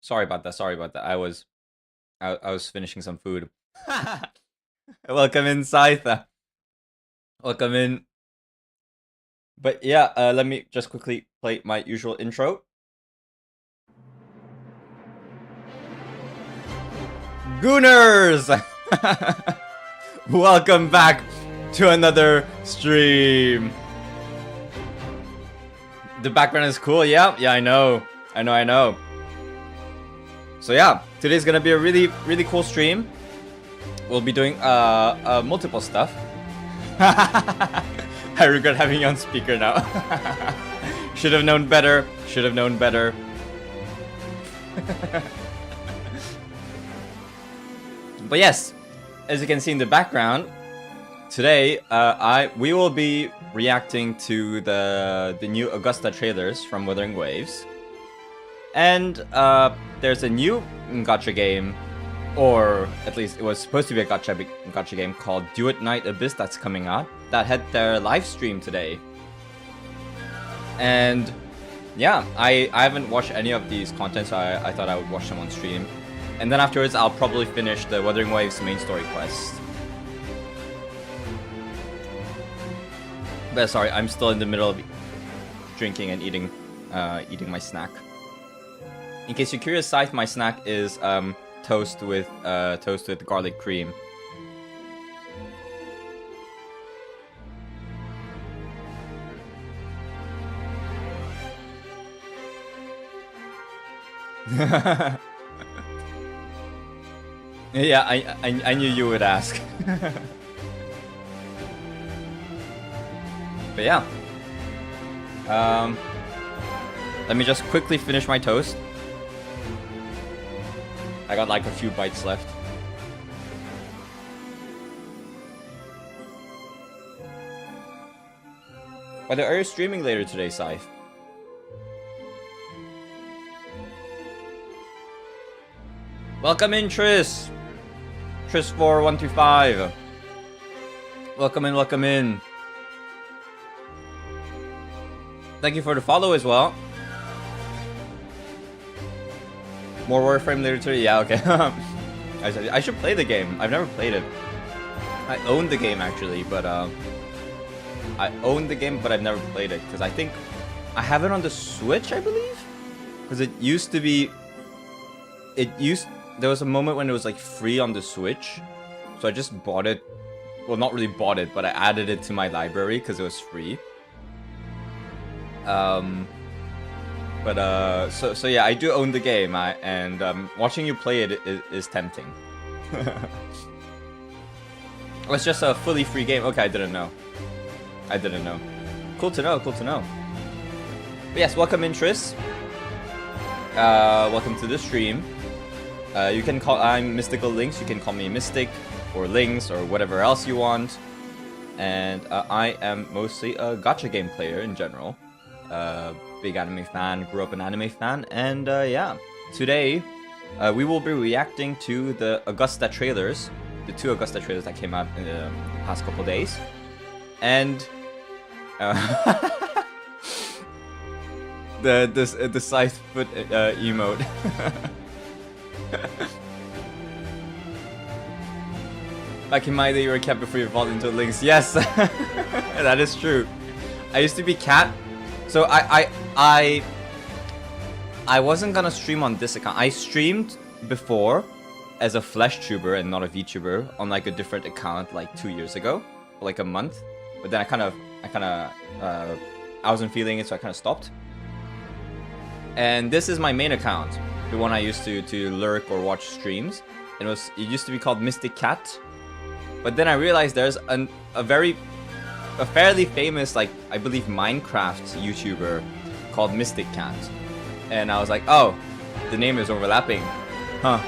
Sorry about that. Sorry about that. I was finishing some food. Welcome in, Scythe. Welcome in. But yeah, let me just quickly play my usual intro. Gooners! Welcome back to another stream. The background is cool, yeah? Yeah, I know. I know. So yeah, today's gonna be a really cool stream. We'll be doing multiple stuff. I regret having you on speaker now. Should have known better. Should have known better. But yes, as you can see in the background, today we will be reacting to the new Augusta trailers from Wuthering Waves, and there's a new gacha game, or at least it was supposed to be a gacha game called Do It Night Abyss that's coming out, that had their live stream today. And yeah, I haven't watched any of these contents, so I thought I would watch them on stream. And then afterwards, I'll probably finish the Wuthering Waves main story quest. But sorry, I'm still in the middle of drinking and eating my snack. In case you're curious, Scythe, my snack is toast with garlic cream. Yeah, I knew you would ask. But yeah. Let me just quickly finish my toast. I got like a few bites left. By the way, are you streaming later today, Scythe? Welcome in, Tris! Tris4125. Welcome in. Thank you for the follow as well. More Warframe later today? Yeah, okay. I should play the game. I've never played it. I own the game actually, but I own the game, but I've never played it because I think I have it on the Switch, I believe. Because it used to be. There was a moment when it was like free on the Switch, so I just bought it. Well, not really bought it, but I added it to my library because it was free. So yeah, I do own the game, and watching you play it is tempting. It's just a fully free game. Okay, I didn't know. Cool to know. But yes, welcome in, Tris. Welcome to the stream. You can call. I'm Mystical Links. You can call me Mystic or Links or whatever else you want. And I am mostly a gacha game player in general. Big anime fan, grew up an anime fan, and yeah. Today, we will be reacting to the Augusta trailers, the 2 Augusta trailers that came out in the past couple days, and the scythe foot emote. Back in my day, you were a cat before you evolved into Lynx. Yes, that is true. I used to be cat, so I wasn't gonna stream on this account. I streamed before as a flesh tuber and not a VTuber on like a different account like 2 years ago, for like a month. But then I wasn't feeling it, so I kind of stopped. And this is my main account, the one I used to lurk or watch streams. It used to be called Mystic Cat, but then I realized there's a fairly famous, like, I believe Minecraft YouTuber called Mystic Cat, and I was like, oh, the name is overlapping, huh?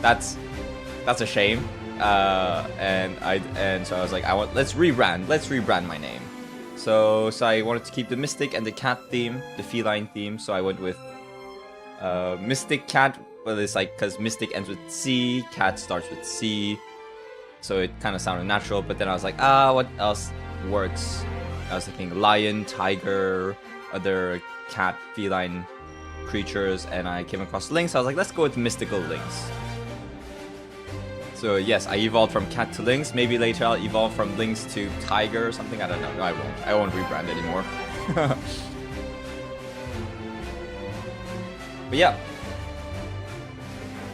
That's a shame. And so I was like, let's rebrand my name. So I wanted to keep the Mystic and the cat theme, the feline theme. So I went with Mystic Cat. Well, it's like because Mystic ends with C, Cat starts with C, so it kind of sounded natural. But then I was like, what else works? I was thinking lion, tiger, other cat, feline creatures, and I came across lynx. I was like, let's go with mystical lynx. So yes, I evolved from cat to lynx. Maybe later I'll evolve from lynx to tiger or something. I don't know. No, I won't. I won't rebrand anymore. But yeah,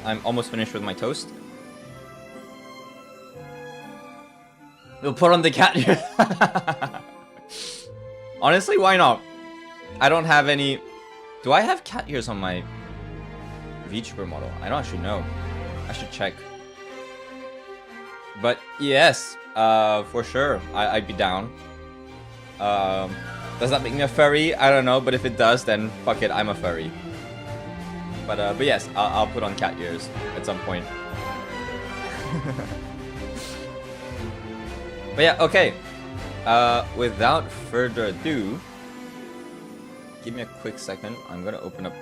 I'm almost finished with my toast. We'll put on the cat ears. Honestly, why not? I don't have any... Do I have cat ears on my VTuber model? I don't actually know. I should check. But yes, for sure, I'd be down. Does that make me a furry? I don't know, but if it does, then fuck it, I'm a furry. But yes, I'll put on cat ears at some point. But yeah, okay. Without further ado, give me a quick second. I'm gonna open up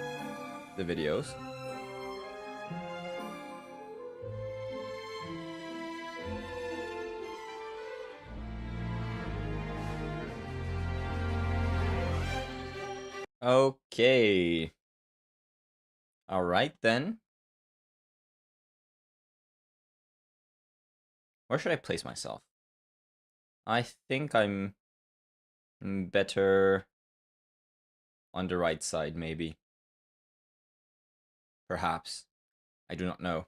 the videos. Okay. All right then. Where should I place myself? I think I'm better on the right side, maybe. Perhaps. I do not know.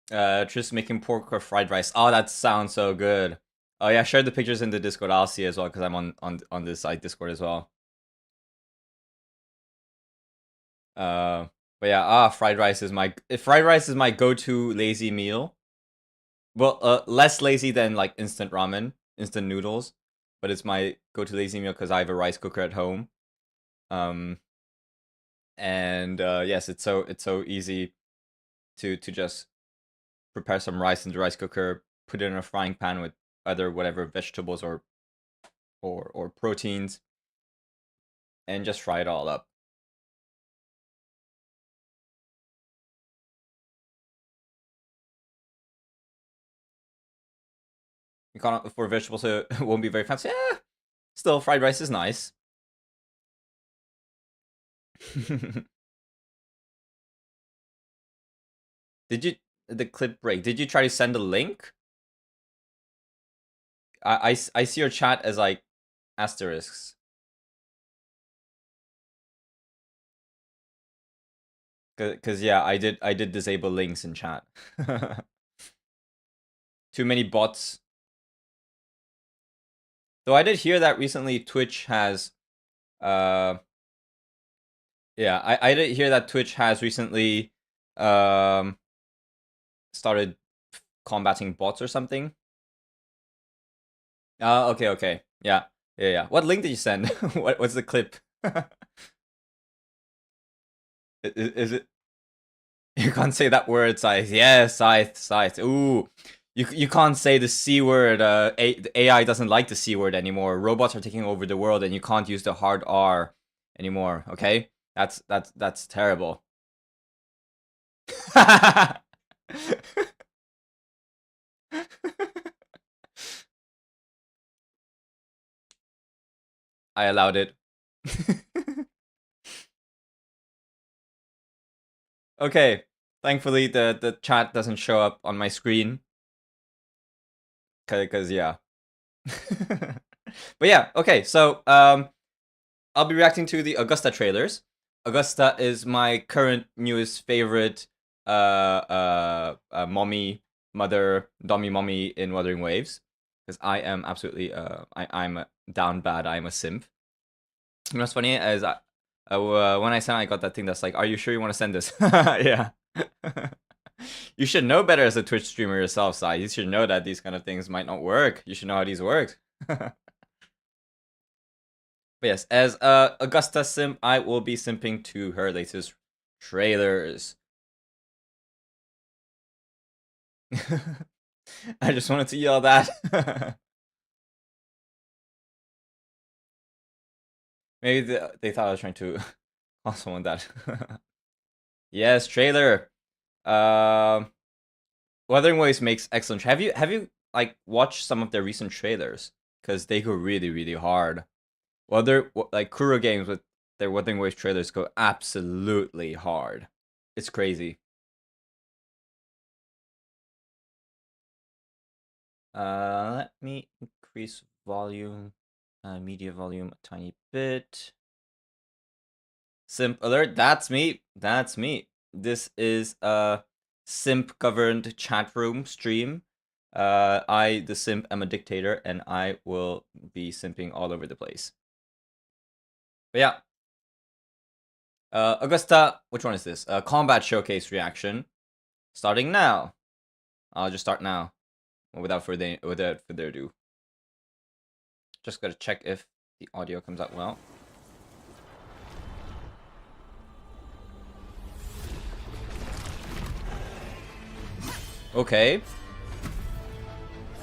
Just making pork or fried rice. Oh, that sounds so good. Oh yeah, share the pictures in the Discord. I'll see as well because I'm on this side Discord as well. But yeah, fried rice is my go-to lazy meal. Well, less lazy than like instant ramen, instant noodles, but it's my go-to lazy meal because I have a rice cooker at home. And yes, it's so easy to just prepare some rice in the rice cooker, put it in a frying pan with either whatever vegetables or proteins, and just fry it all up. You can't for vegetables, so it won't be very fancy. Yeah, still fried rice is nice. Did the clip break? Did you try to send a link? I see your chat as like asterisks. Cause yeah, I did disable links in chat. Too many bots. Though I did hear that recently Twitch has yeah, I did hear that Twitch has recently started combating bots or something. Okay. Yeah. What link did you send? What's the clip? Is it? You can't say that word, Scythe. Yes, Scythe. Ooh, you can't say the C word. The AI doesn't like the C word anymore. Robots are taking over the world, and you can't use the hard R anymore. Okay, that's terrible. I allowed it. Okay, thankfully the chat doesn't show up on my screen. Cause yeah. But yeah, okay, so I'll be reacting to the Augusta trailers. Augusta is my current newest favorite mommy, mother, dummy mommy in Wuthering Waves. Because I am absolutely I'm down bad, I'm a simp. You know what's funny is when I sent I got that thing that's like, are you sure you want to send this? Yeah. You should know better as a Twitch streamer yourself, Sai. You should know that these kind of things might not work. You should know how these work. But yes, as Augusta simp, I will be simping to her latest trailers. I just wanted to yell that. Maybe they thought I was trying to call someone that. Yes, trailer. Wuthering Waves makes excellent. Have you like watched some of their recent trailers? because they go really, really hard. Well, they're like Kuro games with their Wuthering Waves trailers go absolutely hard. It's crazy. Let me increase volume, media volume a tiny bit. Simp alert, that's me. That's me. This is a simp governed chat room stream. I, the simp, am a dictator, and I will be simping all over the place. But yeah. Augusta, which one is this? Combat showcase reaction. Starting now. I'll just start now. Without further ado. Just gotta check if the audio comes out well. Okay.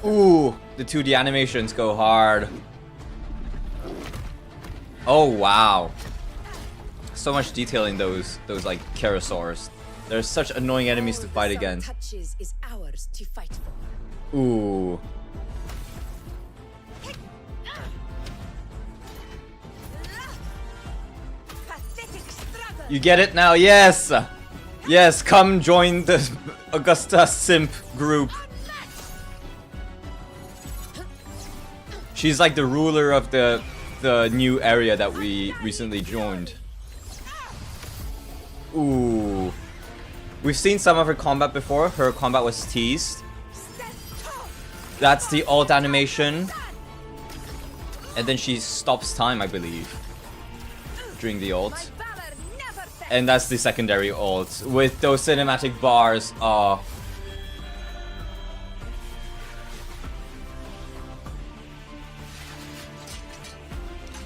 Ooh, the 2D animations go hard. Oh wow. So much detail in those like Karasaurs. There's such annoying enemies to fight against. Ooh. You get it now? Yes! Yes, come join the Augusta simp group. She's like the ruler of the new area that we recently joined. Ooh. We've seen some of her combat before. Her combat was teased. That's the ult animation. And then she stops time, I believe, during the ult. And that's the secondary ult with those cinematic bars. Oh.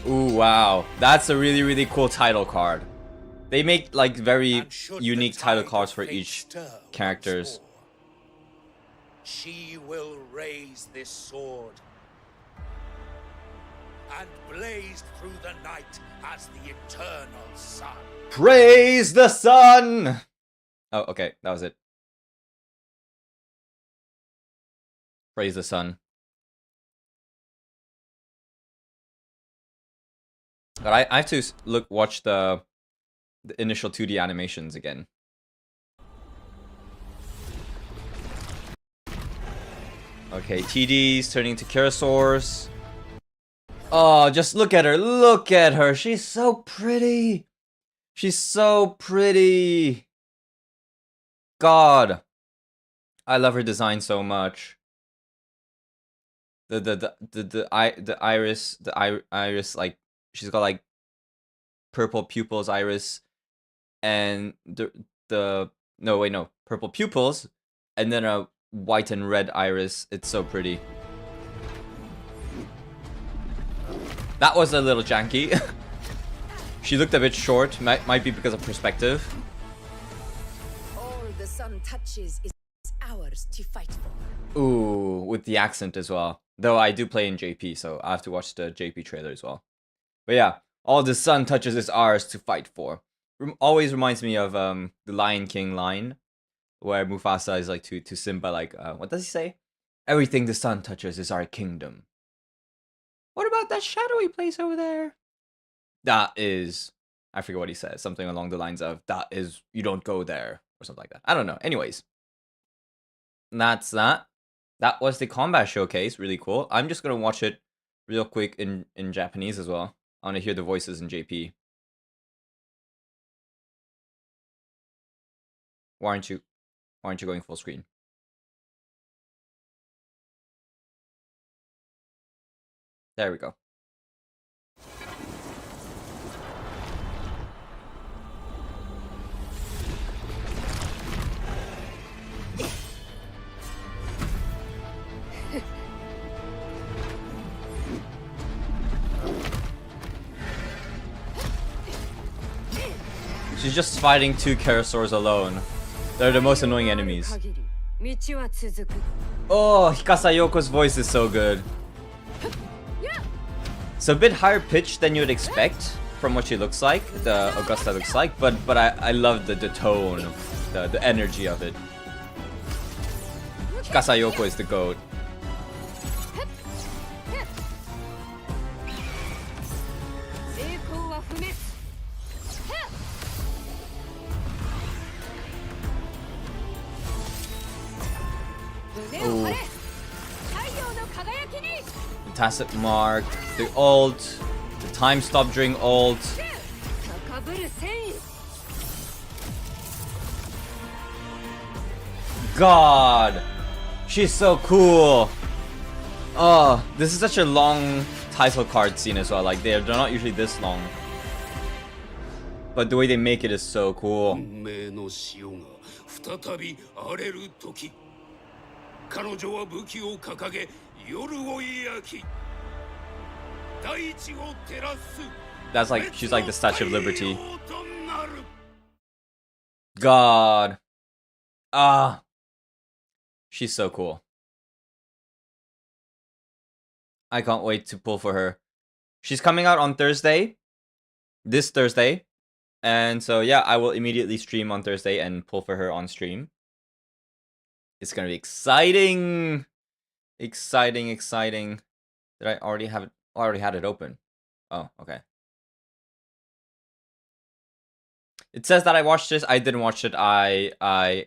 Ooh, wow. That's a really, really cool title card. They make like very unique title cards for each characters. She will raise this sword and blaze through the night as the eternal sun. Praise the sun! Oh, okay, that was it. Praise the sun. But I have to watch the initial 2D animations again. Okay, TD's turning to Karasaurs. Oh, just look at her. Look at her. She's so pretty. She's so pretty. God. I love her design so much. The iris, like, she's got like purple pupils iris, and purple pupils, and then a white and red iris. It's so pretty. That was a little janky. She looked a bit short. Might be because of perspective. All the sun touches is ours to fight for. Ooh, with the accent as well. Though I do play in JP, so I have to watch the JP trailer as well. But yeah, all the sun touches is ours to fight for. Always reminds me of the Lion King line, where Mufasa is like to Simba, like, what does he say? Everything the sun touches is our kingdom. What about that shadowy place over there? That is, I forget what he says. Something along the lines of, that is, you don't go there, or something like that. I don't know. Anyways, that's that. That was the combat showcase. Really cool. I'm just gonna watch it real quick in Japanese as well. I want to hear the voices in JP. Why aren't you going full screen? There we go. She's just fighting 2 Karasaurs alone. They're the most annoying enemies. Oh, Hikasa Yoko's voice is so good. It's a bit higher pitched than you would expect from what she looks like, the Augusta looks like, but I love the tone, the energy of it. Hikasa Yoko is the GOAT. Tacit Mark, the ult, the time stop during ult. God, she's so cool. Oh, this is such a long title card scene as well. Like they're not usually this long, but the way they make it is so cool. 再び荒れる時彼女は武器を掲げ夜を焼き大地を照らす That's like she's like the Statue of Liberty. God, she's so cool. I can't wait to pull for her. She's coming out on Thursday, this Thursday. And so, yeah, I will immediately stream on Thursday and pull for her on stream. It's gonna be exciting. Exciting, exciting. Did I already have it? Oh, I already had it open. Oh, okay. It says that I watched this. I didn't watch it. I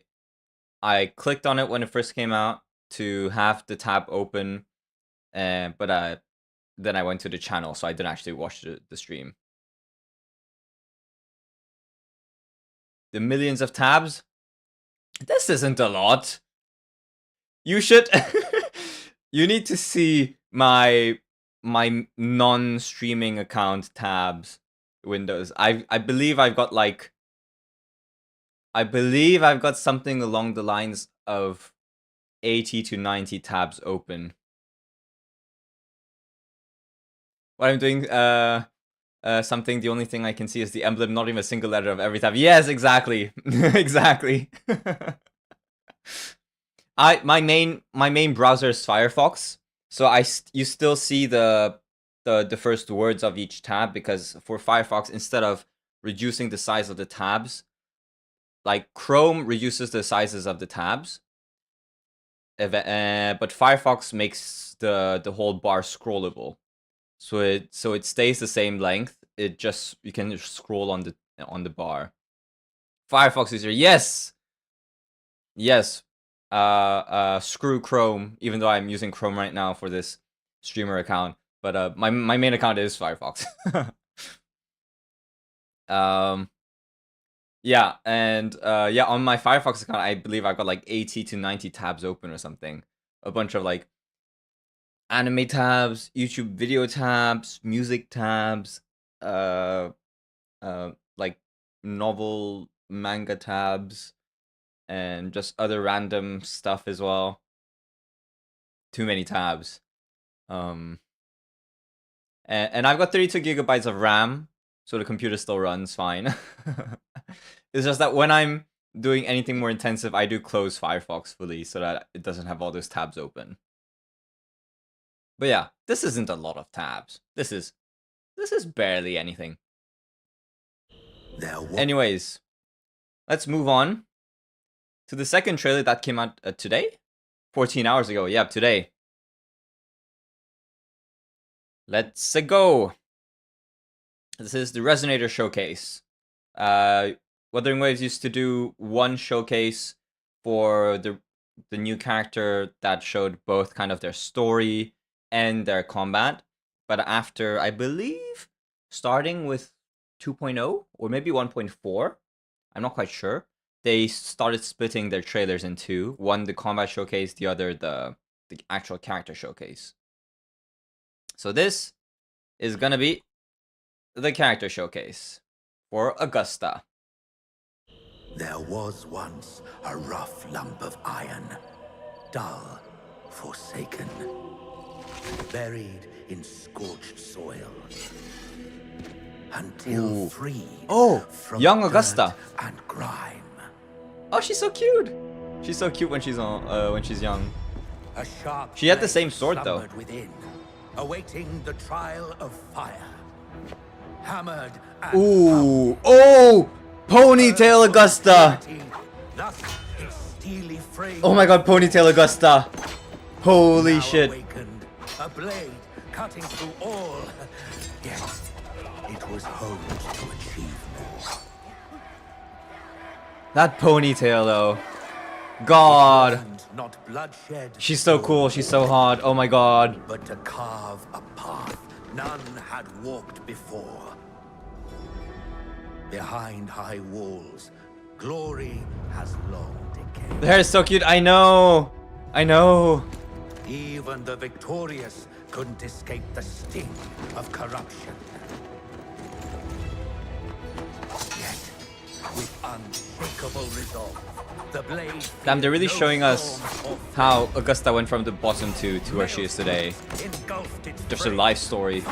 clicked on it when it first came out to have the tab open. But then I went to the channel, so I didn't actually watch the stream. The millions of tabs? This isn't a lot. You should... you need to see my non-streaming account tabs windows. I believe I've got like... I believe I've got something along the lines of 80 to 90 tabs open. What I'm doing... something, the only thing I can see is the emblem, not even a single letter of every tab. Yes, exactly. Exactly. My main browser is Firefox, so you still see the first words of each tab, because for Firefox, instead of reducing the size of the tabs, like Chrome reduces the sizes of the tabs, but Firefox makes the whole bar scrollable. So it stays the same length. It just, you can just scroll on the bar. Firefox user, yes, yes. Screw Chrome. Even though I'm using Chrome right now for this streamer account, but my main account is Firefox. Yeah, and yeah, on my Firefox account, I believe I've got like 80 to 90 tabs open or something. A bunch of like anime tabs, YouTube video tabs, music tabs, like novel manga tabs, and just other random stuff as well. Too many tabs. And I've got 32 gigabytes of RAM, so the computer still runs fine. It's just that when I'm doing anything more intensive, I do close Firefox fully so that it doesn't have all those tabs open. But yeah, this isn't a lot of tabs. This is barely anything. Anyways, let's move on to the second trailer that came out today? 14 hours ago. Yeah, today. Let's go. This is the Resonator Showcase. Wuthering Waves used to do one showcase for the new character that showed both kind of their story and their combat, but after, I believe, starting with 2.0 or maybe 1.4, I'm not quite sure, they started splitting their trailers in two. One the combat showcase, the other the actual character showcase. So this is gonna be the character showcase for Augusta. There was once a rough lump of iron, dull, forsaken, buried in scorched soil, until freed from young Augusta dirt and grime. Oh, she's so cute. She's so cute when she's young. A sharp She had the same sword though. within, awaiting the trial of fire. Hammered and Ooh, oh, ponytail Augusta. thus its steely frame. Oh my god, ponytail Augusta. Holy Now shit. awakened, a blade cutting through all. Yet it was honed to achieve more. That ponytail though. God. Not bloodshed, She's so cool. She's so hot. Oh my god. but to carve a path none had walked before. Behind high walls, glory has long decayed. The hair is so cute. I know. I know. Even the victorious couldn't escape the sting of corruption. Yet, with unshakable resolve, the blade. Damn, they're really showing us how Augusta went from the bottom to where she is today. Just a life story.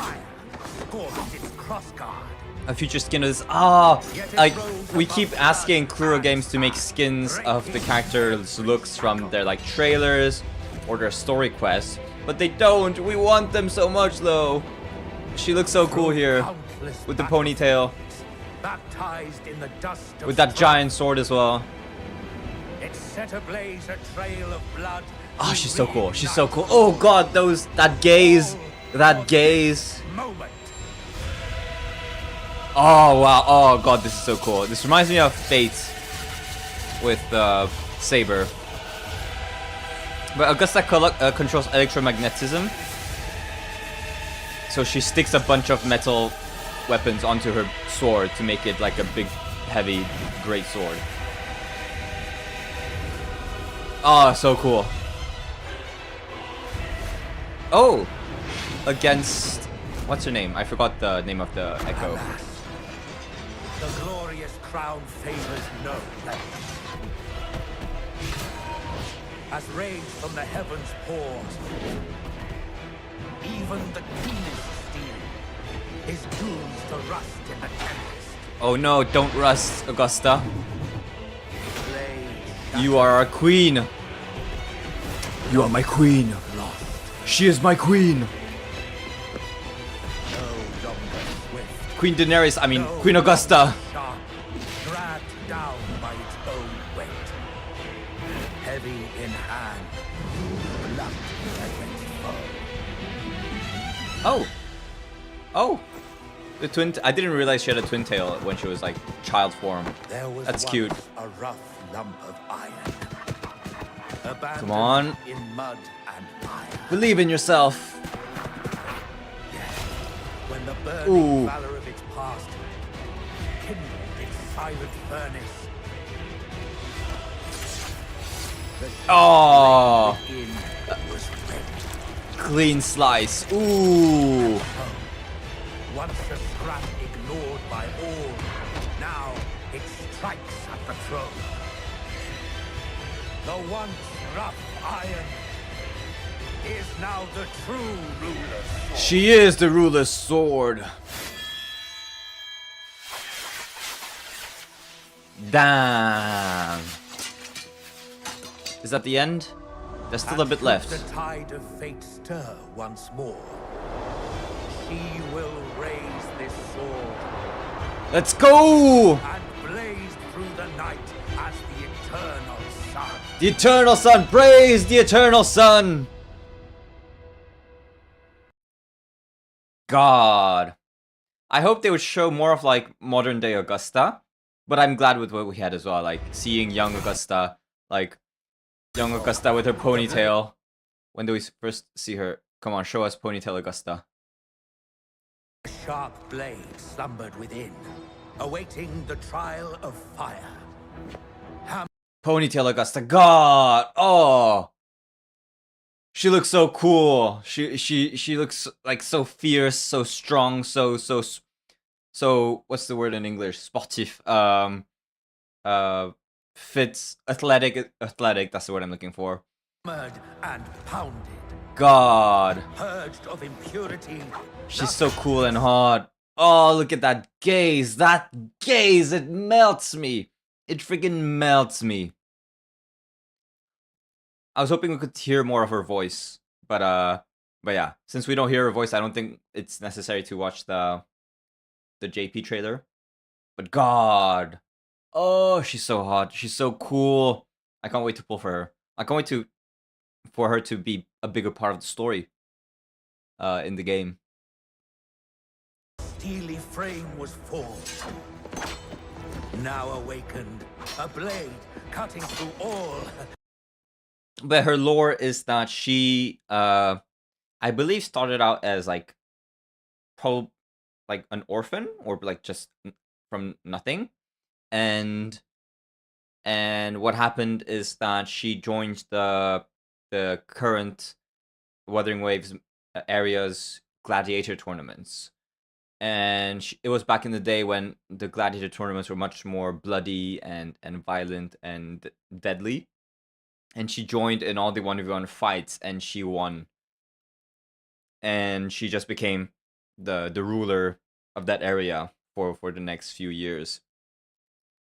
A future skin is like we keep asking Kuro Games to make skins of the characters' looks from their like trailers or their story quests, but they don't. We want them so much though. She looks so cool here with the ponytail, with that giant sword as well. It set ablaze a trail of blood. Oh, she's so cool. She's so cool. Oh god, that gaze. Moment. Oh wow, oh god, this is so cool. This reminds me of Fate with Saber. But Augusta controls electromagnetism. So she sticks a bunch of metal weapons onto her sword to make it like a big, heavy, great sword. Oh, so cool. Oh! Against... What's her name? I forgot the name of the Echo. Alas, the glorious crown favors no blemish. As rage from the heavens pours, even the keenest steel is doomed to rust in the tempest. Oh no, don't rust, Augusta. Blade You are our queen. You are my queen. lost, She is my queen. no longer swift. Queen Daenerys, I mean, No Queen Augusta. sharp, dragged down by its own weight. Heavy in hand, blunt against foe. Oh. Oh. The twin... I didn't realize she had a twin tail when she was like child form. There was That's once cute. a rough lump of iron. Come on. In mud and fire. Believe in yourself. Yet, when the burning Ooh. valor of its past kindled its silent furnace, the Oh. in was red. Clean slice. Ooh. Once a scrap ignored by all, now it strikes at the throne. The once rough iron is now the true ruler's sword. She is the ruler's sword. Damn. Is that the end? There's still a And bit should left. the tide of fate stir once more, she will raise this sword Let's go! and blaze through the night as the eternal sun. The eternal sun! Praise the eternal sun! God. I hope they would show more of like modern day Augusta. But I'm glad with what we had as well. Like seeing young Augusta. Like young Augusta with her ponytail. When do we first see her? Come on, show us ponytail Augusta. A sharp blade slumbered within, awaiting the trial of fire. Ponytail Augusta. God. Oh. She looks so cool. She looks like so fierce, so strong, so what's the word in English? Sportif. Fits athletic, that's the word I'm looking for. Hammered and pounded, God. purged of impurity. She's so cool and hot. Oh, look at that gaze. That gaze, it melts me. It freaking melts me. I was hoping we could hear more of her voice, but yeah, since we don't hear her voice, I don't think it's necessary to watch the JP trailer. But God, oh, she's so hot. She's so cool. I can't wait to pull for her. I can't wait for her to be a bigger part of the story in the game. Steely frame was formed. Now awakened, a blade cutting through all But her lore is that she, I believe, started out as like, like an orphan or like just from nothing, and what happened is that she joined the current Wuthering Waves area's gladiator tournaments. And it was back in the day when the gladiator tournaments were much more bloody and violent and deadly. And she joined in all the 1v1 fights and she won. And she just became the ruler of that area for the next few years.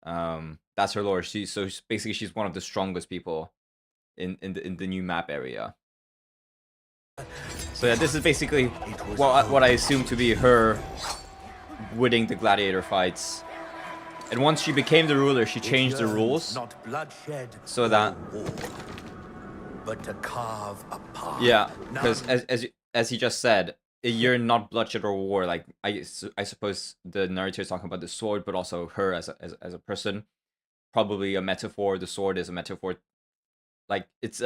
That's her lore. Basically she's one of the strongest people in the new map area. So yeah, this is basically what I assume to be her winning the gladiator fights. And once she became the ruler, she changed the rules so that but to carve a path. Yeah, because as he just said, you're not bloodshed or war. Like I suppose the narrator is talking about the sword, but also her as a person. Probably a metaphor. The sword is a metaphor. Like it's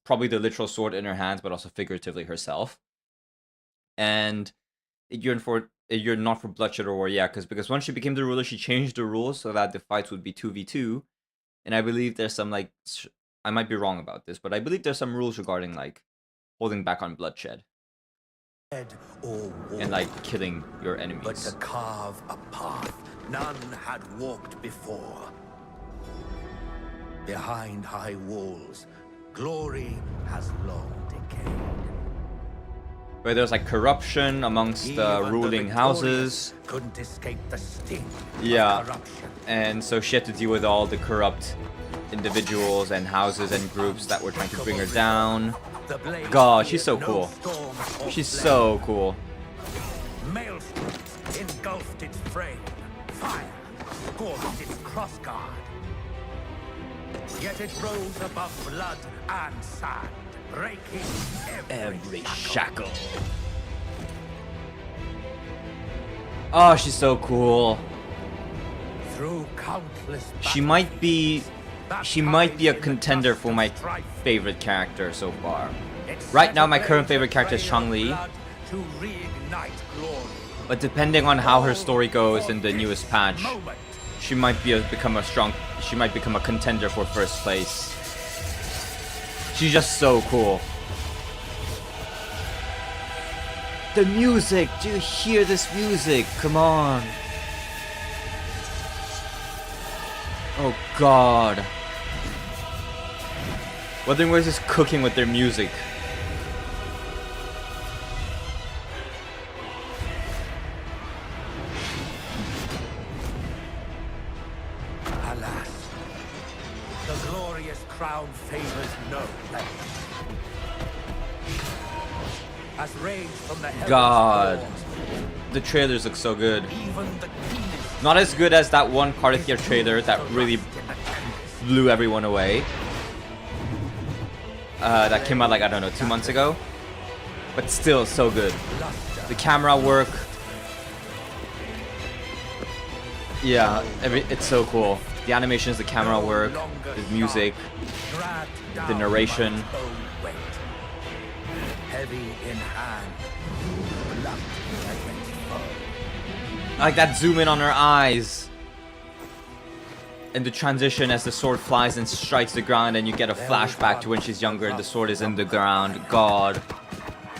probably the literal sword in her hands, but also figuratively herself. And you're not for bloodshed or war, yeah, because once she became the ruler, she changed the rules so that the fights would be 2v2. And I believe there's some like, I might be wrong about this, but I believe there's some rules regarding like holding back on bloodshed and like killing your enemies. But to carve a path none had walked before. Behind high walls, glory has long decayed. Where there's like corruption amongst the ruling houses. Couldn't escape the sting of corruption. And so she had to deal with all the corrupt individuals and houses and groups that were trying to bring her down. God, she's so cool. She's so cool. Maelstroms engulfed its frame. Fire scorched its crossguard. Yet it rose above blood and sand, breaking every shackle. Oh, she's so cool. Through countless She might be a contender for my favorite character so far. Right now, my current favorite character is Chang-Li. But depending on how her story goes in the newest patch, she might become a contender for first place. She's just so cool. The music! Do you hear this music? Come on. Oh god. Wuthering Waves is cooking with their music. Alas, the glorious crown favors no less. As rays from the heavens God. falls, The trailers look so good. even the keenest Not as good as that one Karthikeya trailer that really blew everyone away. That came out like, I don't know, 2 months ago. But still so good. The camera work. Yeah, it's so cool. The animations, the camera work, the music, the narration. Heavy in hand, blunt against foe. I like that zoom in on her eyes. And the transition as the sword flies and strikes the ground and you get a flashback to when she's younger and the sword is in the ground. God.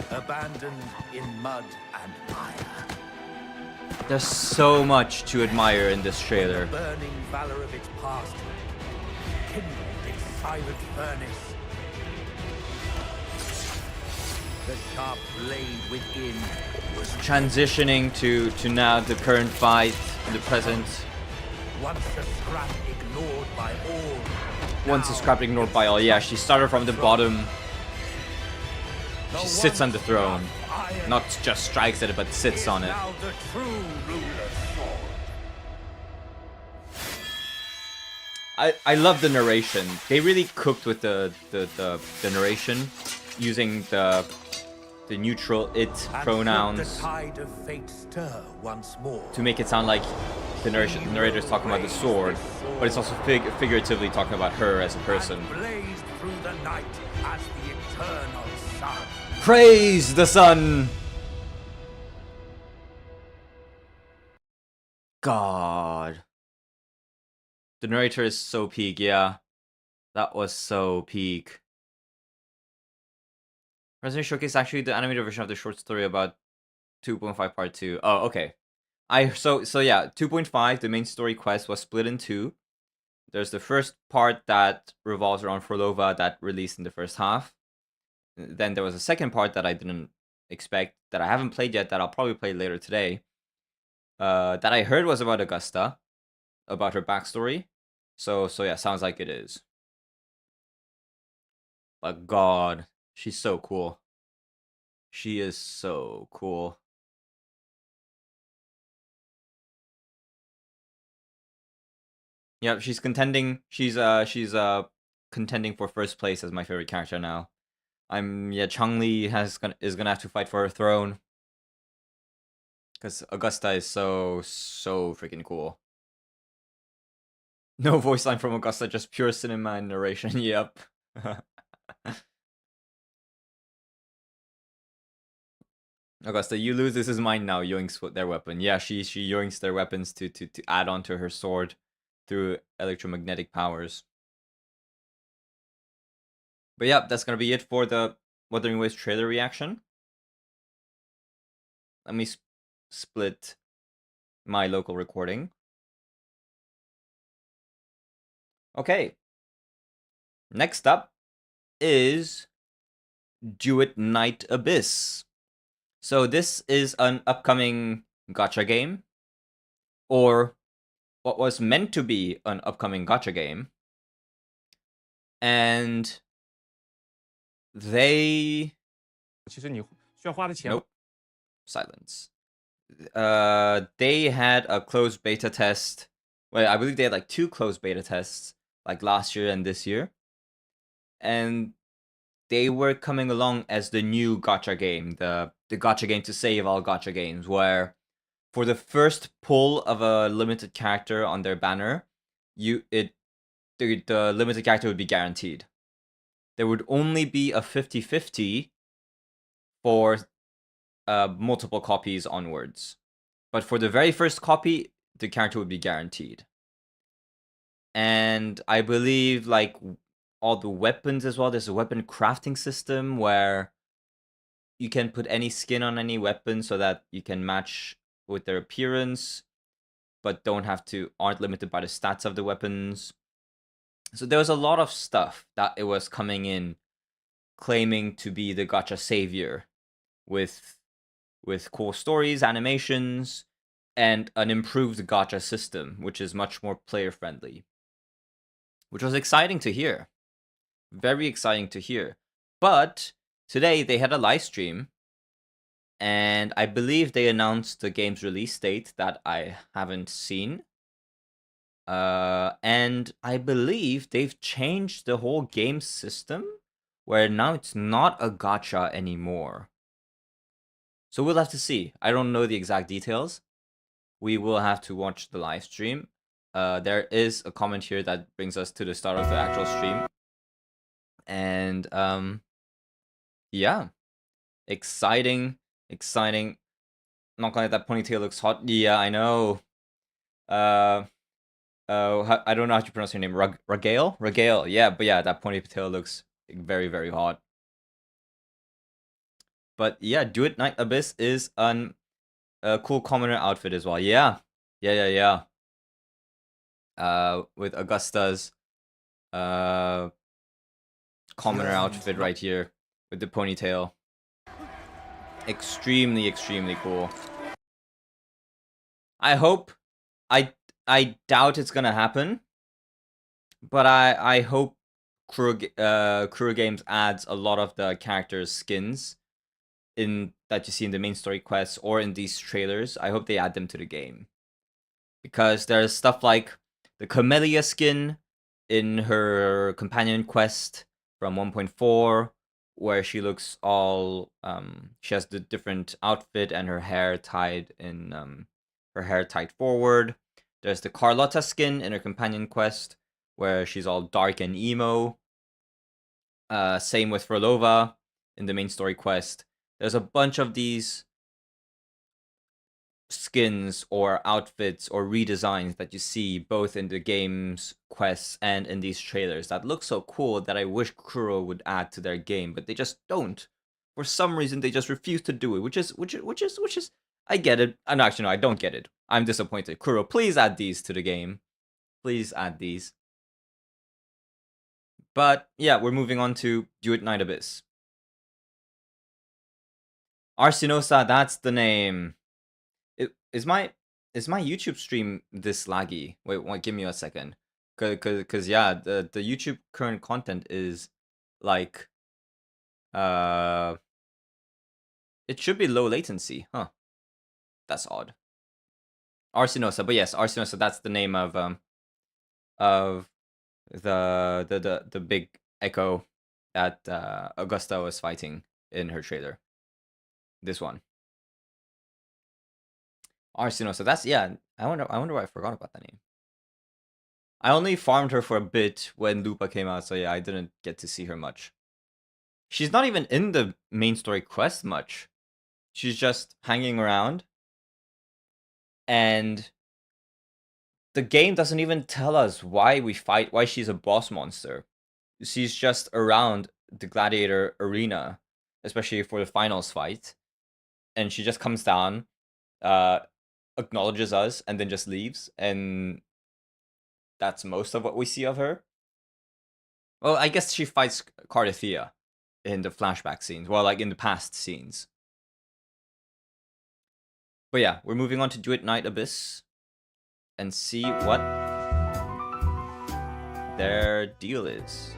Abandoned in mud and fire. There's so much to admire in this trailer. The burning valor of its past kindled its silent furnace. The sharp blade within was Transitioning to now the current fight, the present. once a scrap ignored by all. Once a now scrap ignored by all. Yeah, she started from the bottom. the She sits on the once throne. rough iron Not just strikes at it, but sits is on it. now the true ruler's sword. I love the narration. They really cooked with the narration, using the neutral it And should the pronouns tide of fate stir once more, to make it sound like the narrator is talking about the sword, but it's also figuratively talking about her as a person. blazed through the night as the eternal sun. Praise the sun! God. The narrator is so peak, yeah. That was so peak. Resident Showcase actually the animated version of the short story about 2.5 part 2. Oh, okay. So yeah, 2.5, the main story quest was split in two. There's the first part that revolves around Frolova that released in the first half. Then there was a second part that I didn't expect, that I haven't played yet, that I'll probably play later today. That I heard was about Augusta, about her backstory. So yeah, sounds like it is. But God, she's so cool. She is so cool. Yeah, she's contending. She's contending for first place as my favorite character now. Changli is gonna have to fight for her throne. Because Augusta is so freaking cool. No voice line from Augusta, just pure cinema and narration. Yep. Augusta, you lose. This is mine now. Yoinks their weapon. Yeah, she yoinks their weapons to add on to her sword through electromagnetic powers. But yeah, that's gonna be it for the Wuthering Waves trailer reaction. Let me split my local recording. Okay. Next up is Do It Night Abyss. So this is an upcoming gacha game, or what was meant to be an upcoming gacha game. And they... Nope. Silence. They had a closed beta test. Well, I believe they had like 2 closed beta tests, like last year and this year. And they were coming along as the new gacha game, the gacha game to save all gacha games, where for the first pull of a limited character on their banner, the limited character would be guaranteed. There would only be a 50-50 for multiple copies onwards. But for the very first copy, the character would be guaranteed. And I believe like all the weapons as well, there's a weapon crafting system where you can put any skin on any weapon so that you can match with their appearance, but aren't limited by the stats of the weapons. So there was a lot of stuff that it was coming in claiming to be the gacha savior with cool stories, animations, and an improved gacha system, which is much more player friendly. Which was exciting to hear. Very exciting to hear. But today they had a live stream, and I believe they announced the game's release date that I haven't seen. And I believe they've changed the whole game system, where now it's not a gacha anymore. So we'll have to see. I don't know the exact details. We will have to watch the live stream. There is a comment here that brings us to the start of the actual stream. And yeah, exciting. Not gonna let that ponytail looks hot. Yeah, I know. I don't know how to pronounce your name. Ragale. Yeah, but yeah, that ponytail looks very, very hot. But yeah, Do It Night Abyss is a cool commoner outfit as well. Yeah. With Augusta's commoner outfit right here with the ponytail. Extremely cool. I hope. I doubt it's gonna happen, but I hope Crew Games adds a lot of the characters' skins that you see in the main story quests or in these trailers. I hope they add them to the game, because there's stuff like the Camellia skin in her companion quest from 1.4, where she looks all she has the different outfit and her hair tied forward. There's the Carlotta skin in her companion quest, where she's all dark and emo. Same with Frolova in the main story quest. There's a bunch of these skins or outfits or redesigns that you see both in the game's quests and in these trailers that look so cool that I wish Kuro would add to their game, but they just don't. For some reason, they just refuse to do it, which is. I get it. And actually, no, I don't get it. I'm disappointed. Kuro, please add these to the game. Please add these. But yeah, we're moving on to Do It Night Abyss. Arsinosa, that's the name. Is my YouTube stream this laggy? Wait, give me a second. Cause yeah, the YouTube current content is like it should be low latency, huh? That's odd. Arsinosa, but yes, Arsinosa, that's the name of the big echo that Augusta was fighting in her trailer. This one. Arsinosa, that's yeah. I wonder why I forgot about that name. I only farmed her for a bit when Lupa came out, so yeah, I didn't get to see her much. She's not even in the main story quest much. She's just hanging around. And the game doesn't even tell us why we fight, why she's a boss monster. She's just around the gladiator arena, especially for the finals fight. And she just comes down, acknowledges us, and then just leaves. And that's most of what we see of her. Well, I guess she fights Cardathea in the flashback scenes. Well, like in the past scenes. But yeah, we're moving on to Do It Night Abyss and see what their deal is.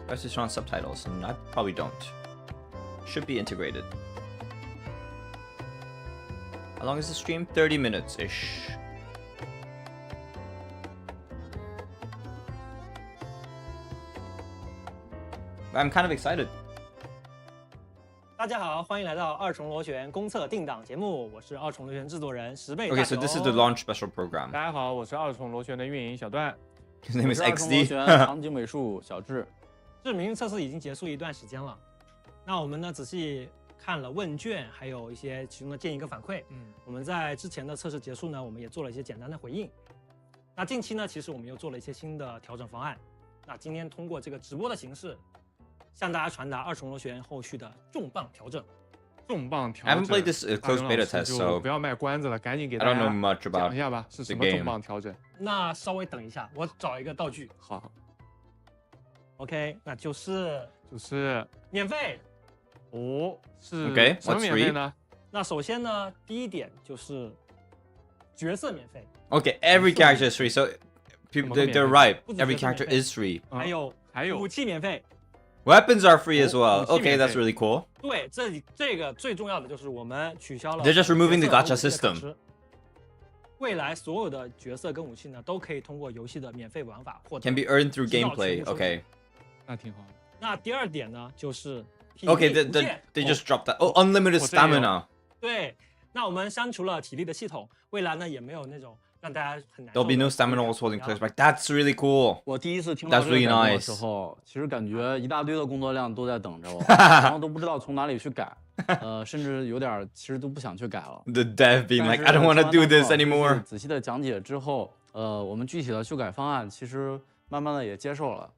Best is on subtitles, and I probably don't. Should be integrated. How long is the stream? 30 minutes-ish. I'm kind of excited. 大家好，欢迎来到二重螺旋公测定档节目，我是二重螺旋制作人十倍大 Okay, 熊。 so this is the launch special program. 大家好，我是二重螺旋的运营小段。 His name is 我是二重螺 XD. 旋场景美术小智。这明星测试已经结束一段时间了，那我们呢仔细看了问卷，还有一些其中的建议跟反馈。我们在之前的测试结束呢，我们也做了一些简单的回应。那近期呢，其实我们又做了一些新的调整方案。那今天通过这个直播的形式，向大家传达二重螺旋后续的重磅调整。重磅调 I 整。 haven't played this closed 大 beta 勇老师 test, 就 so 不要卖关子了，赶紧给 I 大 don't know 家 much 讲 about 一下吧，是什 the 么重 game. 磅调整？那稍微等一下，我找一个道具。好， OK， 那就是免费。哦，是 Okay, 什么 what's 免费呢？那首先呢，第一点就是角色免费， Okay, every character is free, so people, they're right. Every character is free. 嗯还有还有武器免费。 Weapons are free as well. 武器 Okay, 免 that's 费。 really cool. 对，这个最重要的就是我们取消了 They're just removing the 角 gacha 色和武器的 system. 卡池。未来所有的角色跟武器呢，都可以通过游戏的免费玩法获得。 Can be earned through 直到 gameplay. 全部收 Okay. 那挺好的。那第二点呢，就是体 Okay, 力无限 they just dropped that. Oh, unlimited 我这里有。 stamina. 对，那我们删除了体力的系统，未来呢也没有那种让大家很难受 There'll 的 be no 体力 stamina 感 while holding 然后 players back. That's really cool. 我第一次听到 That's 这个 really 改动的 nice. 时候，其实感觉一大堆的工作量都在等着我，然后都不知道从哪里去改，甚至有点其实都不想去改了。 The dev being 但 like, 是 I don't want to 听完 do 大 this 熊老师 anymore. 仔细的讲解之后，我们具体的修改方案其实慢慢的也接受了。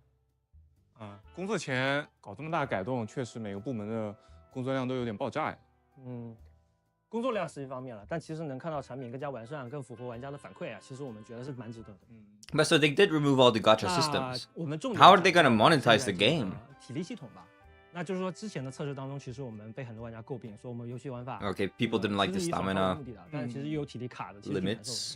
工作前搞这么大改动，确实每个部门的工作量都有点爆炸呀。工作量是一方面了，但其实能看到产品更加完善、更符合玩家的反馈啊，其实我们觉得是蛮值得的。 But so they did remove all the gacha 那 systems. 我们重点 How are they gonna 讲 monetize 现 the 在这个 game? 体力系统吧，那就是说之前的测试当中，其实我们被很多玩家诟病，说我们游戏玩法 Okay, people didn't like the 是以爽快为 stamina 目的的，但是其实又有体力卡的，其实挺难受的。 limits.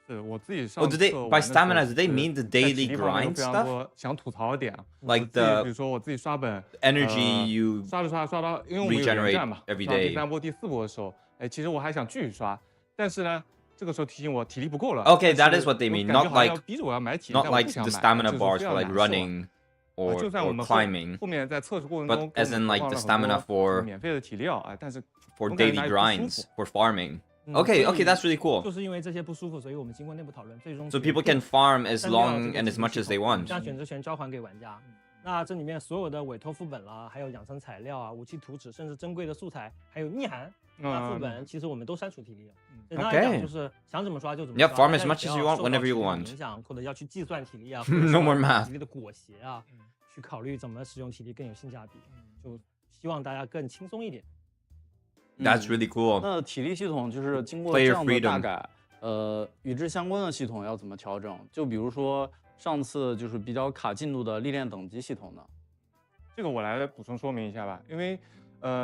是我自己上 Oh, do they 测 by 玩的时候 stamina? Do they 是 mean the 在 daily 体力方面有 grind 非常 stuff? 多想吐槽的点啊。 Like 我自己 the 比如说我自己刷本 energy you 刷着刷到，因为我们有连 regenerate 战嘛， every 到 day 第3波、第4波的时候，哎，其实我还想继续刷，但是呢，这个时候提醒我体力不够了。 Okay, 但 that 是 is what they 我 mean. 感觉 Not 好像要 like 逼着我要买体力， not 但我 like 不想 the 买 stamina 就是非 bars 常 for like 难受 running or 就算我 or 们 climbing, 后面在测试过程 but 中 as in like the stamina for 免费的体力药，哎，但是 for 我感觉 daily 哪里不舒 grinds 服 for farming. Okay, okay, that's really 就 cool. 是因为这些不舒服，所以我们经过内部讨论，最终 So 决 people 定 can farm as 删掉 long 这个 and 体 as 力 much 系 as they 统 want. 将选择权交还给玩家。那这里面所有的委托副本啦，还有养成材料啊、武器图纸，甚至珍贵的素材，还有密函那副本，其实我们都删除体力了。简单来讲就是想怎么刷就怎么 Yeah, 刷。 farm as much as you want, whenever you want. 影响或者要去计算体力啊 No more math. 体力的裹挟啊，去考虑怎么使用体力更有性价比。就希望大家更轻松一点。That's really cool. 那体力系统就是经过 Player 这样的大 freedom 改，与之相关的系统要怎么调整？就比如说上次就是比较卡进度的历练等级系统呢？这个我来补充说明一下吧，因为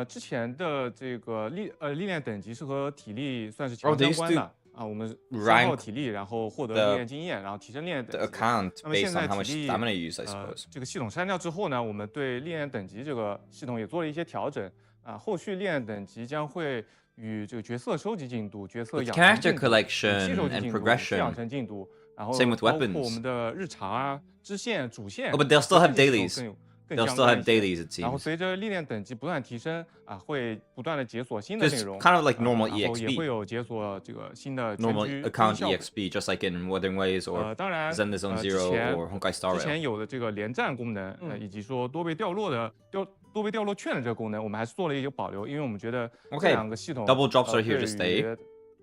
之前的这个历练等级是和体力算是强相关的啊，我们消耗体力，然后获得历练经验，然后提升历练等 The 级。 account 那么现 based 在 on how much 体力 stamina you use, I suppose. 这个系统删掉之后呢，我们对历练等级这个系统也做了一些调整啊，后续历练等级将会与这个角色收集进度、角色 With 养成 character 进度、武器 collection 收集 and 进度、 progression 养成进度，然后 Same with 包括 weapons 我们的日常啊、支线、主线。 Oh, but they'll still have 这些 dailies. 更 They'll 相 still 关 have 一些 dailies, it 然后 seems. 随着历练等级不断提升啊，会不断的解锁新的内 Just 容 kind of like 啊 normal 然后也会 EXP. 有解锁这个新的全 Normal 局 account 效果 EXP, just like in Wuthering Waves or 当然 Zen Zone 之 Zero 前 or Honkai Star 之前 Rail. 有的这个连战功能，以及说多倍掉落券的这个功能，我们还是做了一个保留，因为我们觉得这 Okay, 两个系统 double drops are here to 对 stay. 于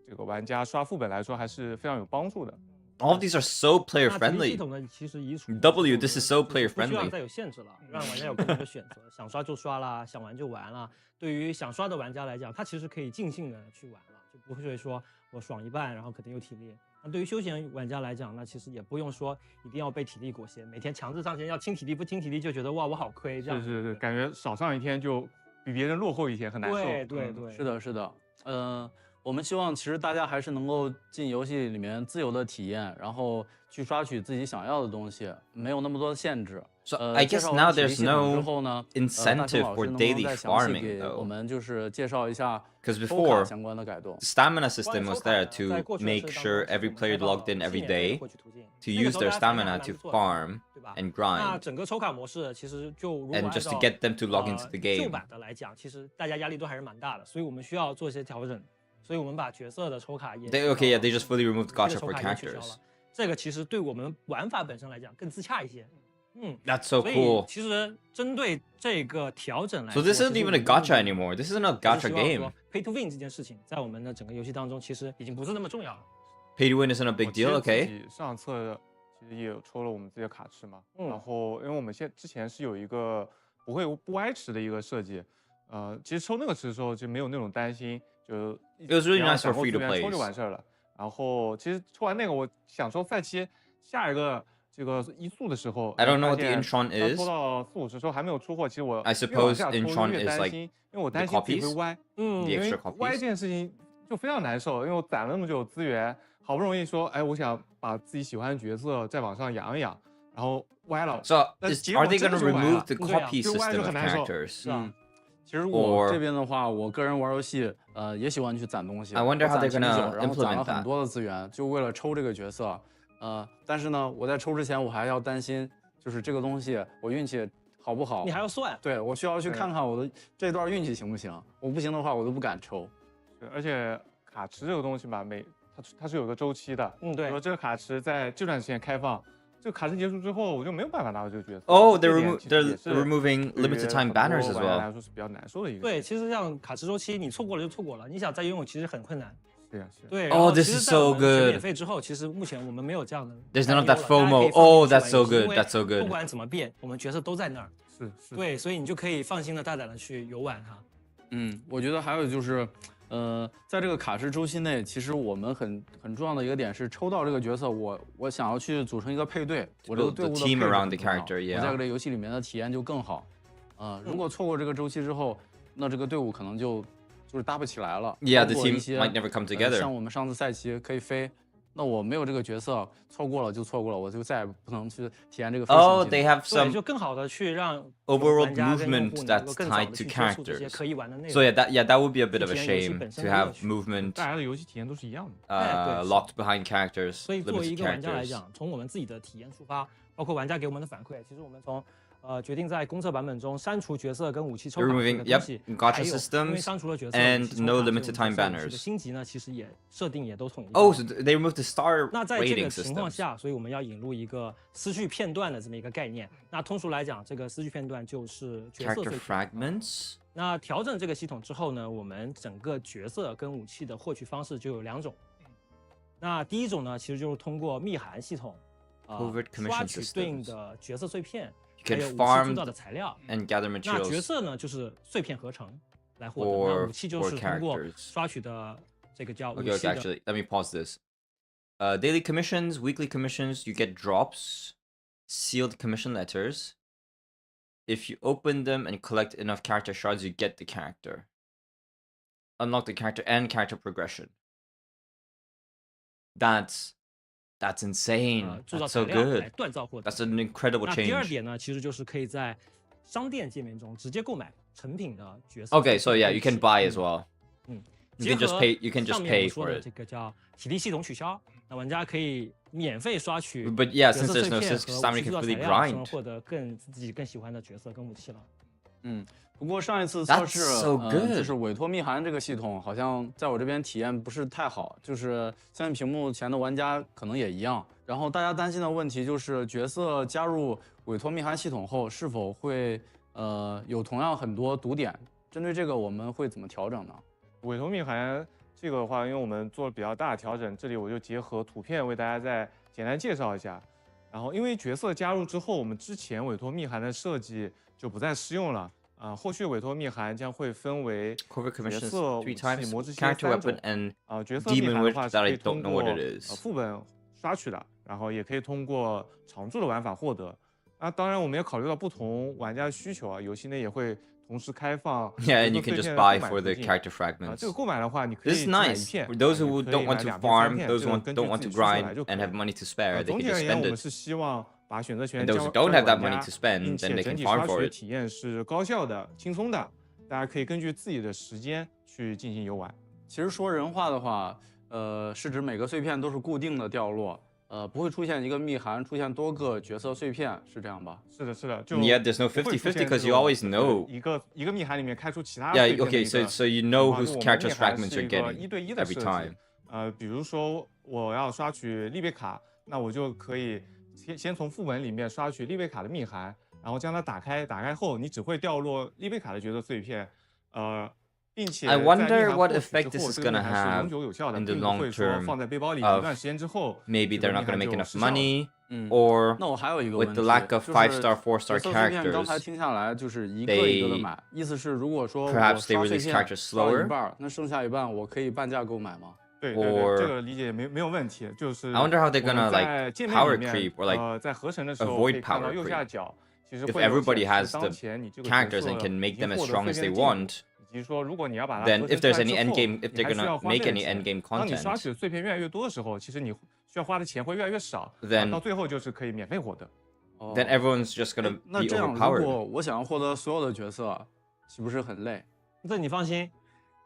这个玩家刷副本来说还是非常有帮助的。 All of these are so player 那体力系 friendly. 统呢，其实移除 W, this is so player 不需要 friendly. 再有限制了，让玩家有更多的选择，想刷就刷啦，想玩就玩啦。对于想刷的玩家来讲，他其实可以尽兴的去玩了，就不会说我爽一半，然后可能又体力。那对于休闲玩家来讲，那其实也不用说一定要被体力裹挟，每天强制上线要清体力，不清体力就觉得哇我好亏这样。是，感觉少上一天就比别人落后一天，很难受。对，是的，是的。我们希望其实大家还是能够进游戏里面自由的体验，然后去刷取自己想要的东西，没有那么多的限制。 So I guess now there's 之 no 后呢 incentive 大 for 雄老师能不能 daily 再详细 farming 给我 though. 们就是介绍一下 Because 抽卡 before, 相关的改动。 the stamina system was there 在 to 过去的 make 设置 sure 当中 every 我们 player 开放 logged in 了 every 新年的 day 获取途径 to 那个 use 时候 their 大家看 stamina 还 to 不错的 farm 对吧 and 那 grind. 整个抽卡模式其实就如果 And 按 just 照 to get them to log into the 旧 game. 版的来讲，其实大家压力都还是蛮大的，所以我们需要做一些调整。所以我们把角色的抽卡也 Okay, yeah, they just fully removed 这个 gacha 抽 for 卡也取消 characters. 了。这个其实对我们玩法本身来讲更自洽一些。That's so 所以 cool. 其实针对这个调整来 So 说 this isn't 其实 even 我 a 们 gacha anymore. This isn't a 还 gacha 是希望 game. 说 Pay to win 这件事情，在我们的整个游戏当中，其实已经不是那么重要了。 Pay to win isn't a big 我其实 deal, 自 okay? 己上册其实也有抽了我们自己的卡池嘛，嗯然后因为我们之前是有一个不歪池的一个设计，其实抽那个池的时候就没有那种担心，就 It was really 只要 nice for 掌握 free to 资源抽就 plays. 完事儿了。然后其实抽完那个，我想抽赛期下一个这个一速的时候 I don't know 发 what the 现 Intron 它 is. 抽到40-50时候还没有出货，其实我 I 越往 suppose 下抽 Intron 越 is 担 like 心，因为我担 the 心自己会 copies? 歪。 The 因为 extra 歪这 copies? 件事情就非常难受，因为我攒了那么久资源，好不容易说，哎，我想把自己喜欢的角色再往上养一养，然后歪了。 So 但 is, 结果 are they 真 going 的 to 就歪 remove 了。 the 对啊， copy 就歪就 system 很 of 难受。 characters? 是啊，其实我 Or- 这边的话，我个人玩游戏，也喜欢去攒东西。 I wonder 我 how 攒 they're 挺久 gonna 然后攒 implement 了很 that. 多的资源，就为了抽这个角色。但是呢，我在抽之前，我还要担心，就是这个东西我运气好不好你。还要算。对，我需要去看看我的这段运气行不行。我不行的话，我都不敢抽。对，而且卡池这个东西吧，它是有个周期的。对比如说这个卡池在这段时间开放，这个卡池结束之后，我就没有办法拿到这个角色。 Oh, 这 they're 点其实也 they're 是 removing 对于 limited time 很多 banners as 玩家 well. 来说是比较难受的一个。对，其实像卡池周期，你错过了就错过了，你想再拥有其实很困难。是呀，是呀。对， Oh, 然后 this 其实 is 在我 so 们全 good. 免费之后，其实目前我们没有这样的 There's 担 none of 忧 that 了大家可以 FOMO. 放 Oh, 心地 that's 去 so 玩游戏 good. 因为 That's so good. 不管怎么变，我们角色都在那儿。是。对，所以你就可以放心的、大胆的去游玩它。我觉得还有就是，在这个卡池周期内，其实我们很重要的一个点是，抽到这个角色，我想要去组成一个配对，我这个 build 队 the 伍的 team 配置 around 很 the 重要 character, 我 yeah. 在这个游戏里面的体验就更好。如果错过这个周期之后，那这个队伍可能就是搭不起来了。 Yeah, 包 the 括一 team 些 might never come together. 像我们上次赛期可以飞。那我没有这个角色，错过了就错过了，我就再也不能去体验这个飞行 Oh, 技 they 能。 have 对， some 就更好的去让 overworld 玩家跟用 movement 户能 that's 够更早 tied 的 to 去接触这些 characters. 可以玩的内 So 容。 that would be a bit of a 体验游戏 shame 本身 to 的乐 have 趣。 movement 大家的游戏体验都是一样的。对 locked behind characters, 所以作为一 limited 个玩家来 characters. 讲，从我们自己的体验出发，包括玩家给我们的反馈，其实我们从决定在公测版本中删除角色跟武器抽 They're 卡这 removing 个东西， Gacha 还有因为 systems 删除了角色 and 武器抽卡 no 所以我们 limited time 角色武器的 banners. 星级呢，其实也设定也都统一了。Oh, so they removed the star 那在这个 rating 情况 systems. 下，所以我们要引入一个思绪片段的这么一个概念。那通俗来讲，这个思绪片段就是角色 Character 碎片。 fragments. 那调整这个系统之后呢，我们整个角色跟武器的获取方式就有2种。那第一种呢，其实就是通过密函系统，Covert commission 刷取对应 systems. 的角色碎片， You 还 can 有武器 farm 铸造的材料。 and gather 那角 materials 色呢，就是碎片合成来获得。 for 那武器就是通过 characters. 刷取的这个叫武 Okay, 器 okay, 的。 actually, let me pause this. Daily commissions, weekly commissions, you get drops, sealed commission letters. If you open them and collect enough character shards, you get the character. Unlock the character and character progression. That's insane. 铸造 That's 材 so 料来 good. 锻造获得。 That's an incredible 那第二 change. 点呢，其实就是可以在商店界面中直接购买成品的角色。 Okay, so yeah, you can buy as well. 嗯， You can just pay. You can 上 just 面我 pay 说 for 的 it. 这个叫体力系统取消，那玩家可以免费刷取 But yeah, 角 since 色 there's 碎 no 片 system, 和武 you 器 can 铸造材 fully 料，从而 grind. 获得自己更喜欢的角色跟武器了。不过上一次测 That's 试， so good. 就是委托密函这个系统，好像在我这边体验不是太好，就是相信屏幕前的玩家可能也一样。然后大家担心的问题就是角色加入委托密函系统后，是否会有同样很多毒点？针对这个，我们会怎么调整呢？委托密函这个的话，因为我们做了比较大的调整，这里我就结合图片为大家再简单介绍一下。然后因为角色加入之后，我们之前委托密函的设计就不再适用了。后续委托密函将会分为 Covert 角 commissions 色、武 3器、 times, 魔之蝎 character 3种 weapon,。and 角色密 demon 函的 which 话是 that 可 I 以 don't 通 know 过 what it is. 副本刷取的，然后也可以通过常驻的玩法获得。当然我们也考虑到不同玩家的需求啊，游戏内也会同时开放 Yeah, and 角 you 色 can 碎 just 片的 buy 购买 for 途 the 径。 character fragments. 这个购买的话，你可 This 以 is 买一 nice 片， for those 也 who 可以 don't 买want to 2片、3 farm, 片， those 这个 who 根据 don't want 自 to 己需求来 grind 就可 and 以 have money to spare. They 总 can 体而 just 言， spend 我们 it. 是希望把选择权 And those 交 who don't 给 have that 玩 money 家 to spend, 并 then 且 they 整 can 体 farm 刷取 for 的 it. 体验是高效的、轻松的，大家可以根据自己的时间去进行游玩。其实说人话的话，是指每个碎片都是固定的掉落，不会出现一个密函出现多个角色碎片，是这样吧？是的，是的，就 Yeah, there's no 不会出 50-50现 because 这 you 种 always know. 一个密函里面开出其他 Yeah, 碎片的 okay, 一 so 个 so you 情 know 况 whose 就我们 character 密函 fragments 是 you're 一个 getting 1对1的 every 设计。 time. 比如说我要刷取丽贝卡，那我就可以先从副本里面刷取丽贝卡的密函，然后将它打开，打开后你只会掉落丽贝卡的角色碎片，并且 I 在 wonder 密函 what 获取 effect 之 this 后 is 这个密 gonna 函是 have 永久有效的， in the 并不 long 会说 term 放在背包里一 of 段时间之后 Maybe 这 they're 个 not 密 gonna 函 make 就 enough 失效了。 money, 那 or 我还有一个 with 问 the 题， lack of 就是 5-star, 4-star 角色碎片刚才 characters, 听下来就是一个一个的买，意思是如果说我 perhaps they 刷碎 release 片 characters 刷了 slower. 一半，那剩下一半我可以半价购买吗？对， or 这个理解没有问题，就是 I wonder how they're 我们 gonna 在 like 界面 power 里面 creep or like 在合成的时候 avoid 可以看到 power 右下 creep. 角，其实 If 会有 everybody 显 has 示当 the 前你这个 characters 角 and 色 can 已 make 经 them as 获得 strong 碎 as 片 they 的进度， want, 以及说如果你要把它 then 合 if 成出 there's 来 any 之后 endgame, if 你 they're 还需 gonna 要花 make 费的 any 钱。 endgame 当你刷 content, 取的碎片越来越多的时候，其实你需要花的钱会越来越少， then 到最后就是可以免费获得。then everyone's just gonna 那 be 这样，如 overpowered. 果我想要获得所有的角色，岂不是很累？这你放心。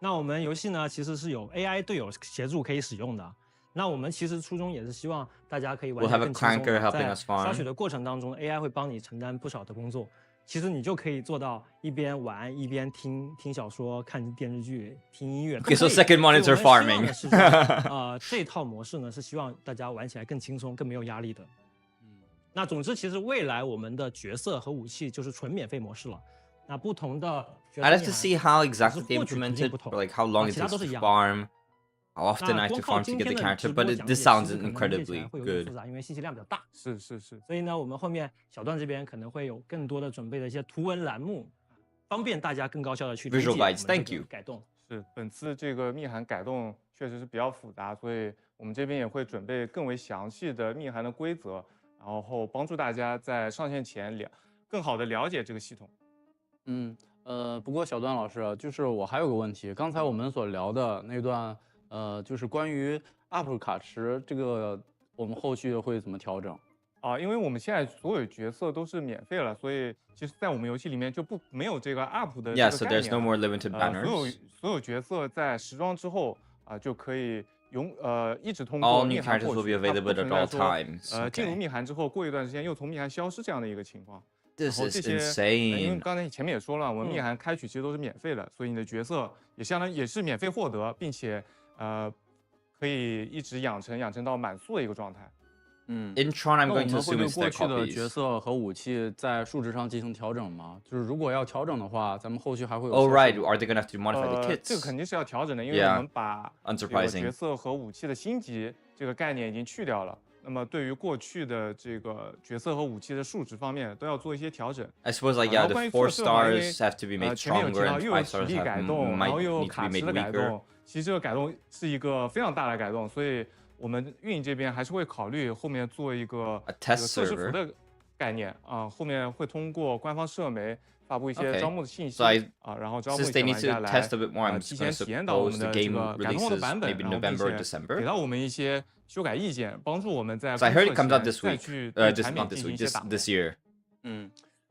那我们游戏呢，其实是有 AI 队友协助可以使用的。那我们其实初衷也是希望大家可以玩 We'll 得 have a 更轻松 clanker 的， helping 在 us farm. 刷取的过程当中，AI 会帮你承担不少的工作。其实你就可以做到一边玩一边听小说、看电视剧、听音乐。 Okay, so 都可以 second monitor 所以我们希望 farming. 的是说这套模式呢是希望大家玩起来更轻松、更没有压力的。那总之，其实未来我们的角色和武器就是纯免费模式了。那不同的角色 I'd have to see how exactly they 获取途径 implement 不 it, 同 or like how long it 其他 takes 都 to 是一样。 farm, how often I 那 have to 光靠 farm to 今 get 天 the 的 character, 直 but 播 it, 讲 this 解 sounds 其实可能列起来 incredibly 会有点 good. 复杂，因为信息量比较大。是。所以呢，我们后面小段这边可能会有更多的准备的一些图文栏目，方便大家更高效的去理解 Visual 我们 guides, 这 thank 个 you. 改动。是，本次这个密函改动确实是比较复杂，所以我们这边也会准备更为详细的密函的规则，然后帮助大家在上线前更好的了解这个系统。不过小段老师，就是我还有个问题，刚才我们所聊的那段，就是关于 UP 卡池这个，我们后续会怎么调整？因为我们现在所有角色都是免费了，所以其实在我们游戏里面就没有这个 UP 的 Yeah, 这 so 个概 there's 念 no 了 more limited 所有 banners. 角色在时装之后就可以一直通 All 过 new 密函 characters 获 will 取， be 它不 available 存 at 在 all 说 times. 进入 Okay. 密函之后过一段时间又从密函消失这样的一个情况。This 然后 is 这些，因为 insane. 刚才前面也说了，我们密函开取其实都是免费的，所以你的角色也相当于也是免费获得，并且可以一直养成到满速的一个状态。In Tron, I'm 那我 going to 们会 assume 对 it's 过 their 去的 copies. 角色和武器在数值上进行调整吗？就是如果要调整的话，咱们后续还会有。Oh right, are they gonna have to modify the 这个 kits? 肯定是要调整的，因为我们把这个角色和武器的星级这个概念已经去掉了。那么对于过去的这个角色和武器的数值方面，都要做一些调整。I suppose like the 4 stars have to be made 前面有提 stronger 到 and 又有 5 体 stars 力改 have 动，然后 might 又有 need to 卡 be 池 made 的改 weaker. 动。其实这个改动是一个非常大的改动，所以我们运营这边还是会考虑后面做一个测试服的概念啊，后面会通过官方社媒发布一些招募的信息啊，然后招募一些玩家来提前体验到我们的这个改动后的版本，然后并且给到我们一些修改意见，帮助我们在 I heard it comes out this 再 week. 去对产品 Not 进 this 行 week, 一些打磨。 this year.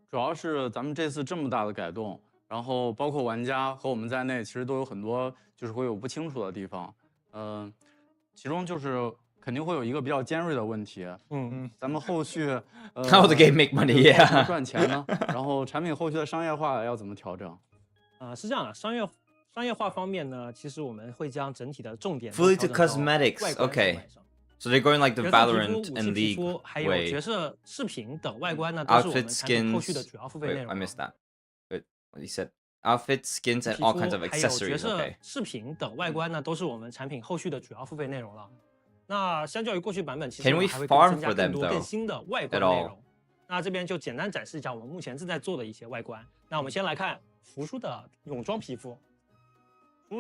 主要是咱们这次这么大的改动，然后包括玩家和我们在内，其实都有很多就是会有不清楚的地方。其中就是肯定会有一个比较尖锐的问题。咱们后续How the game make money? Yeah. 赚钱呢？然后产品后续的商业化要怎么调整？是这样的，商业化方面呢，其实我们会将整体的重点 Fully to cosmetics. Okay. So they're going like the Valorant and League 还有 way. 角色饰品等外观呢，都是我们 Outfit 产品后续 skins. 的主要付费内 Wait, 容。 I missed that. Wait, what you said? Outfits, skins, and all kinds of 还有角 accessories. 色 Okay. 饰品等外观呢，都是我们产品后续的主要付费内容了。那相较于过去版本，其实 Can 我 we 们还会 farm 增加 for 更 them 多 though? 更新的外观 At 内 all? 容。那这边就简单展示一下我们目前正在做的一些外观。那我们先来看服输的泳装皮肤。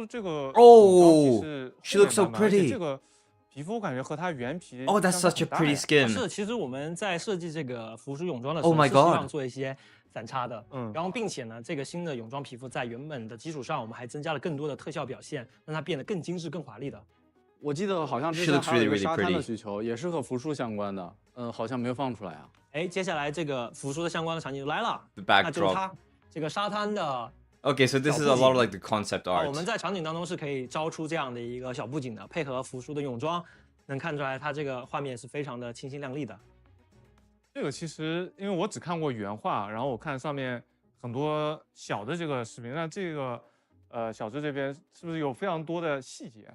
这个 Oh, she looks so pretty. 这个皮肤我感觉和它原皮 Oh, that's such a pretty skin. 是，其实我们在设计这个服输泳装的时 Oh 候， my 是希望 God 做一些反差的。然后并且呢，这个新的泳装皮肤在原本的基础上，我们还增加了更多的特效表现，让它变得更精致、更华丽的。我记得好像之前还有一个沙滩的需求，也是和服输相关的，好像没有放出来啊。接下来这个服输的相关的场景就来了， The 那就是 backdrop. 它这个沙滩的。Okay, so this is a lot of like the concept 我们 art. 在场景当中是可以招出这样的一个小布景的，配合服输的泳装，能看出来它这个画面是非常的清新亮丽的。这个其实因为我只看过原画，然后我看上面很多小的这个视频，那这个小智这边是不是有非常多的细节？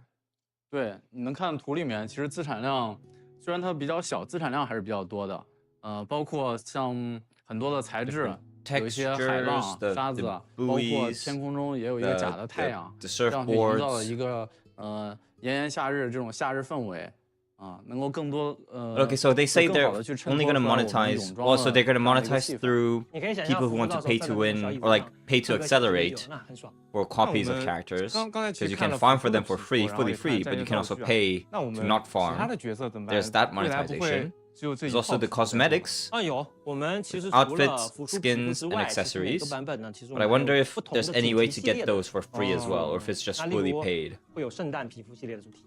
对，你能看图里面，其实资产量虽然它比较小，资产量还是比较多的。包括像很多的材质。有一些海浪、沙子，包括天空中也有一个假的太阳，这样去营造了一个炎炎夏日这种夏日氛围啊，能够更多Okay, so they say they're only going to monetize. Well, so they're going to monetize through people who want to pay to win or like pay to accelerate for copies of characters. Because you can farm for them for free, fully free, but you can also pay to not farm. There's that monetization. There's also the cosmetics. 有，我们其实除了 Outfits, 服输皮肤 skins, 之 and 外，其实每个 accessories. 版本呢，其实我 But I 们 wonder 有 if 不同的 there's 主 any 题 way to 系列 get 的 those for free as well, or if it's just 那例 fully 如 paid. 会有圣诞皮肤系列的主题。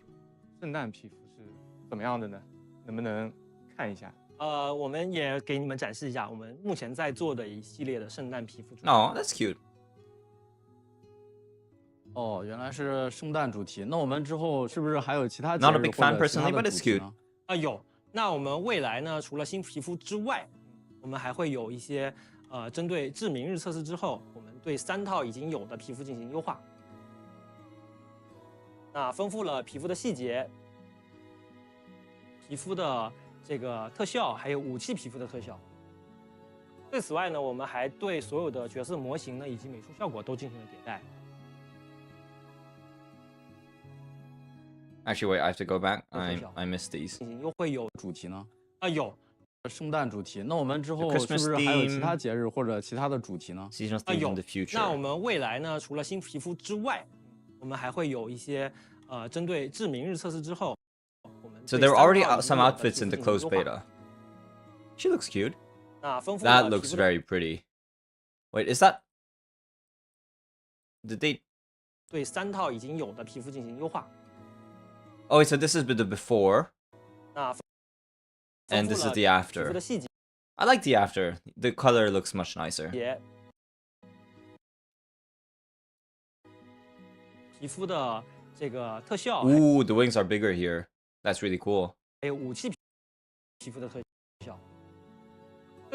圣诞皮肤是怎么样的呢？能不能看一下？我们也给你们展示一下我们目前在做的一系列的圣诞皮肤主题。Oh, that's cute. 哦，原来是圣诞主题。那我们之后是不是还有其他节 Not 日 a big 或 fan 者其他 personally, 的 but 主 it's 题 cute. 呢？有。那我们未来呢，除了新皮肤之外，我们还会有一些针对至明日测试之后，我们对3套已经有的皮肤进行优化。那丰富了皮肤的细节、皮肤的这个特效，还有武器皮肤的特效。对此外呢，我们还对所有的角色模型呢以及美术效果都进行了迭代。Actually, wait, I have to go back. I missed these. 又会有主题呢？有。圣诞主题，那我们之后 The 是 Christmas 不是还有 theme 其他节日或者其他的主题呢？ Seasonal themes in the future. 那我们未来呢，除了新皮肤之外，我们还会有一些针对至明日测试之后，我们 So there are already some outfits in the closed beta. She looks cute. 那丰富 That looks very pretty. Wait, is that? Did they? 对3套已经有的皮肤进行优化。Oh, so this is the before. 那 And this is the 皮肤 after. 的细节 I like the after. The color looks much nicer. 皮肤的这个特效， Ooh, the wings are bigger here. That's really cool. 还有武器皮肤的特效。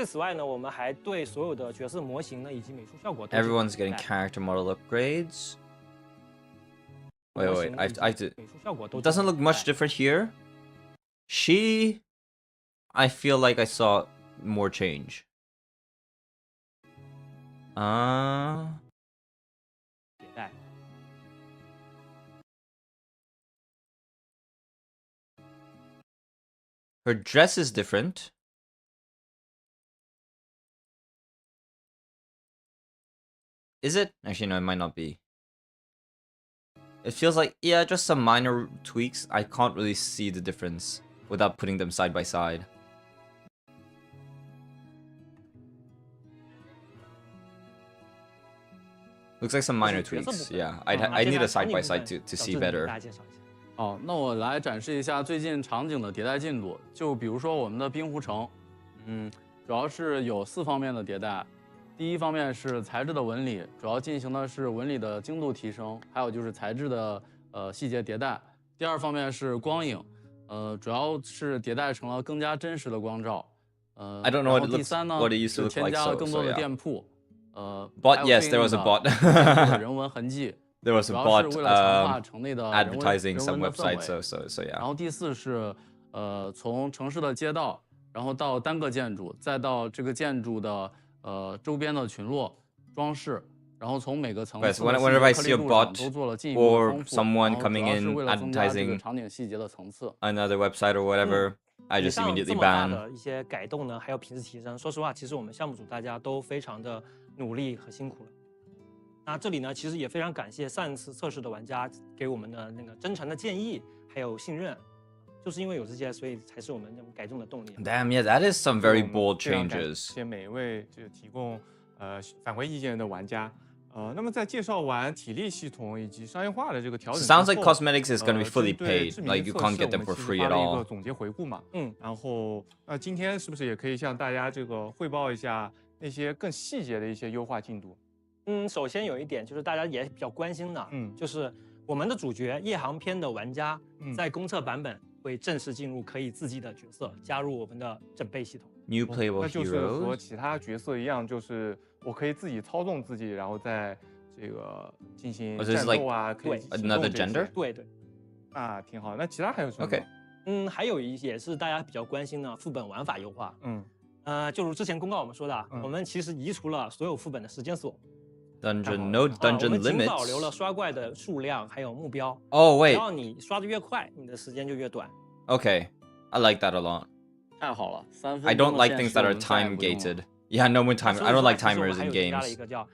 对此外呢，我们还对所有的角色模型呢以及美术效果都 Everyone's getting character model upgrades. Wait, I did. It doesn't look much different here. She, I feel like I saw more change. Her dress is different. Is it? Actually, no, it might not be. It feels like, yeah, just some minor tweaks. I can't really see the difference without putting them side by side. Looks like some minor tweaks. Yeah, I need a side by side to see better. 好，那我来展示一下最近场景的迭代进度。就比如说我们的冰湖城，主要是有4方面的迭代。第一方面是材质的纹理，主要进行的是纹理的精度提升，还有就是材质的细节迭代。第二方面是光影，主要是迭代成了更加真实的光照。I don't know what it looks. What it used to look 添 like. 加了更多的 yeah. 店铺。Bot, yes, there was a bot. 人文痕迹。There was a 主要 bot 是为了强化城内的 advertising some 人文的氛围 websites. So yeah. 然后第4是从城市的街道，然后到单个建筑，再到这个建筑的周边的群落装饰，然后从每个层次 whenever I see a bot 都做了进一步的 or 丰富， someone 然后主 coming 要是 in 为了增加这个 advertising 场景细节的层次。 another website or whatever, I 以 just 上 immediately 这么大 ban. 的一些改动呢，还有品质提升，说实话，其实我们项目组大家都非常的努力和辛苦了。那这里呢，其实也非常感谢上一次测试的玩家给我们的那个真诚的建议，还有信任，就是因为有这些，所以才是我们这种改动的动力。Damn, yeah, that is some very bold 非常感 changes. 谢每一位就提供反馈意见的玩家。那么在介绍完体力系统以及商业化的这个调整之后 Sounds like cosmetics is going to be fully 针对 paid. 知名 Like you 测 can't 试 get 我 them 们 for 其实 free 发 at 了一个 all. 总结回顾嘛。然后今天是不是也可以向大家这个汇报一下那些更细节的一些优化进度？首先有一点就是大家也比较关心的，就是我们的主角夜航篇的玩家在公测版本会正式进入可以自己的角色，加入我们的整备系统。New playable 那就是和 heroes. 其他角色一样，就是我可以自己操纵自己，然后再这个进行 Oh, this is 战斗啊，可以启动 another 这些 gender? 对对，啊，挺好。那其他还有什么 OK 还有一些是大家比较关心的副本玩法优化。就如之前公告我们说的，我们其实移除了所有副本的时间锁。Dungeon, no 我 dungeon 们仅保留 limits. 了刷怪的数量还有目标。 Oh, 只 wait. 要你刷的越快，你的时间就越短。 Okay. I like that a lot. 太好了，3分钟 I 的 don't like 限 things 时 that 我 are 们再也 time 不用了 gated. Yeah, no more timer. I don't like 所以说 timers 其实我们还 in 有增加了 games. 一个叫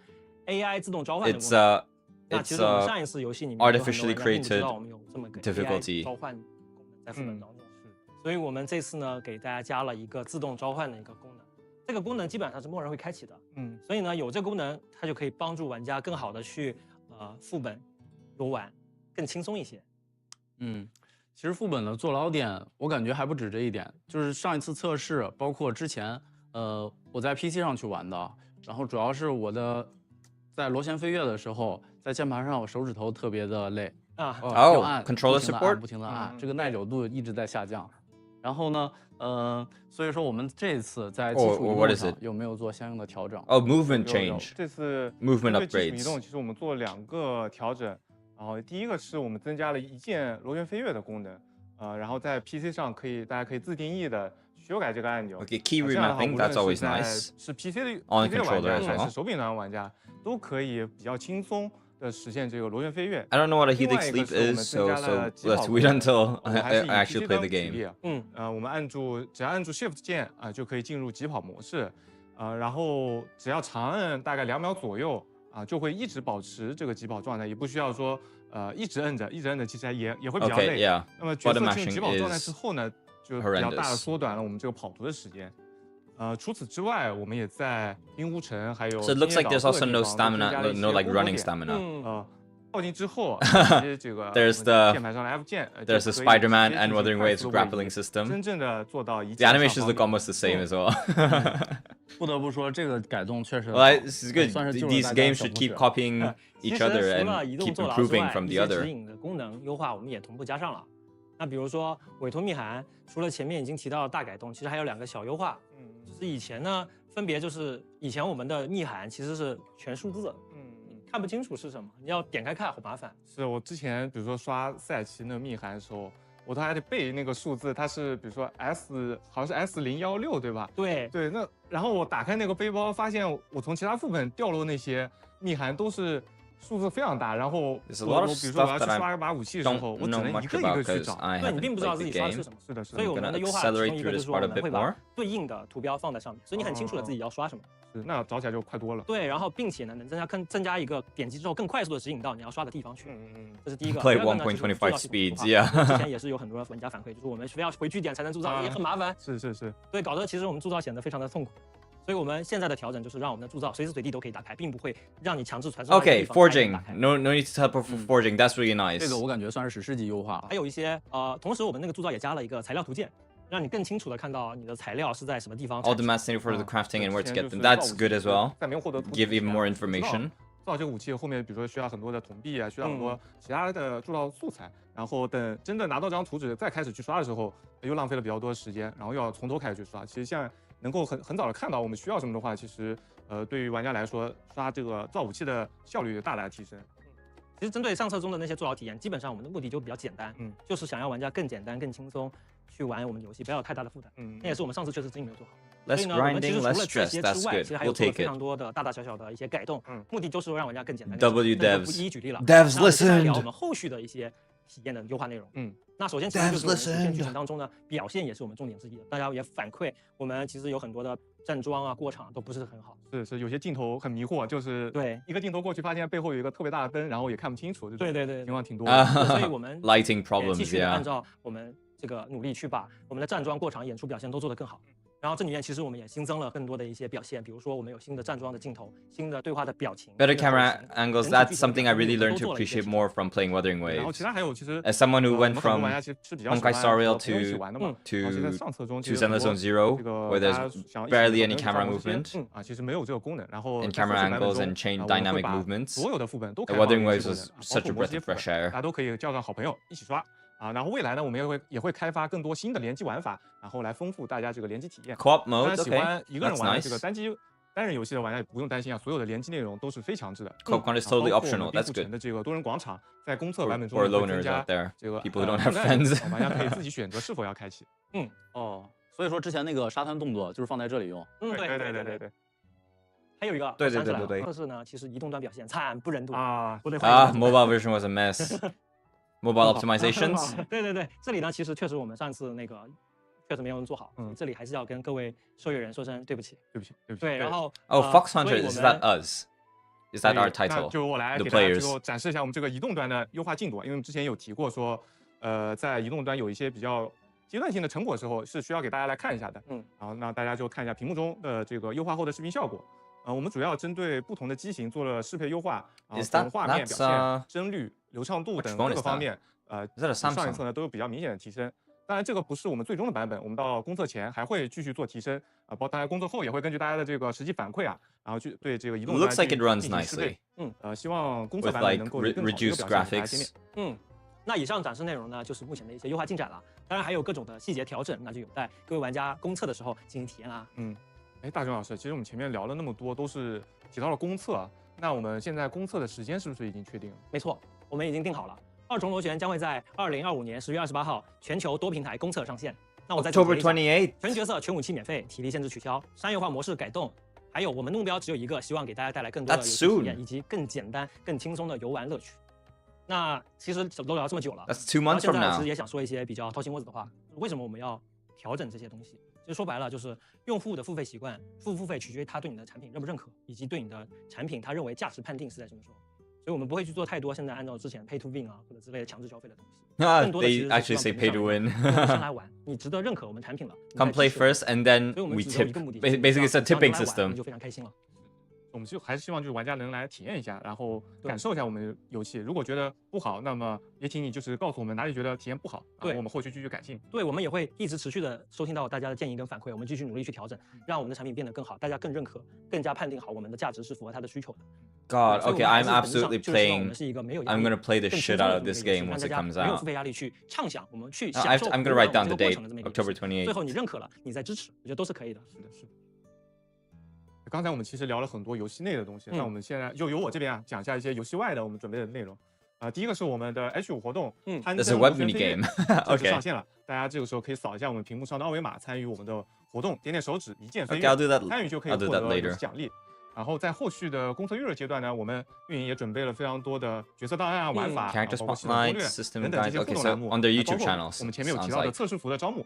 AI 自动召唤的功 It's 能。那 it's 其实我们上一次游戏里面 artificially 有很多人并不知 created 道我们有这么个 difficulty. AI 召唤功能在副本当中。所以我们这次呢给大家加了一个自动召唤的一个功能。这个功能基本上是默认会开启的。所以呢有这个功能，它就可以帮助玩家更好的去副本游玩，更轻松一些。其实副本的坐牢点，我感觉还不止这一点，就是上一次测试，包括之前，我在 PC 上去玩的，然后主要是我的在螺旋飞跃的时候，在键盘上我手指头特别的累啊，哦按 controller 不停地 support 按不停的按，这个耐久度一直在下降。然后呢，所以说我们这次在基础移动上有没有做相应的调整？ Oh, movement change. 这次 movement 对基础移 upgrades. 动，其实我们做了2个调整。然后第一个是我们增加了一键螺旋飞跃的功能，然后在 PC 上大家可以自定义的修改这个按钮。Okay, key 这样的话 remapping, 无论 that's always 是在 nice. 是 PC 的 On PC 的玩 controller 家 as 还 well. 是手柄端玩家都可以比较轻松的实现这个螺旋飞跃。 I don't know what a 另 helix 外一个 leap 是我们 is, 增 so 加了疾 let's 跑 wait 功能 until 我们还是 I 以 actually PC play 当 the 体力 game. 我们只要按住 Shift 键就可以进入疾跑模式，然后只要长按大概2秒左右就会一直保持这个疾跑状态，也不需要说一直摁着，其实也会比较 Okay, 累。 yeah. 那么角色 Button 进入疾 mashing 跑状态 is 之后呢，就比较大的 horrendous. 缩短了我们这个跑图的时间。除此之外，我们也在冰湖城还有 So it looks like there's also no 金叶岛各个地方都增加 stamina, 了一些 no like 工作 running 点 stamina. 靠近之后，直接这个 There's 我们 the 键盘上的 F 键 there's the 就可以 Spider-Man 直接 and 进行 Wuthering 快 Waves 速的位 grappling 移 system. 真正的做到一 The 键上 animations 方 look 面 almost the same as well. 不得不说，这个改动确实 Well, this is good. 算是救了 These 大家的 games 小 should 拇 keep 指 copying 其 each 实 other 除了 and 移动 keep 坐牢之 improving 外， from 一 the 些指 other. 引的功能优化我们也同步加上了。那比如说委托密函，除了前面已经提到的大改动，其实还有2个小优化。就是以前呢，分别就是以前我们的密函其实是全数字，看不清楚是什么，你要点开看，好麻烦。是我之前比如说刷赛奇那个密函的时候，我都还得背那个数字，它是比如说 S 好像是S016对吧？对，那然后我打开那个背包，发现我从其他副本掉落那些密函都是数字非常大，然后我比如说我要去刷一把武器的时候，我只能一个一个去找。对，你并不知道自己刷的是什么。是的，所以我们的优化其中一个就是说我们会把对应的图标放在上面，所以你很清楚的自己要刷什么。那找起来就快多了。对，然后并且呢，能增加一个点击之后更快速的指引到你要刷的地方去。这是第一个。Play 1.25 speeds， yeah。之前也是有很多玩家反馈，就是我们非要回据点才能铸造，也很麻烦。是。对，搞得其实我们铸造显得非常的痛苦。所以我们现在的调整就是让我们的铸造随时随地都可以打开，并不会让你强制传送。Okay, forging. No need to type for forging. That's really nice. 这个我感觉算是史诗级优化了。还有一些同时我们那个铸造也加了一个材料图鉴。让你更清楚的看到你的材料是在什么地方。All the maps needed for the crafting and where to get them. That's good as well. 在没有获得图 Give even more information. 造这个武器后面，比如说需要很多的铜币啊，需要很多其他的铸造素材，然后等真的拿到这张图纸再开始去刷的时候，又浪费了比较多的时间，然后又要从头开始去刷。其实现在能够很早的看到我们需要什么的话，其实对于玩家来说，刷这个造武器的效率大大的提升。其实针对上册中的那些做好体验，基本上我们的目的就比较简单，就是想要玩家更简单、更轻松去玩我们的游戏，不要有太大的负担。那也是我们上次确实真没有做好。Less grinding, less stress. That's good. 其实还有做了非常多的大大小小的一些改动，目的就是让玩家更简单。 WDevs. 一一举例了。 Devs 聊 listened. 我们后续的一些体验的优化内容。那首先其实就是我们实现剧情当中呢，表现也是我们重点之一的。大家也反馈，我们其实有很多的站桩啊、过场都不是很好。是，有些镜头很迷惑，就是对一个镜头过去，发现背后有一个特别大的灯，然后也看不清楚。对，情况挺多的。所以我们 lighting problems， 继续按照我们这个努力去把我们的站桩、过场、演出表现都做得更好。然后这里面其实我们也新增了更多的一些表现，比如说我们有新的站桩的镜头、新的对话的表情。Better camera angles. That's something I really learned to appreciate more from playing Wuthering Waves. 然后其他还有其实 as someone who went from Honkai Star Rail to Zenless Zone Zero, where there's barely any camera movement 啊，其实没有这个功能。然后 and camera angles and chain dynamic movements. 所有的副本都 Wuthering Waves was such a breath of fresh air. 大家都可以叫上好朋友一起刷。然后未来呢，我们也会开发更多新的联机玩法，然后来丰富大家这个联机体验。Co-op mode, 喜欢一个人玩这个单人游戏的玩家也不用担心啊，所有的联机内容都是非强制的。Co-op content is totally optional. That's good. 的这个多人广场在公测版本中 For 会 loners 增加 out there, 这个 people who don't have friends. 玩家可以自己选择是否要开启。所以说之前那个沙滩动作就是放在这里用。对。还有一个，对，测试呢，其实移动端表现惨不忍睹mobile version was a mess. Mobile optimizations. 对，这里呢，其实确实我们上次那个确实没有做好，这里还是要跟各位受益人说声对不起。对，然后Fox Hunter, is that us? Is that our title? 就我来给大家最后展示一下我们这个移动端的优化进度，因为我们之前有提过说，在移动端有一些比较阶段性的成果的时候，是需要给大家来看一下的。然后那大家就看一下屏幕中的这个优化后的视频效果。我们主要针对不同的机型做了适配优化，从画面表现、帧率、流畅度等各个方面，上一侧呢都有比较明显的提升。当然，这个不是我们最终的版本，我们到公测前还会继续做提升，包括大家公测后也会根据大家的这个实际反馈然后去对这个移动端 Looks like it runs nicely. 希望公测版本能够更好的表现大家界面。那以上展示内容呢，就是目前的一些优化进展了。当然还有各种的细节调整，那就有待各位玩家公测的时候进行体验啦。大熊老师，其实我们前面聊了那么多，都是提到了公测，那我们现在公测的时间是不是已经确定了？没错，我们已经定好了。二重螺旋将会在2025年10月28号全球多平台公测上线。那我再总结一下 October 28th. 全角色、全武器免费，体力限制取消，商业化模式改动，还有我们的目标只有一个，希望给大家带来更多的游戏体验，以及更简单、更轻松的游玩乐趣。那其实都聊这么久了， That's 2 months 现 from 在 now. 其实也想说一些比较掏心窝子的话。为什么我们要调整这些东西？其实说白了，就是用户的付费习惯，付费取决于他对你的产品认不认可，以及对你的产品他认为价值判定是在什么时候。所以我们不会去做太多现在按照之前 pay to win 或者之类的强制消费的东西。更多的其 They 实 actually say pay to win. 上来玩，你值得认可我们产品了。Come play first, and then we tip. Basically, it's a tipping system. 就非常开心了。我们就还是希望就是玩家能来体验一下，然后感受一下我们的游戏。如果觉得不好，那么也请你就是告诉我们哪里觉得体验不好，然后我们后续继续改进。对，我们也会一直持续的收听到大家的建议跟反馈，我们继续努力去调整，让我们的产品变得更好，大家更认可，更加判定好我们的价值是符合他的需求的。God, okay, I'm absolutely playing. I'm gonna play the shit out of this game once it comes 没有 out. 付费压力去畅想，我们去享受。I'm gonna write down the date, 最 October 28th. 后你认可了，你再支持，我觉得都是可以的。是的。刚才我们其实聊了很多游戏内的东西，那我们现在就由我这边讲一下一些游戏外的我们准备的内容。第一个是我们的 H5活动，这是 Web Mini Game， OK， 上线了，大家这个时候可以扫一下我们屏幕上的二维码，参与我们的活动，点点手指，一键飞跃，参与就可以获得游戏奖励。然后在后续的公测预热阶段呢，我们运营也准备了非常多的角色档案、玩法、Character 包括系统攻略等等这些互动栏目。on their YouTube channels， 包括我们前面有提到的测试服的招募，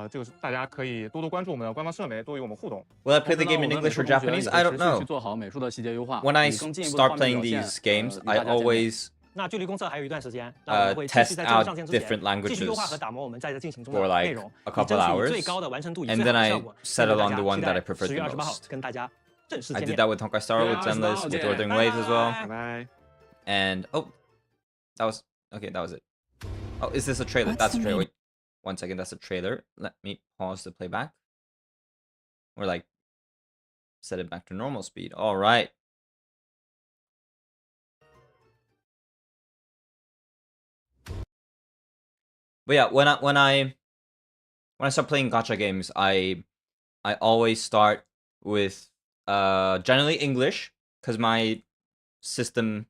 这个是大家可以多多关注我们的官方社媒，多与我们互动。Will I play the game in English or Japanese? I don't know. 去做好美术的细节优化。 When I start playing these games, I always 那距离公测还有一段时间，那我们会继续在正式上线之前继续优化和打磨我们在这进行中的内容，以争取最高的完成度与最好的效果。10月28号跟大家正式见面。I did that with Honkai Star, with Zenless, with Northern Waves as well. Bye. And that was it. Oh, is this a trailer? That's a trailer. Wait, 1 second. That's a trailer. Let me pause the playback. Or like set it back to normal speed. All right. But yeah, when I start playing gacha games, I always start with generally English, because my system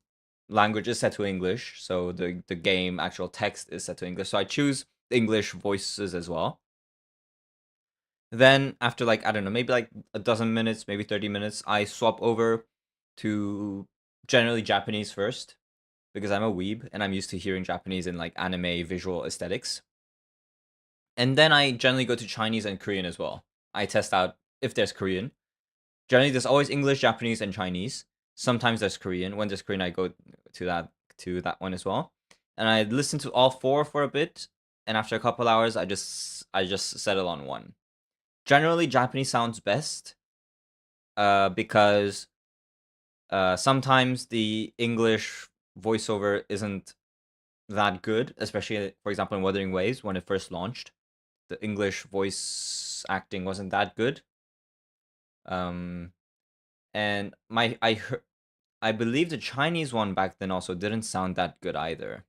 language is set to English, so the game actual text is set to English, so I choose English voices as well. Then after like, I don't know, maybe like a dozen minutes, maybe 30 minutes, I swap over to generally Japanese first, because I'm a weeb and I'm used to hearing Japanese in like anime visual aesthetics. And then I generally go to Chinese and Korean as well. I test out if there's Korean. Generally, there's always English, Japanese, and Chinese. Sometimes there's Korean. When there's Korean, I go to that one as well. And I listen to all four for a bit. And after a couple hours, I just settle on one. Generally, Japanese sounds best, because sometimes the English voiceover isn't that good, especially, for example, in Wuthering Waves when it first launched. The English voice acting wasn't that good. And I believe the Chinese one back then also didn't sound that good either.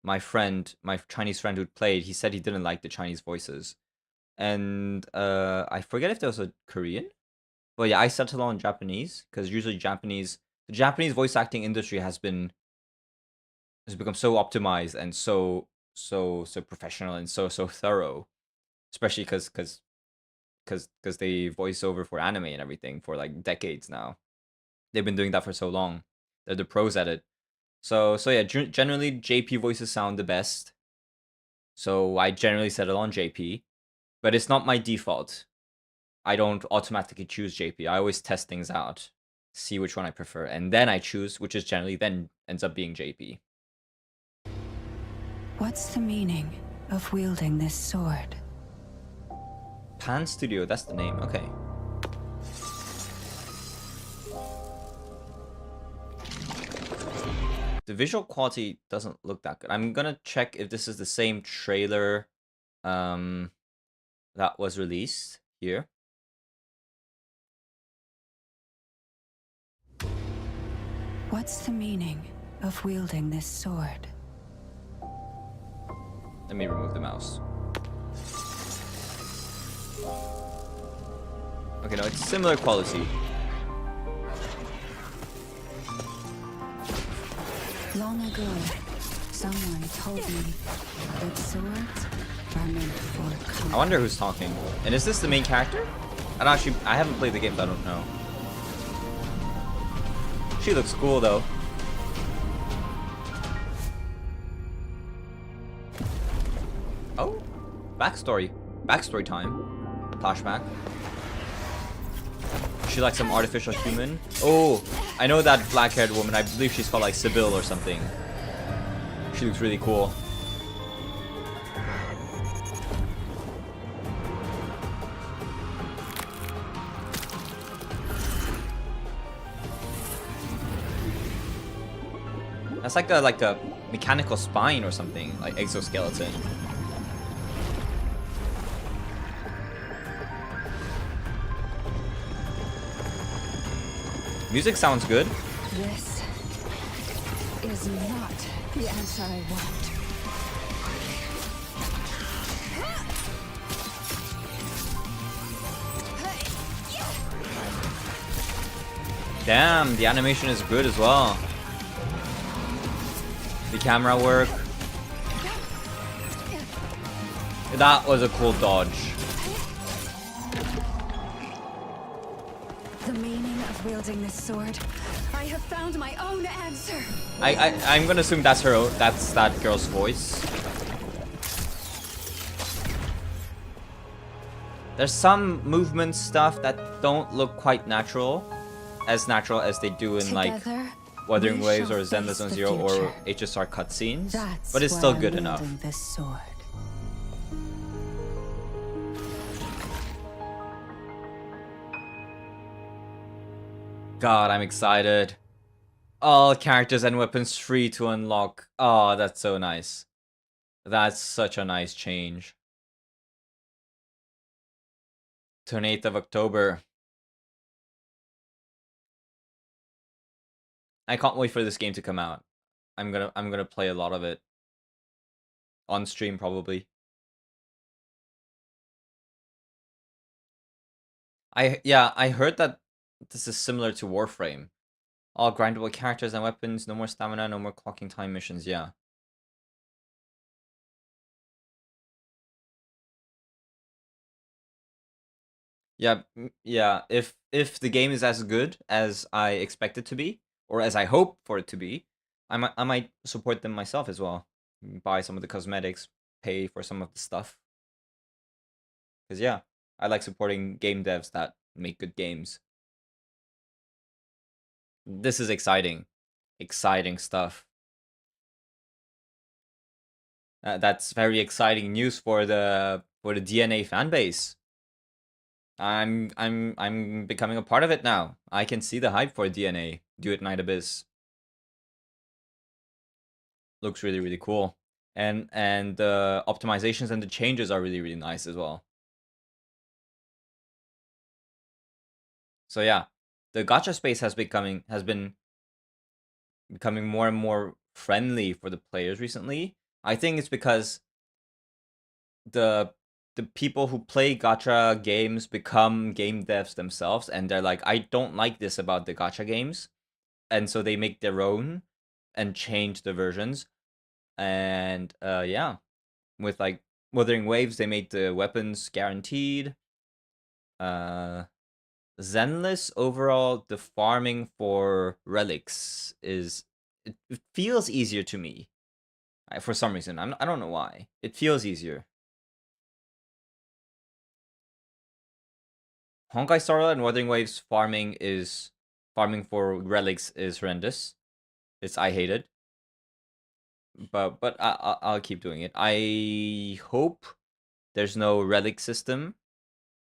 My Chinese friend who played, he said he didn't like the Chinese voices. And I forget if there was a Korean. But yeah, I settled on Japanese, because usually the Japanese voice acting industry has become so optimized and so professional and so thorough, especially because they voice over for anime and everything for like decades now. They've been doing that for so long. They're the pros at it. So yeah, generally JP voices sound the best. So I generally settle on JP, but it's not my default. I don't automatically choose JP. I always test things out, see which one I prefer, and then I choose, which is generally then ends up being JP. What's the meaning of wielding this sword? Pan Studio, that's the name. Okay. The visual quality doesn't look that good. I'm gonna check if this is the same trailer that was released here. What's the meaning of wielding this sword? Let me remove the mouse. Okay, no, it's similar quality. Long ago, someone told me that swords are meant for combat. I wonder who's talking. And is this the main character? I haven't played the game, so I don't know. She looks cool though. Oh, backstory time. Flashback. She like some artificial human. Oh, I know that black-haired woman. I believe she's called like Sybil or something. She looks really cool. That's like a mechanical spine or something, like exoskeleton. Music sounds good. This is not the answer I want. Damn, the animation is good as well. The camera work. That was a cool dodge. The meaning of wielding this sword. I have found my own answer. I'm gonna assume that's that's that girl's voice. There's some movement stuff that don't look quite natural as they do in like Wuthering Waves or Zenless Zone Zero or HSR cutscenes, but it's still good enough. This sword. God, I'm excited. All characters and weapons free to unlock. Oh, that's so nice. That's such a nice change. 28th of October. I can't wait for this game to come out. I'm gonna play a lot of it. On stream probably. I heard that this is similar to Warframe. All grindable characters and weapons, no more stamina, no more clocking time missions, yeah. Yeah, if the game is as good as I expect it to be, or as I hope for it to be, I might support them myself as well. Buy some of the cosmetics, pay for some of the stuff. Because yeah, I like supporting game devs that make good games. This is exciting. Exciting stuff. That's very exciting news for the DNA fan base. I'm becoming a part of it now. I can see the hype for DNA. Do It Night Abyss. Looks really, really cool. And the optimizations and the changes are really, really nice as well. So yeah, the gacha space has been becoming more and more friendly for the players recently. I think it's because the people who play gacha games become game devs themselves, and they're like, I don't like this about the gacha games, and so they make their own and change the versions. And yeah, with like Wuthering Waves, they made the weapons guaranteed. Zenless overall, the farming for relics it feels easier to me. For some reason, I don't know why. It feels easier. Honkai Star Rail and Wuthering Waves farming for relics is horrendous. I hate it. But I'll keep doing it. I hope there's no relic system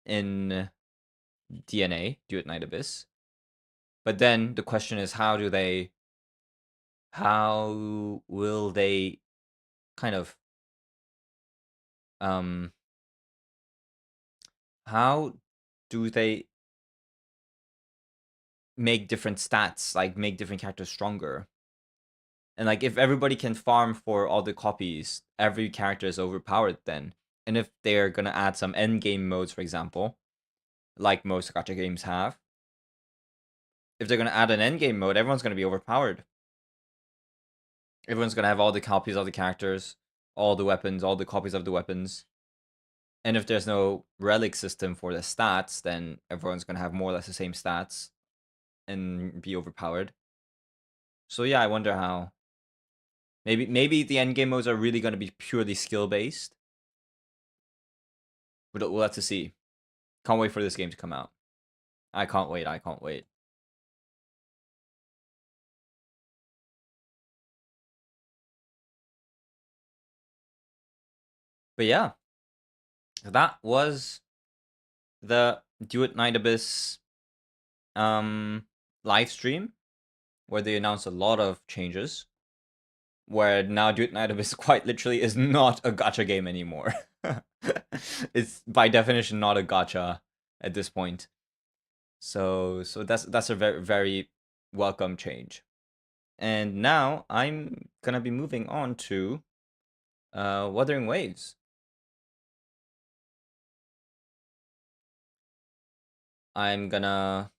in DNA, Do It Night Abyss. But then the question is, how will they kind of how do they make different stats, like make different characters stronger? And like if everybody can farm for all the copies, every character is overpowered then. And if they're gonna add some end game modes, for example, like most gacha games have, if they're gonna add an end game mode, everyone's gonna be overpowered. Everyone's gonna have all the copies of the characters, all the weapons, all the copies of the weapons. And if there's no relic system for the stats, then everyone's gonna have more or less the same stats and be overpowered. So yeah, I wonder how. Maybe the endgame modes are really gonna be purely skill based. We'll have to see. Can't wait for this game to come out. I can't wait. But yeah, that was the Do It Night Abyss live stream where they announced a lot of changes. Where now Do It Night Abyss quite literally is not a gacha game anymore. It's by definition not a gacha at this point. So that's a very, very welcome change. And now I'm gonna be moving on to Wuthering Waves. I'm gonna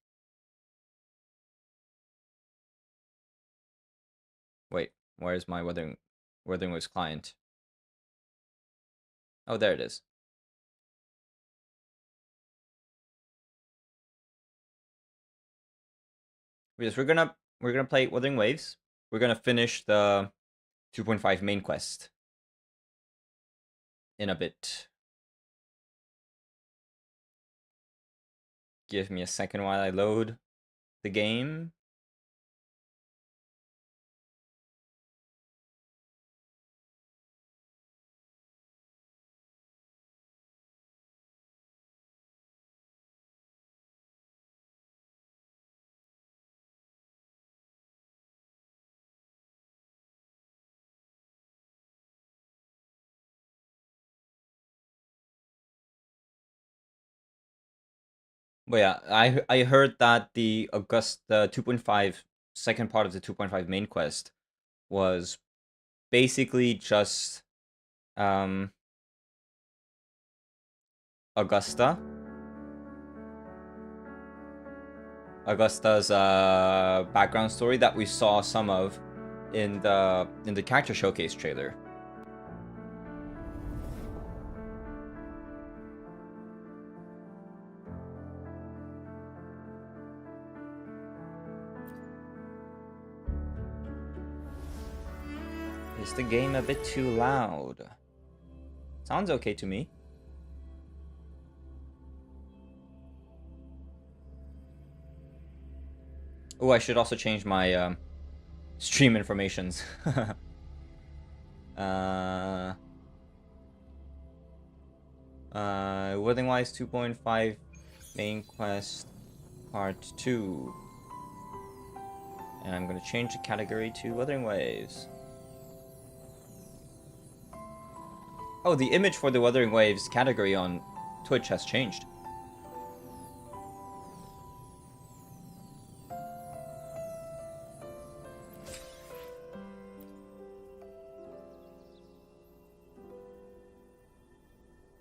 Where's my Wuthering Waves client? Oh, there it is. Yes, we're gonna play Wuthering Waves. We're gonna finish the 2.5 main quest in a bit. Give me a second while I load the game. But yeah, I heard that the Augusta 2.5 second part of the 2.5 main quest was basically just Augusta's background story that we saw some of in the character showcase trailer. Is the game a bit too loud? Sounds okay to me. Oh, I should also change my stream informations. Wuthering Waves 2.5 main quest part 2. And I'm gonna change the category to Wuthering Waves. Oh, the image for the Wuthering Waves category on Twitch has changed.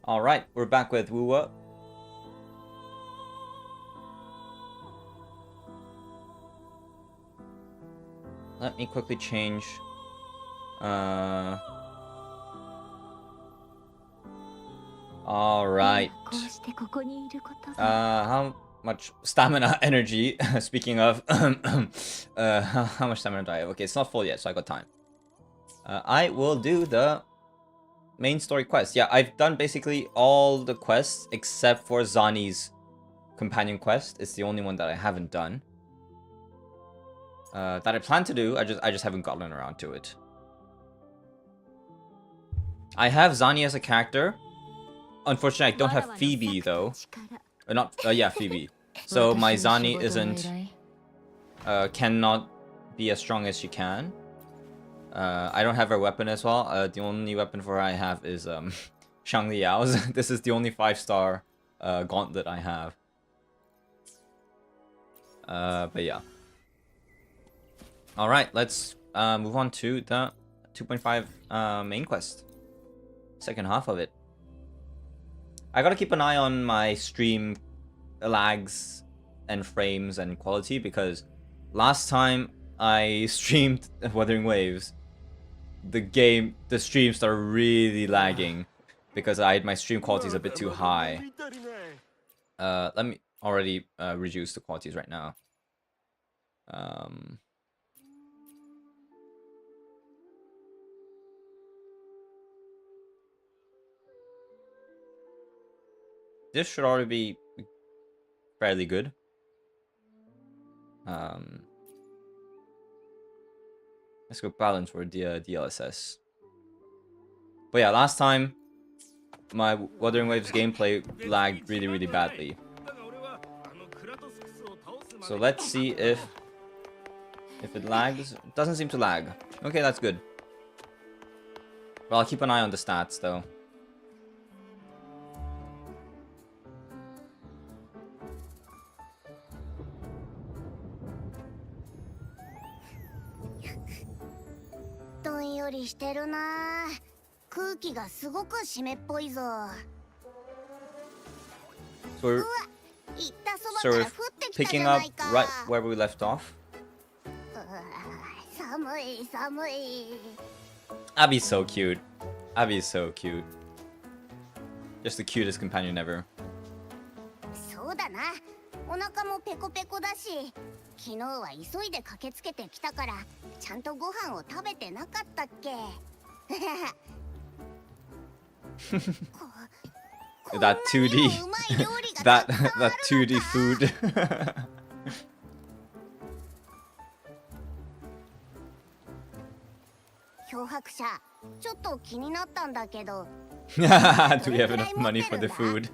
Alright, we're back with WuWa. Let me quickly change Alright. How much stamina, energy, speaking of, how much stamina do I have? Okay, it's not full yet, so I got time. I will do the main story quest. Yeah, I've done basically all the quests except for Zani's companion quest. It's the only one that I haven't done. That I plan to do, I just haven't gotten around to it. I have Zani as a character. Unfortunately, I don't have Phoebe though. Yeah, Phoebe. So my Zani cannot be as strong as she can. I don't have her weapon as well. The only weapon for her I have is Shang Liao's. This is the only 5-star gauntlet I have. But yeah. Alright, let's move on to the 2.5 main quest. Second half of it. I gotta keep an eye on my stream lags and frames and quality, because last time I streamed Wuthering Waves, the stream started really lagging because my stream quality is a bit too high. Let me already reduce the qualities right now. This should already be fairly good. Let's go balance for the DLSS. But yeah, last time my Wuthering Waves gameplay lagged really badly. So let's see if it lags. It doesn't seem to lag. Okay, that's good. Well, I'll keep an eye on the stats though. So we're picking up right where we left off. I'd be so cute. I'd be so cute. Just the cutest companion ever. そうだな。お腹もペコペコだし、昨日は急いで駆けつけてきたから、ちゃんとご飯を食べてなかったっけ。That 2D. that 2D food. 漂白者、ちょっと気になったんだけど。Do we have enough money for the food?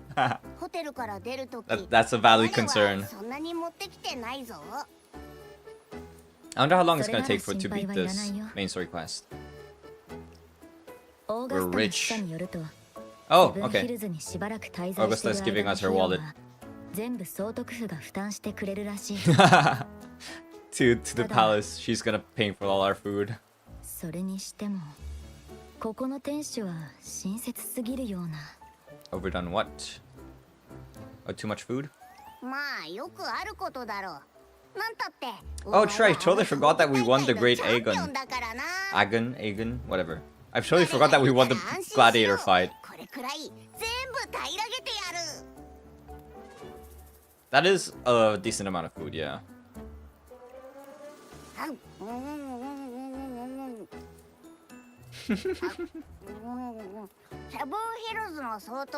ホテルから出るとき、that's a valid concern. そんなに持ってきてないぞ。I wonder how long it's gonna take for to beat this main story quest. We're rich. Oh, okay. Augusta is giving us her wallet. to the palace. She's gonna pay for all our food. それにしてもここの店主は親切すぎるような。 Overdone what? Oh, too much food? まあよくあることだろう。なんたって。Oh, true. I totally forgot that we won the Great Aegon. Aegon, whatever. I totally forgot that we won the gladiator fight. これくらい全部平らげてやる。 That is a decent amount of food, yeah.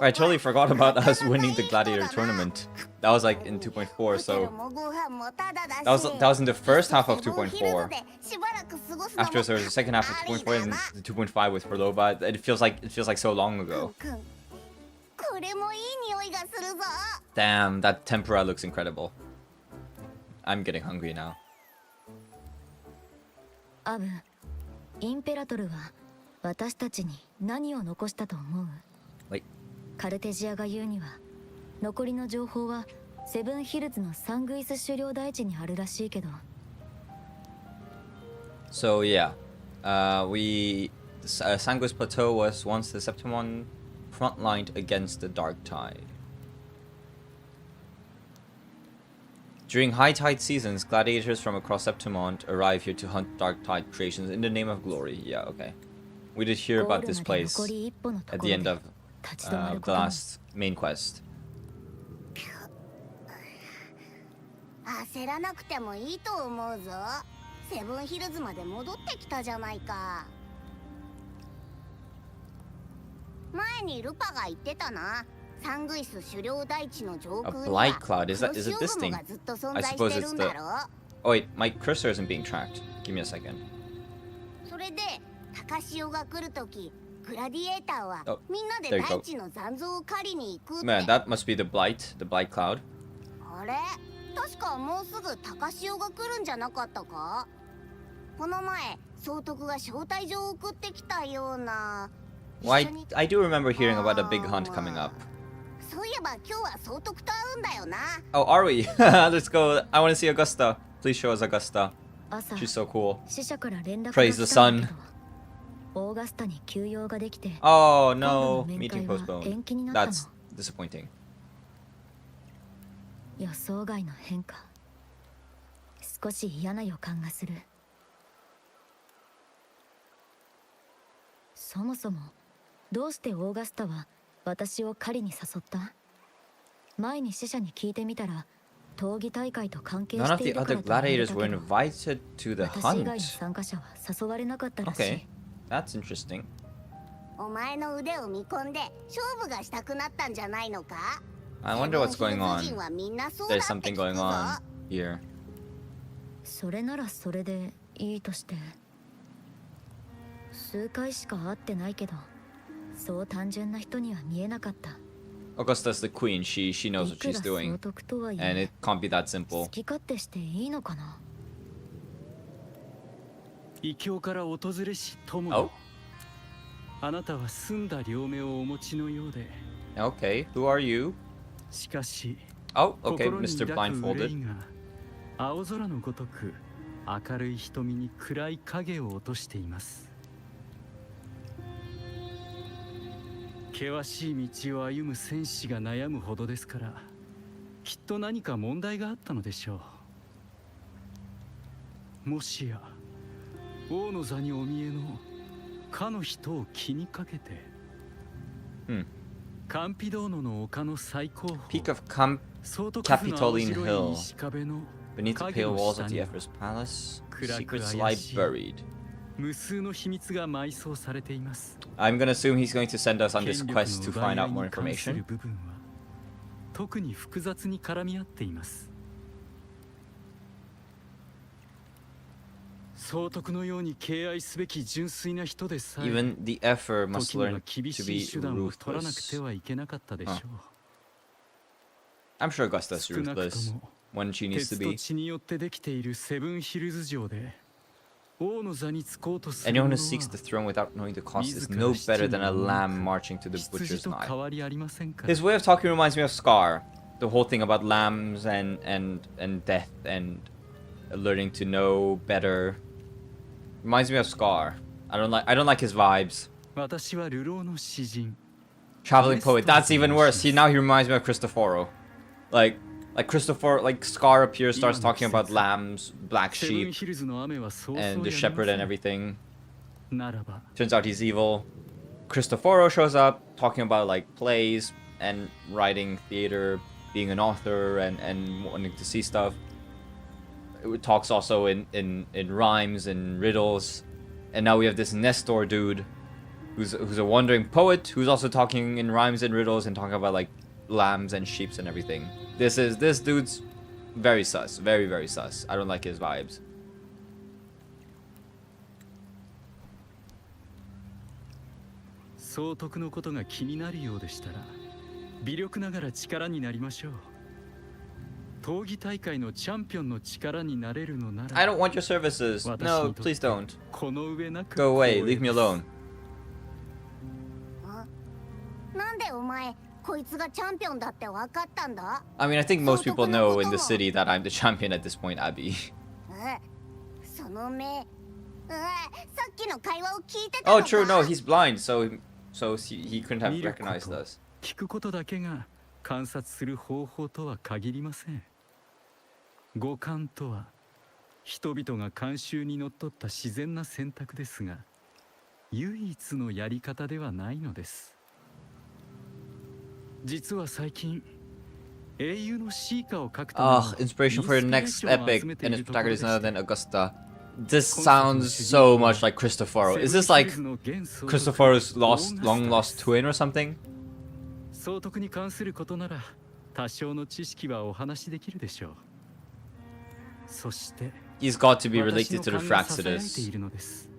I totally forgot about us winning the gladiator tournament. That was like in 2.4, so that was in the first half of 2.4. After there was the second half of 2.4 and the 2.5 with Perloba, it feels like so long ago. Damn, that tempura looks incredible. I'm getting hungry now. アブ、インペラトルは私たちに何を残したと思う？カルテジアが言うには、残りの情報はセブンヒルズのサングイス狩猟台地にあるらしいけど。So yeah, Sanguis Plateau was once the Septimon frontlined against the Dark Tide. During high tide seasons, gladiators from across Septimont arrive here to hunt Dark Tide creations in the name of glory. Yeah, okay. We did hear about this place at the end of the last main quest. 焦らなくてもいいと思うぞ。セブンヒルズまで戻ってきたじゃないか。前にルパが言ってたな。サングイス狩猟台地の上空には blight cloud. Is it this thing? I suppose it's the. Oh wait, my cursor isn't being tracked. Give me a second. それで高潮が来るとき、グラディエーターはみんなで大地の残像を狩りに行くって。Man, that must be the blight cloud. あれ、確かもうすぐ高潮が来るんじゃなかったか？この前、総督が招待状を送ってきたような。Well, I do remember hearing about a big hunt coming up. そういえば今日は総督と会うんだよな。Oh, are we? Let's go. I want to see Augusta. Please show us Augusta. She's so cool. Praise the sun. Oh no, meeting postponed. That's disappointing. 予想外の変化。少し嫌な予感がする。そもそもどうしてオーガスタは私を狩りに誘った？前に死者に聞いてみたら、闘技大会と関係しているからと言われたけど、私以外の参加者は誘われなかったらしい。Okay, that's interesting. お前の腕を見込んで勝負がしたくなったんじゃないのか？ I wonder what's going on. There's something going on here. それならそれでいいとして。数回しか会ってないけど、そう単純な人には見えなかった。Augusta's the queen. She knows what she's doing, and it can't be that simple. 好き勝手していいのかな？異教から訪れし友。Oh. あなたは澄んだ両目をお持ちのようで。Okay, who are you? しかし、Oh, okay, Mr. Blindfolded. 青空のごとく明るい瞳に暗い影を落としています。険しい道を歩む戦士が悩むほどですから、きっと何か問題があったのでしょう。もしや王の座にお見えのかの人を気にかけて、カンピドーノの丘の最高峰 Peak of Capitoline Hill. Beneath the pale walls of the Emperor's palace, secrets lie buried. 無数の秘密が埋葬されています。 I'm gonna assume he's going to send us on this quest to find out more information. 部分は特に複雑に絡み合っています。総督のように敬愛すべき純粋な人でさえ、 Even the Emperor must 時には learn 厳 to し be い手段を取らなくて ruthless. はいけなかったでしょう。I'm sure Augusta's 少なくと ruthless も when she needs to 鉄と be. 血によってできているセブンヒルズ城で王の座につこうとする Anyone 者 who は seeks the throne without knowing the cost is 自ら no 七 better 人 than a を lamb marching to the 羊 butcher's と変 knife. わりありませんから。 His way of talking reminds me of Scar. The whole thing about lambs and death and learning to know better reminds me of Scar. I don't like his vibes. 私は流浪の詩人。 Traveling poet. That's even worse. He reminds me of Cristoforo. Like Cristoforo, like Scar appears, starts talking about lambs, black セブン sheep, ヒルズの雨はそうそうや and り the ま shepherd せ and ん。 everything. ならば Turns out he's evil. Cristoforo shows up talking about like plays and writing theater, being an author and wanting to see stuff. It talks also in rhymes and riddles. And now we have this Nestor dude who's a wandering poet who's also talking in rhymes and riddles and talking about like lambs and sheeps and everything. This dude's very sus, very very sus. I don't like his vibes. 総督のことが気になるようでしたら、微力ながら力になりましょう。闘技大会のチャンピオンの力になれるのなら、 I don't want your services. 私 No, にとっ please て don't. この上なく Go away. 光栄 Leave me です。 alone. なんでお前こいつがチャンピオンだって分かったんだ？ I mean, I think most people know in the city that I'm the champion at this point, Abby. その目、さっきの会話を聞いてたの Oh, か？ true. No, he's blind, so he couldn't have 見る recognized こと、 us. 聞くことだけが観察する方法とは限りません。五感とは人々が慣習にのっとった自然な選択ですが、唯一のやり方ではないのです。実は最近英雄のシーカーを描くため Oh, の inspiration for the イン next スピレーションを epic, 集めて and い its るところ protagonist で is し none た。 other than Augusta. This sounds so much like Cristoforo. Is this like Cristoforo's long lost twin or something? 総督に関することなら多少の知識はお話しできるでしょう。そして He's got to be related to the 私の勘が囁いてい Fraxidus. るのです。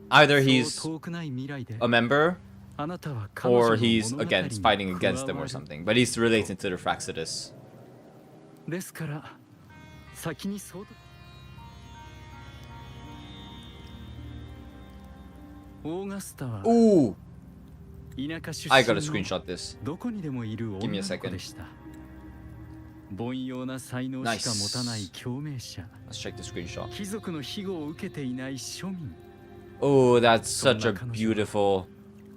Either そう he's 遠くない未来で a member あなたは彼女 or の he's 物語に against fighting against them 加わ or る。 something. But he's related to the Fraxidus. ですから先に総督オーガスタは Ooh, 田舎出 I gotta 身の screenshot this. どこにでもいる Give me 女 a の子 second. でした。凡庸な才能しか持たない共鳴者、 Let's check the screenshot. 貴族の庇護を受けていない庶民、 Oh, that's such a beautiful,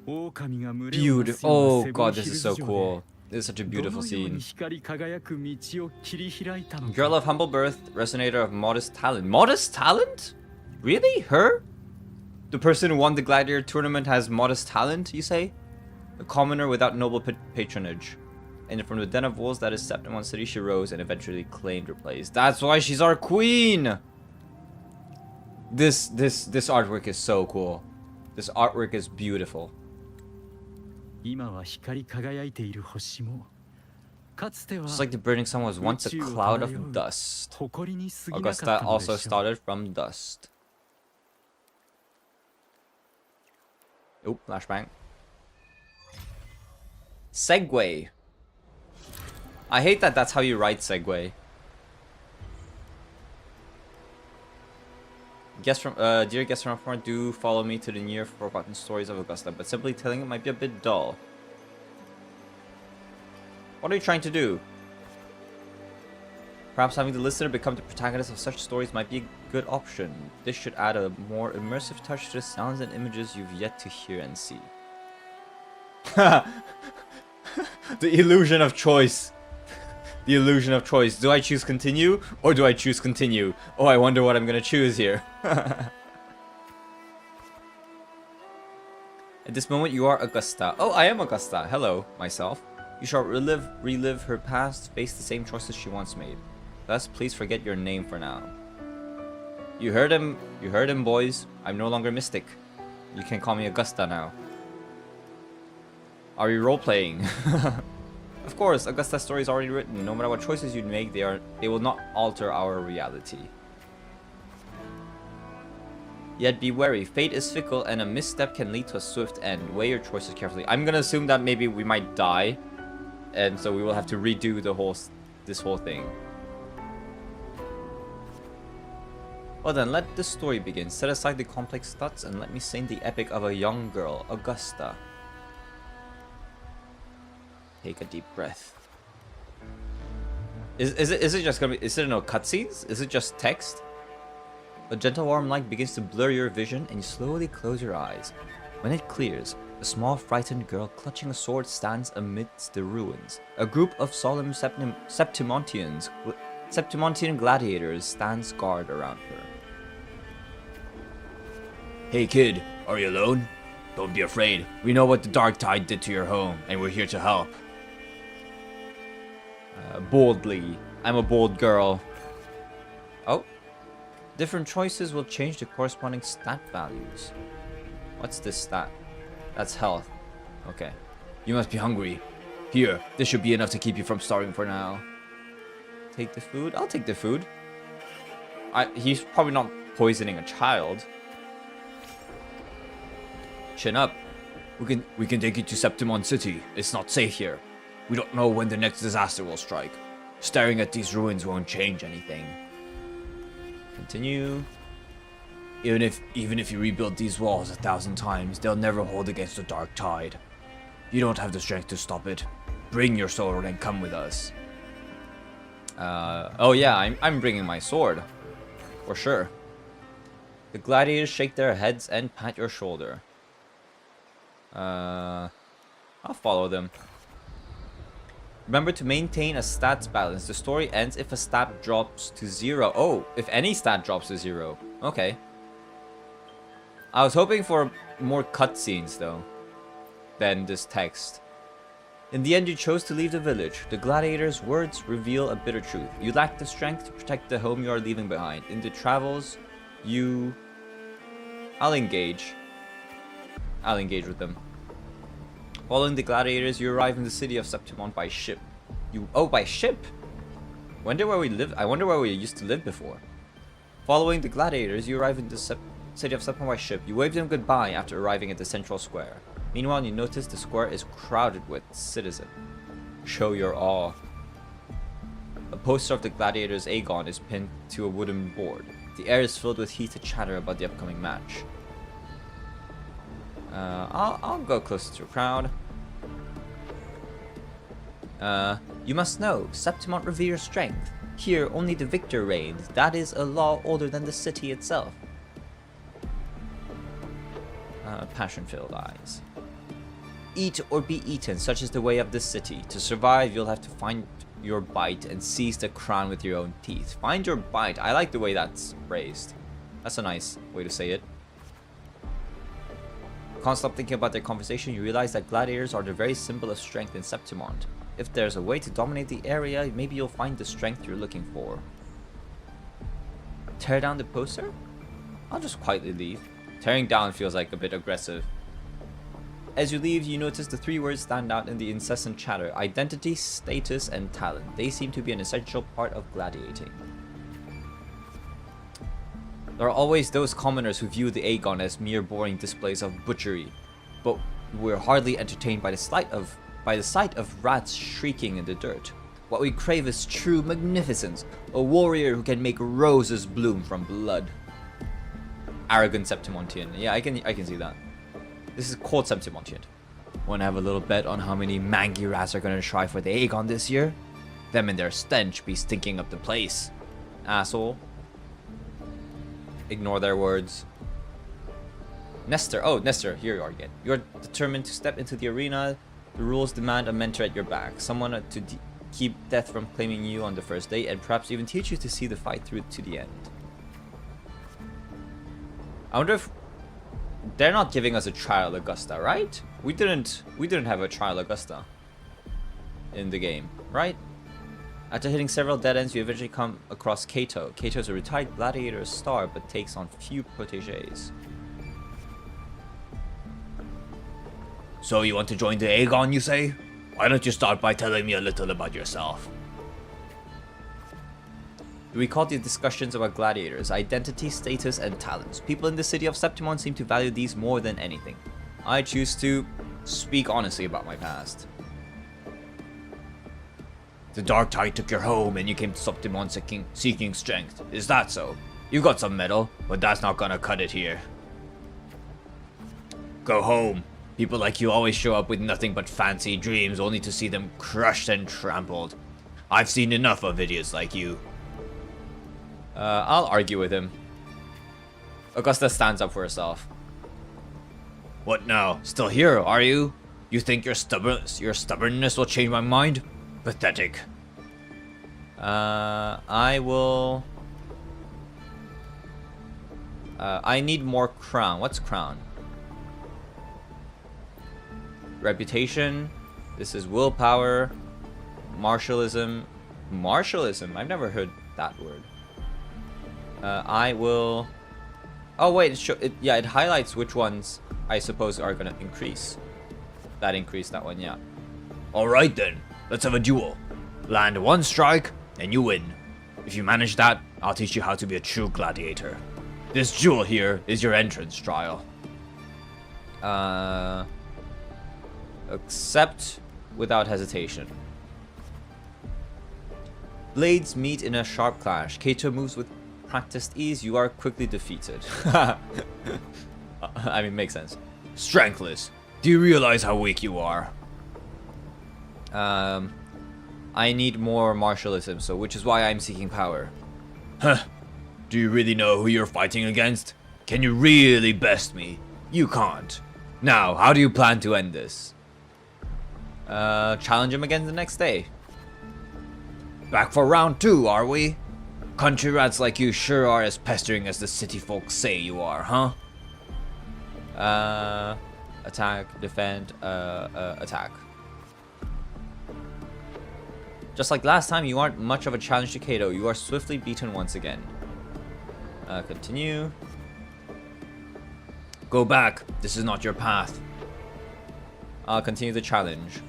狼が群れを beautiful. なすような Oh セブン god, ヒ this ル is ズ so 城 cool. で This is such a ど beautiful のように scene. 光り輝く道を切り開いたのか。 Girl of humble birth, resonator of modest talent. Modest talent? Really? Her? The person who won the gladiator tournament has modest talent, you say? A commoner without noble patronage. And from the den of wolves that is stepped in one city, she rose and eventually claimed her place. That's why she's our queen! This artwork is so cool. This artwork is beautiful. 今は光り輝いている星も、かつては Just like the burning sun was once a cloud of dust. 誇りに過ぎなかっ Augusta たの also でしょう。 started from dust. Oh, flashbang. Segway. I hate that that's how you write Segway. Dear guests from afar, do follow me to the near forgotten stories of Augusta, but simply telling it might be a bit dull. What are you trying to do? Perhaps having the listener become the protagonist of such stories might be a good option. This should add a more immersive touch to the sounds and images you've yet to hear and see. The illusion of choice. The illusion of choice. Do I choose continue or do I choose continue? Oh, I wonder what I'm gonna choose here. At this moment, you are Augusta. Oh, I am Augusta. Hello, myself. You shall relive her past, face the same choices she once made. Thus, please forget your name for now. You heard him, boys. I'm no longer Mystic. You can call me Augusta now. Are you role-playing? Of course, Augusta's story is already written. No matter what choices you make, they will not alter our reality. Yet be wary, fate is fickle and a misstep can lead to a swift end. Weigh your choices carefully. I'm gonna assume that maybe we might die, and so we will have to redo this whole thing. Well then, let the story begin. Set aside the complex thoughts and let me sing the epic of a young girl, Augusta. Take a deep breath. Is it just gonna be? Is there no cutscenes? Is it just text? A gentle warm light begins to blur your vision, and you slowly close your eyes. When it clears, a small frightened girl clutching a sword stands amidst the ruins. A group of solemn Septimontian gladiators stands guard around her. Hey kid, are you alone? Don't be afraid. We know what the Dark Tide did to your home, and we're here to help. Boldly. I'm a bold girl. Oh. Different choices will change the corresponding stat values. What's this stat? That's health. Okay. You must be hungry. Here, this should be enough to keep you from starving for now. Take the food? I'll take the food. He's probably not poisoning a child. Chin up. We can take you to Septimon City. It's not safe here. We don't know when the next disaster will strike. Staring at these ruins won't change anything. Continue. Even if you rebuild these walls 1,000 times, they'll never hold against the Dark Tide. You don't have the strength to stop it. Bring your sword and come with us. Oh yeah, I'm bringing my sword. For sure. The gladiators shake their heads and pat your shoulder. I'll follow them. Remember to maintain a stats balance. The story ends if a stat drops to 0. Oh, if any stat drops to 0. Okay. I was hoping for more cutscenes though than this text. In the end, you chose to leave the village. The gladiators' words reveal a bitter truth. You lack the strength to protect the home you are leaving behind. In the travels, I'll engage with them. Following the gladiators, you arrive in the city of Septimon by ship. By ship? Wonder where we live. I wonder where we used to live before. Following the gladiators, you arrive in the city of Septimon by ship. You wave them goodbye after arriving at the central square. Meanwhile, you notice the square is crowded with citizens. Show your awe. A poster of the gladiators' Aegon is pinned to a wooden board. The air is filled with heated chatter about the upcoming match. I'll go closer to a crowd. You must know, Septimon reveres strength. Here, only the victor reigns. That is a law older than the city itself. Passion-filled eyes. Eat or be eaten, such is the way of this city. To survive, you'll have to find your bite and seize the crown with your own teeth. Find your bite. I like the way that's phrased. That's a nice way to say it. Can't stop thinking about their conversation. You realize that gladiators are the very symbol of strength in Septimon. If there's a way to dominate the area, maybe you'll find the strength you're looking for. Tear down the poster? I'll just quietly leave. Tearing down feels like a bit aggressive. As you leave, you notice the 3 words stand out in the incessant chatter. Identity, status, and talent. They seem to be an essential part of gladiating. There are always those commoners who view the Aegon as mere boring displays of butchery, but we're hardly entertained by the sight of rats shrieking in the dirt. What we crave is true magnificence, a warrior who can make roses bloom from blood. Arrogant Septimontian. Yeah, I can see that. This is called Septimontian. Wanna have a little bet on how many mangy rats are gonna try for the Aegon this year? Them and their stench be stinking up the place. Asshole. Ignore their words. Nestor. Oh, Nestor, here you are again. You're determined to step into the arena. The rules demand a mentor at your back. Someone to keep death from claiming you on the first day, and perhaps even teach you to see the fight through to the end. I wonder if they're not giving us a trial Augusta, right? We didn't have a trial Augusta in the game, right? After hitting several dead ends, you eventually come across Kato. Kato is a retired gladiator star, but takes on few protégés. So you want to join the Aegon, you say? Why don't you start by telling me a little about yourself? You recall the discussions about gladiators, identity, status, and talents. People in the city of Septimon seem to value these more than anything. I choose to speak honestly about my past. The Dark Tide took your home and you came to Septimon seeking strength. Is that so? You got some metal, but that's not gonna cut it here. Go home. People like you always show up with nothing but fancy dreams only to see them crushed and trampled. I've seen enough of idiots like you. I'll argue with him. Augusta stands up for herself. What now? Still here, are you? You think your stubbornness will change my mind? Pathetic. I will... I need more crown. What's crown? Reputation. This is willpower. Martialism. Martialism? I've never heard that word. I will... Oh wait, yeah, it highlights which ones I suppose are gonna increase. That increased that one, yeah. Alright then, let's have a duel. Land one strike, and you win. If you manage that, I'll teach you how to be a true gladiator. This duel here is your entrance trial. Accept without hesitation. Blades meet in a sharp clash. Kato moves with practiced ease. You are quickly defeated. I mean, makes sense. Strengthless. Do you realize how weak you are? I need more martialism, so which is why I'm seeking power. Huh. Do you really know who you're fighting against? Can you really best me? You can't. Now, how do you plan to end this? Challenge him again the next day. Back for round 2, are we? Country rats like you sure are as pestering as the city folks say you are, huh? Attack, defend, attack. Just like last time, you aren't much of a challenge to Kato. You are swiftly beaten once again. Continue. Go back. This is not your path. I'll continue the challenge.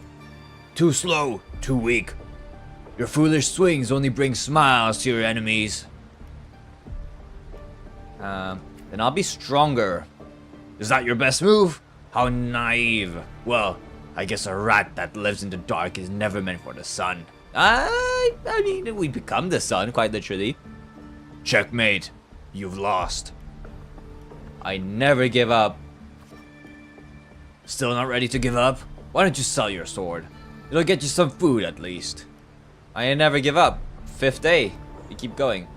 Too slow. Too weak. Your foolish swings only bring smiles to your enemies. Then I'll be stronger. Is that your best move? How naive. Well, I guess a rat that lives in the dark is never meant for the sun. I mean, we become the sun, quite literally. Checkmate. You've lost. I never give up. Still not ready to give up? Why don't you sell your sword? It'll get you some food at least. I never give up. 5th day. We keep going.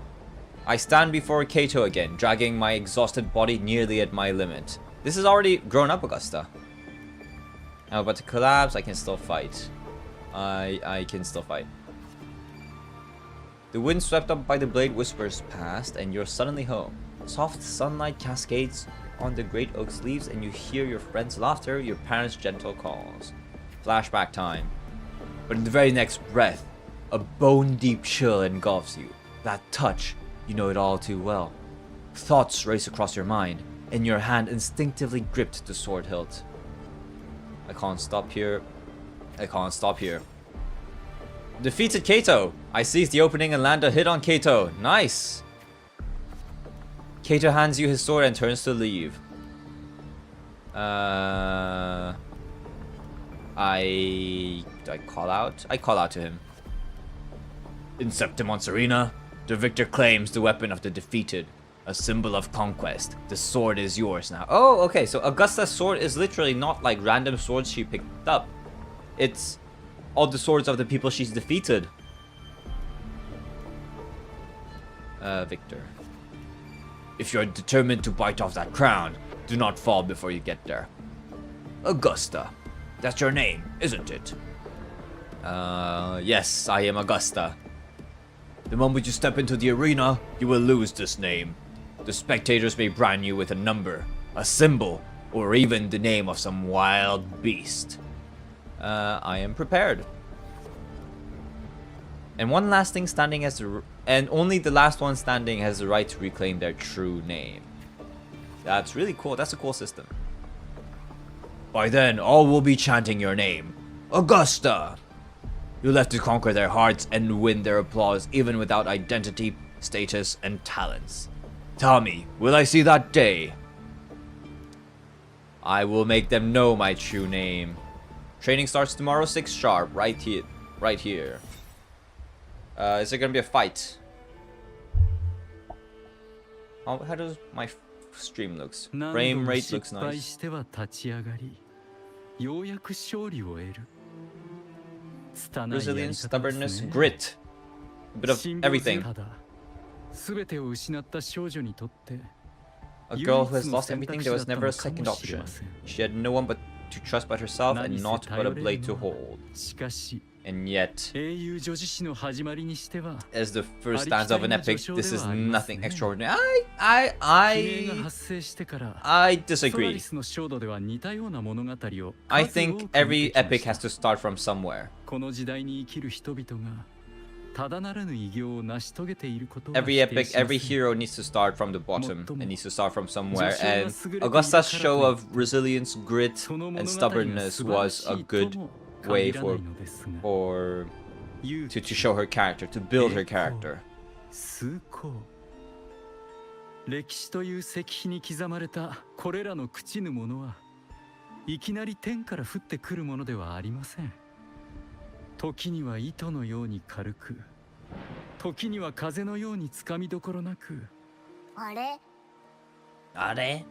I stand before Kato again, dragging my exhausted body nearly at my limit. This is already grown up, Augusta. I'm about to collapse. I can still fight. I can still fight. The wind swept up by the blade whispers past, and you're suddenly home. Soft sunlight cascades on the great oak's leaves, and you hear your friend's laughter, your parents' gentle calls. Flashback time. But in the very next breath, a bone-deep chill engulfs you. That touch, you know it all too well. Thoughts race across your mind, and your hand instinctively gripped the sword hilt. I can't stop here. I can't stop here. Defeated Kato! I seize the opening and land a hit on Kato. Nice! Kato hands you his sword and turns to leave. Do I call out? I call out to him. In Septimon's arena, the victor claims the weapon of the defeated. A symbol of conquest. The sword is yours now. Oh, okay. So Augusta's sword is literally not like random swords she picked up. It's all the swords of the people she's defeated. Victor. If you're determined to bite off that crown, do not fall before you get there. Augusta. That's your name, isn't it? Yes, I am Augusta. The moment you step into the arena, you will lose this name. The spectators may brand you with a number, a symbol, or even the name of some wild beast. I am prepared. And one last thing standing has and only the last one standing has the right to reclaim their true name. That's really cool. That's a cool system. By then, all will be chanting your name. Augusta! You'll have to conquer their hearts and win their applause even without identity, status, and talents. Tell me, will I see that day? I will make them know my true name. Training starts tomorrow 6 sharp, right here. Right here. Is there gonna be a fight? How does my stream looks? Frame rate looks nice. Resilience, stubbornness, grit. A bit of everything. A girl who has lost everything, there was never a second option. She had no one but to trust but herself and naught but a blade to hold. And yet, as the first stanza of an epic, this is nothing extraordinary. I disagree. I think every epic has to start from somewhere. Every epic, every hero needs to start from the bottom and needs to start from somewhere. And Augusta's show of resilience, grit, and stubbornness was a good way to show her character, to build her character. 歴史という石碑に刻まれたこれらの朽ちぬものはいきなり天から降ってくるものではありません。時には糸のように軽く、時には風のようにつかみどころなく。あれ？あれ？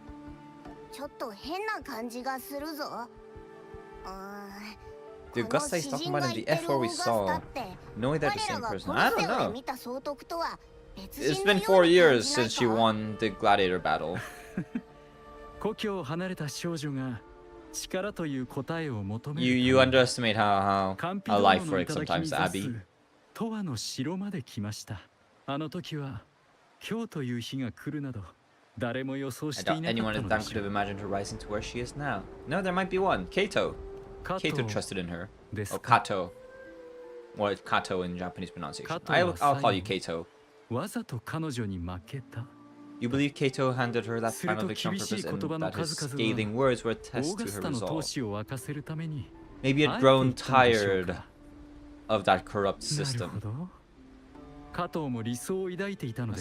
ちょっと変な感じがするぞ。The Augusta is talking about in the F4 we saw, knowing they're the same person. I don't know. It's been 4 years since she won the gladiator battle. 故郷を離れた少女が力という答えを求める。You underestimate how life works sometimes, Abby. 永遠の城まで来ました。あの時は今日という日が来るなど誰も予想していなかったのでしょう。 Anyone in time could have imagined her rising to where she is now. No, there might be one. Kato. Kato trusted in her. Or Kato. Or Kato in Japanese pronunciation. I'll call you Kato. わざと彼女に負けた。 You believe Kato handed her that final victory on purpose and that his scathing words were a test to her resolve. Maybe he had grown tired of that corrupt system. Must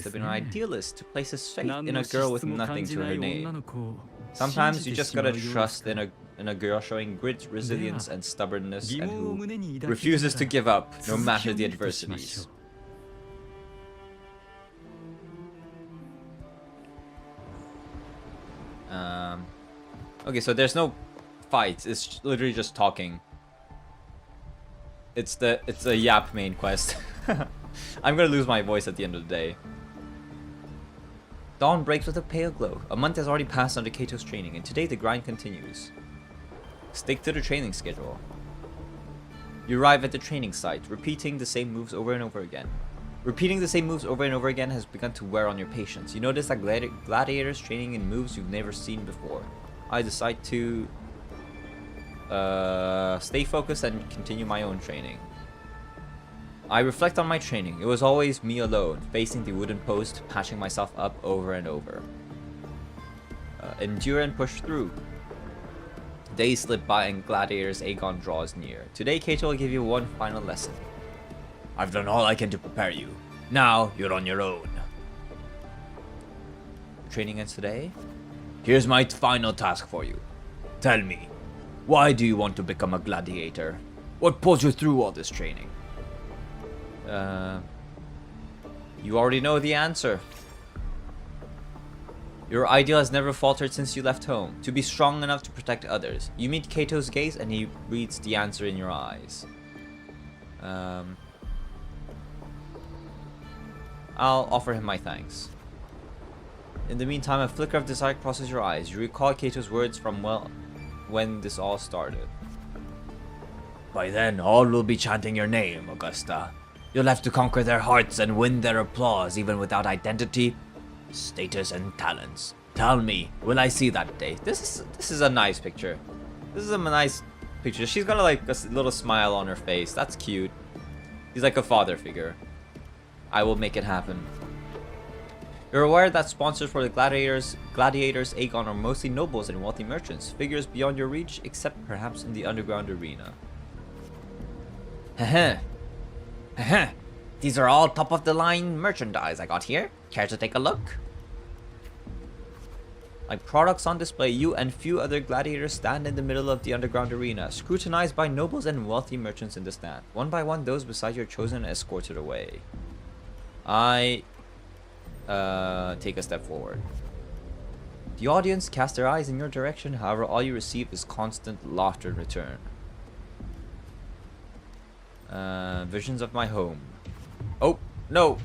have been an idealist to place his faith in a girl with nothing to her name. Sometimes you just gotta trust in a girl showing grit, resilience, and stubbornness, and who refuses to give up no matter the adversities. Okay, so there's no fights. It's literally just talking. It's a Yap main quest. I'm gonna lose my voice at the end of the day. Dawn breaks with a pale glow. A month has already passed under Kato's training, and today the grind continues. Stick to the training schedule. You arrive at the training site, repeating the same moves over and over again. Repeating the same moves over and over again has begun to wear on your patience. You notice that gladiators training in moves you've never seen before. I decide to stay focused and continue my own training. I reflect on my training. It was always me alone, facing the wooden post, patching myself up over and over. Endure and push through. Days slip by and Gladiator's Aegon draws near. Today, Kato will give you one final lesson. I've done all I can to prepare you. Now, you're on your own. Training ends today? Here's my final task for you. Tell me, why do you want to become a gladiator? What pulls you through all this training? You already know the answer. Your ideal has never faltered since you left home. To be strong enough to protect others. You meet Kato's gaze and he reads the answer in your eyes. I'll offer him my thanks. In the meantime, a flicker of desire crosses your eyes. You recall Kato's words from when this all started. By then, all will be chanting your name, Augusta. You'll have to conquer their hearts and win their applause even without identity, status, and talents. Tell me, will I see that day? This is a nice picture. This is a nice picture. She's got like a little smile on her face. That's cute. He's like a father figure. I will make it happen. You're aware that sponsors for the gladiators Aegon are mostly nobles and wealthy merchants, figures beyond your reach, except perhaps in the underground arena. These are all top-of-the-line merchandise I got here. Care to take a look? Like products on display, you and few other gladiators stand in the middle of the underground arena, scrutinized by nobles and wealthy merchants in the stand. One by one, those beside you are chosen and escorted away. I take a step forward. The audience cast their eyes in your direction, however, all you receive is constant laughter in return. Visions of my home. Oh, no!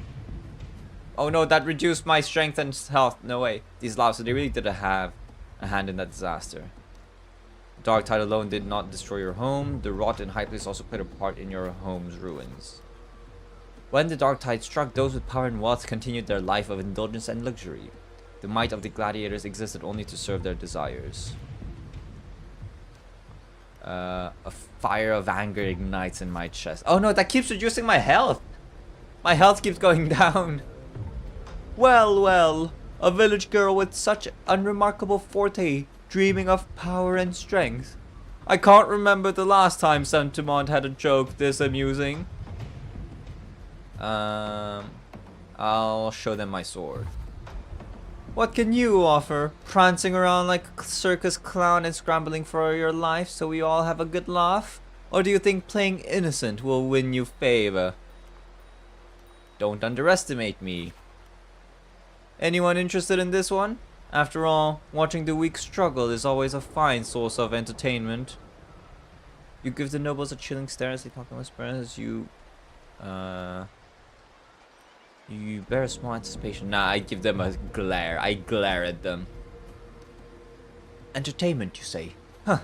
Oh no, that reduced my strength and health. No way. These laughs, so they really did have a hand in that disaster. Dark tide alone did not destroy your home. The rot in high place also played a part in your home's ruins. When the dark tide struck, those with power and wealth continued their life of indulgence and luxury. The might of the gladiators existed only to serve their desires. A fire of anger ignites in my chest. Oh no, that keeps reducing my health. My health keeps going down. Well, well, a village girl with such unremarkable forte, dreaming of power and strength. I can't remember the last time Sentimont had a joke this amusing. I'll show them my sword. What can you offer? Prancing around like a circus clown and scrambling for your life so we all have a good laugh? Or do you think playing innocent will win you favor? Don't underestimate me. Anyone interested in this one? After all, watching the weak struggle is always a fine source of entertainment. You give the nobles a chilling stare as they talk and whisper as you bear a small anticipation. Nah, I give them a glare. I glare at them. Entertainment, you say? Huh.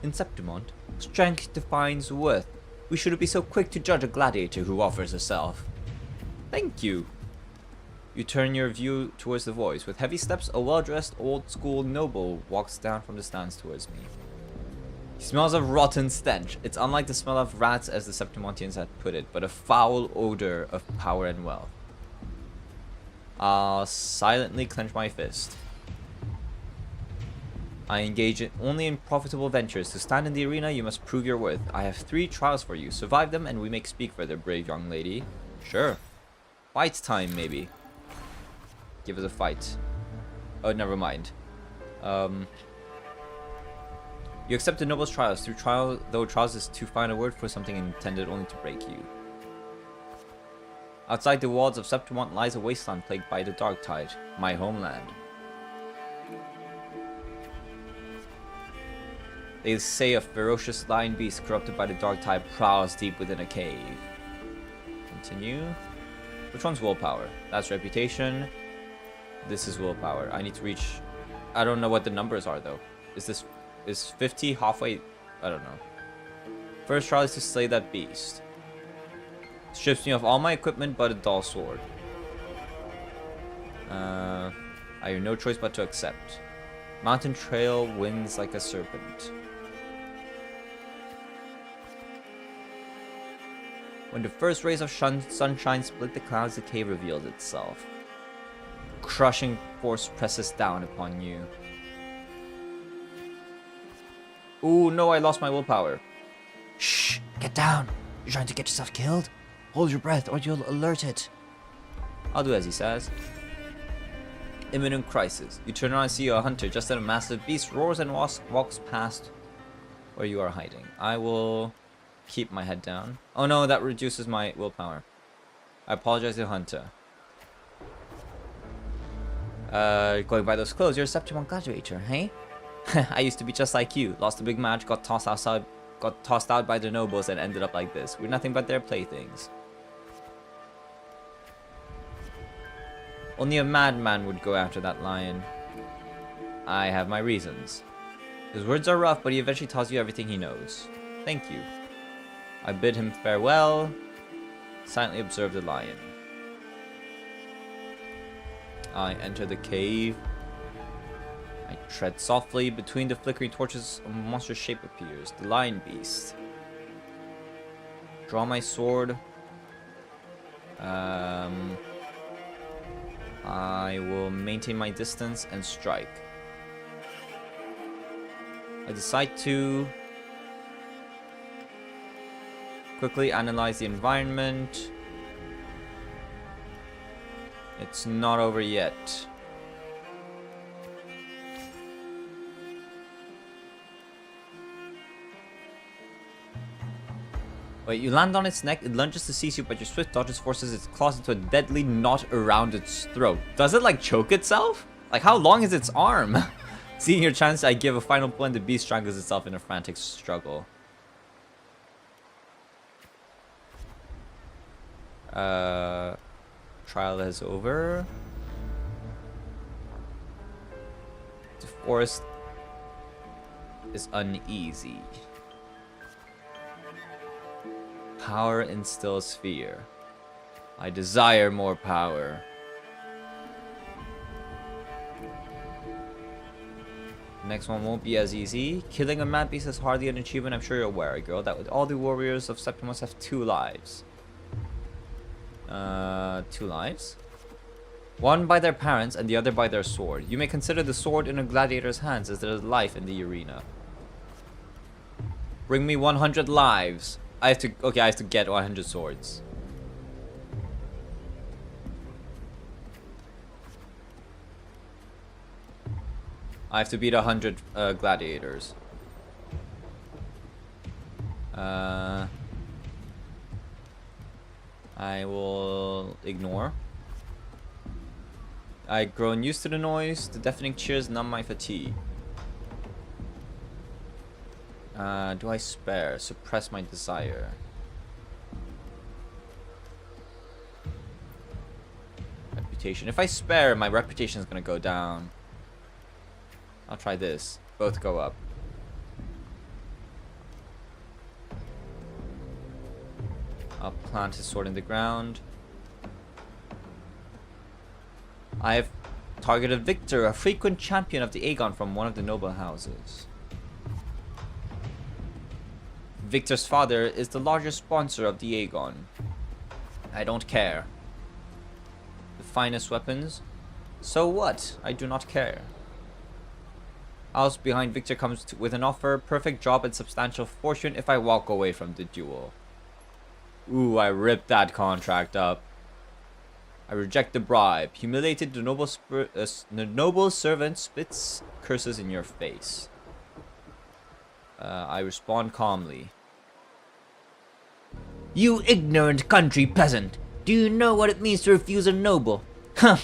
In Septimont, strength defines worth. We shouldn't be so quick to judge a gladiator who offers herself. Thank you. You turn your view towards the voice. With heavy steps, a well-dressed, old-school noble walks down from the stands towards me. He smells of rotten stench. It's unlike the smell of rats as the Septimontians had put it, but a foul odor of power and wealth. I'll silently clench my fist. I engage only in profitable ventures. To stand in the arena, you must prove your worth. I have 3 trials for you. Survive them and we may speak further, brave young lady. Sure. Fight time, maybe. Give us a fight. Oh, never mind. You accept the noble's trials. Through trial, though trials is too fine a word for something intended only to break you. Outside the walls of Septimont lies a wasteland plagued by the dark tide, my homeland. They say a ferocious lion beast corrupted by the dark tide prowls deep within a cave. Continue. Which one's willpower? That's reputation. This is willpower. I need to reach... I don't know what the numbers are though. Is 50 halfway? I don't know. First trial is to slay that beast. Strips me of all my equipment but a dull sword. I have no choice but to accept. Mountain trail winds like a serpent. When the first rays of sunshine split the clouds, the cave reveals itself. Crushing force presses down upon you. Ooh, no, I lost my willpower. Shh, get down. You're trying to get yourself killed? Hold your breath or you'll alert it. I'll do as he says. Imminent crisis. You turn around and see a hunter just then a massive beast roars and walks past where you are hiding. I will keep my head down. Oh no, that reduces my willpower. I apologize to the hunter. Going by those clothes, you're a Septimont gladiator, hey? I used to be just like you. Lost a big match, got tossed out by the nobles and ended up like this. We're nothing but their playthings. Only a madman would go after that lion. I have my reasons. His words are rough, but he eventually tells you everything he knows. Thank you. I bid him farewell. Silently observe the lion. I enter the cave. I tread softly. Between the flickering torches, a monster shape appears. The lion beast. Draw my sword. I will maintain my distance and strike. I decide to quickly analyze the environment. It's not over yet. Wait, you land on its neck, it lunges to seize you, but your swift dodges forces its claws into a deadly knot around its throat. Does it like choke itself? Like how long is its arm? Seeing your chance, I give a final blow and the beast strangles itself in a frantic struggle. Trial is over. The forest is uneasy. Power instills fear. I desire more power. Next one won't be as easy. Killing a mad beast is hardly an achievement. I'm sure you're aware, girl, that with all the warriors of Septimus have 2 lives. 2 lives? One by their parents and the other by their sword. You may consider the sword in a gladiator's hands as there is life in the arena. Bring me 100 lives. I have to get 100 swords. I have to beat 100 gladiators. I will ignore. I've grown used to the noise. The deafening cheers numb my fatigue. Do I spare? Suppress my desire. Reputation. If I spare, my reputation is gonna go down. I'll try this. Both go up. I'll plant his sword in the ground. I have targeted Victor, a frequent champion of the Aegon from one of the noble houses. Victor's father is the largest sponsor of the Aegon. I don't care. The finest weapons? So what? I do not care. House behind Victor comes with an offer, perfect job and substantial fortune if I walk away from the duel. Ooh, I ripped that contract up. I reject the bribe. Humiliated, the noble servant spits curses in your face. I respond calmly. You ignorant country peasant! Do you know what it means to refuse a noble? Huh!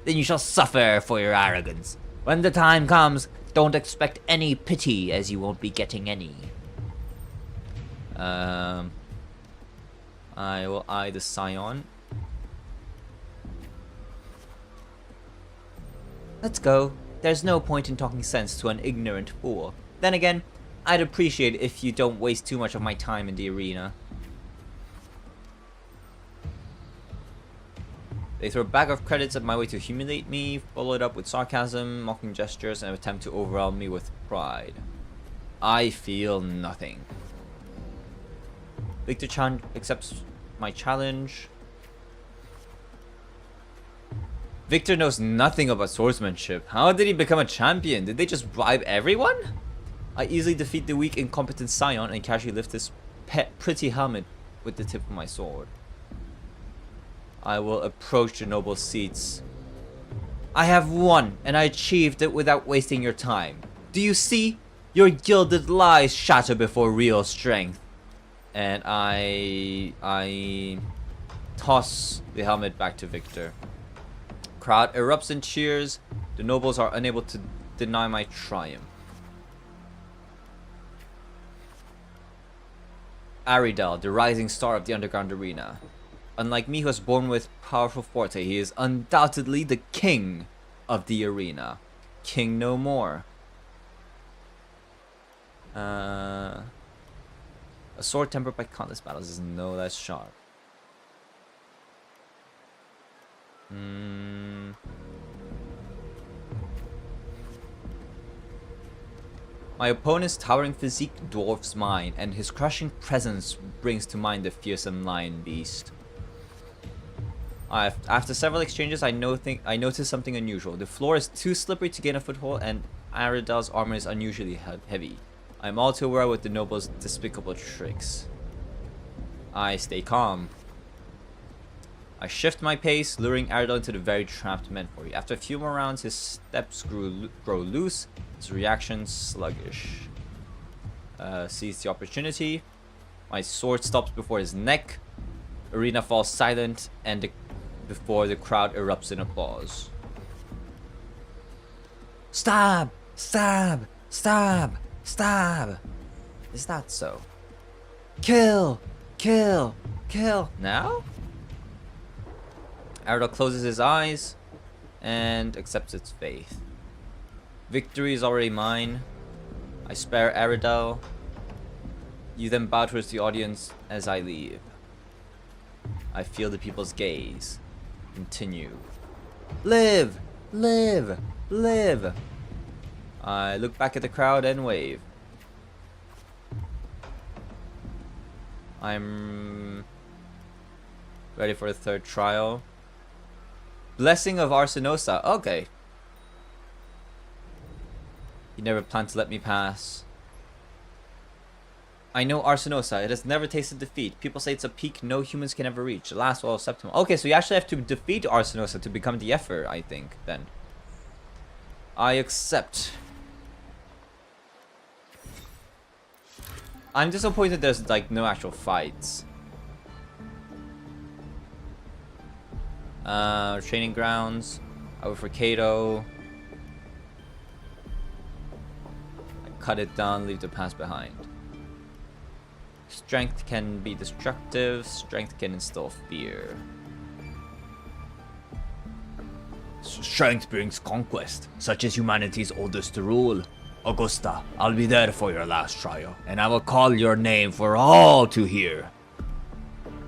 Then you shall suffer for your arrogance. When the time comes, don't expect any pity, as you won't be getting any. I will eye the scion. Let's go. There's no point in talking sense to an ignorant fool. Then again, I'd appreciate if you don't waste too much of my time in the arena. They throw a bag of credits at my way to humiliate me, followed up with sarcasm, mocking gestures, and an attempt to overwhelm me with pride. I feel nothing. Victor Chan accepts my challenge. Victor knows nothing about swordsmanship. How did he become a champion? Did they just bribe everyone? I easily defeat the weak, incompetent scion and casually lift his pretty helmet with the tip of my sword. I will approach the noble seats. I have won, and I achieved it without wasting your time. Do you see? Your gilded lies shatter before real strength. And I toss the helmet back to Victor. Crowd erupts in cheers. The nobles are unable to deny my triumph. Aridel, the rising star of the underground arena. Unlike me, who was born with powerful forte, he is undoubtedly the king of the arena. King no more. A sword tempered by countless battles is no less sharp. My opponent's towering physique dwarfs mine, and his crushing presence brings to mind the fearsome lion beast. After several exchanges, I notice something unusual. The floor is too slippery to gain a foothold, and Aridal's armor is unusually heavy. I am all too aware with the noble's despicable tricks. I stay calm. I shift my pace, luring Aridal into the very trap meant for you. After a few more rounds, his steps grow loose, his reactions sluggish. Seize the opportunity. My sword stops before his neck. Arena falls silent, and before the crowd erupts in applause. Stab! Stab! Stab! Stab! Is that so? Kill! Kill! Kill! Now? Aridal closes his eyes and accepts its fate. Victory is already mine. I spare Aridal. You then bow towards the audience as I leave. I feel the people's gaze. Continue. Live! Live! Live! I look back at the crowd and wave. I'm ready for the third trial. Blessing of Arsinosa. Okay. You never planned to let me pass. I know Arsinosa. It has never tasted defeat. People say it's a peak no humans can ever reach. The last wall of Septima. Okay, so you actually have to defeat Arsinosa to become the Effer, I think, then. I accept. I'm disappointed there's, like, no actual fights. Training grounds. I went for Kato. I cut it down, leave the past behind. Strength can be destructive. Strength can instill fear. Strength brings conquest, such as humanity's oldest rule. Augusta, I'll be there for your last trial, and I will call your name for all to hear.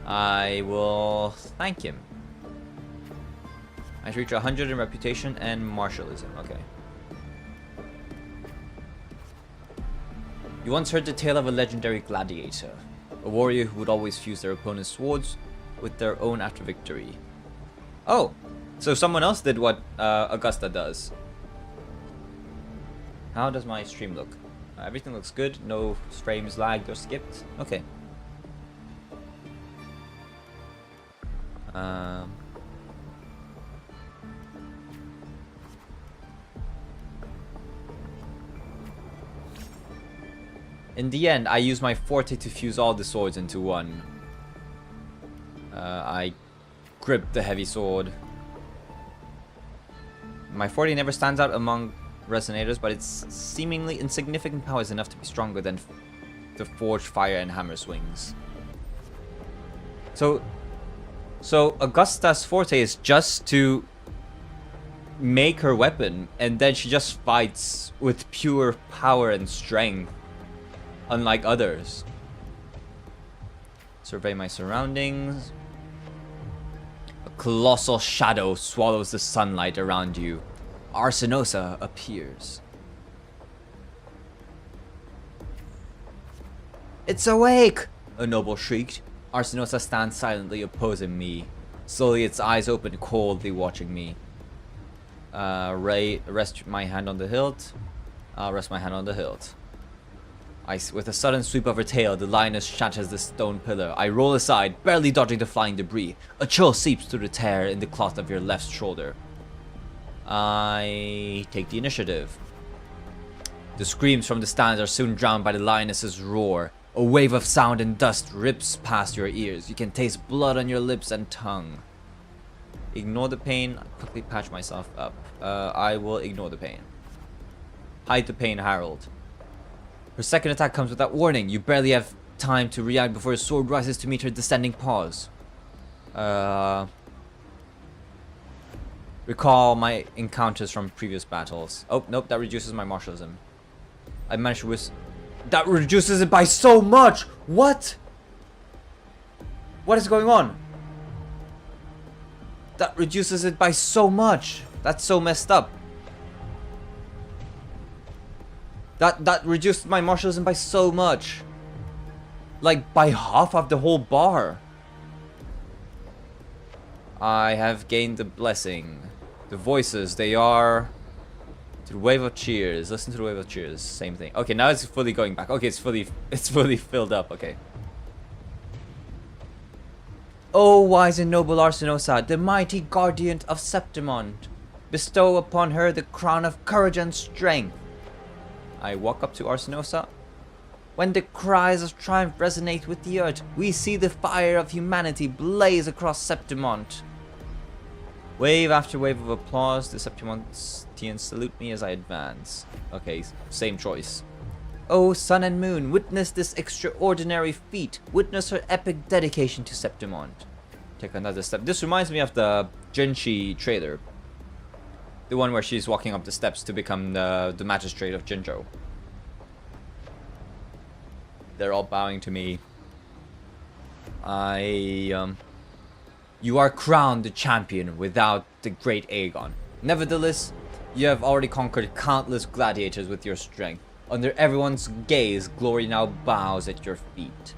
I will thank him. I reach 100 in reputation and martialism. Okay. You once heard the tale of a legendary gladiator, a warrior who would always fuse their opponent's swords with their own after victory. Oh, so someone else did what Augusta does. How does my stream look? Everything looks good. No frames lagged or skipped. Okay. In the end, I use my forte to fuse all the swords into one. I grip the heavy sword. My forte never stands out among resonators, but its seemingly insignificant power is enough to be stronger than the forged fire and hammer swings. So Augusta's forte is just to make her weapon, and then she just fights with pure power and strength, unlike others. Survey my surroundings. A colossal shadow swallows the sunlight around you. Arsinosa appears. It's awake! A noble shrieked. Arsinosa stands silently opposing me. Slowly its eyes open, coldly watching me. Rest my hand on the hilt. I'll rest my hand on the hilt. With a sudden sweep of her tail, the lioness shatters the stone pillar. I roll aside, barely dodging the flying debris. A chill seeps through the tear in the cloth of your left shoulder. I take the initiative. The screams from the stands are soon drowned by the lioness's roar. A wave of sound and dust rips past your ears. You can taste blood on your lips and tongue. Ignore the pain. I quickly patch myself up. I will ignore the pain. Hide the pain, Harold. Her second attack comes without warning. You barely have time to react before her sword rises to meet her descending paws. Recall my encounters from previous battles. Oh, nope, that reduces my martialism. I managed to that reduces it by so much! What? What is going on? That reduces it by so much. That's so messed up. That reduced my martialism by so much. Like by half of the whole bar. I have gained the blessing. The voices, they are to the wave of cheers. Listen to the wave of cheers. Same thing. Okay, now it's fully going back. Okay, it's fully filled up. Okay. O wise and noble Arsinosa, the mighty guardian of Septimond, bestow upon her the crown of courage and strength. I walk up to Arsinosa. When the cries of triumph resonate with the earth, we see the fire of humanity blaze across Septimond. Wave after wave of applause, the Septimontians salute me as I advance. Okay, same choice. O sun and moon, witness this extraordinary feat. Witness her epic dedication to Septimond. Take another step. This reminds me of the Jinshi trailer. The one where she's walking up the steps to become the magistrate of Jinzhou. They're all bowing to me. You are crowned the champion without the great Aegon. Nevertheless, you have already conquered countless gladiators with your strength. Under everyone's gaze, glory now bows at your feet.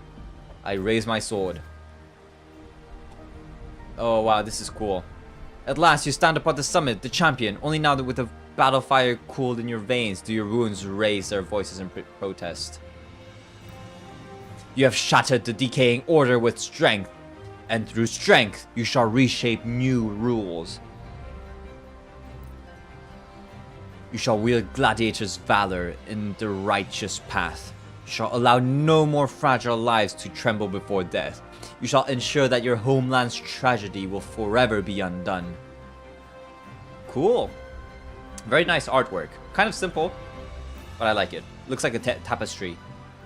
I raise my sword. Oh wow, this is cool. At last you stand upon the summit, the champion. Only now that with the battle fire cooled in your veins do your wounds raise their voices in protest. You have shattered the decaying order with strength, and through strength you shall reshape new rules. You shall wield gladiators' valor in the righteous path. You shall allow no more fragile lives to tremble before death. You shall ensure that your homeland's tragedy will forever be undone. Cool. Very nice artwork. Kind of simple, but I like it. Looks like a tapestry.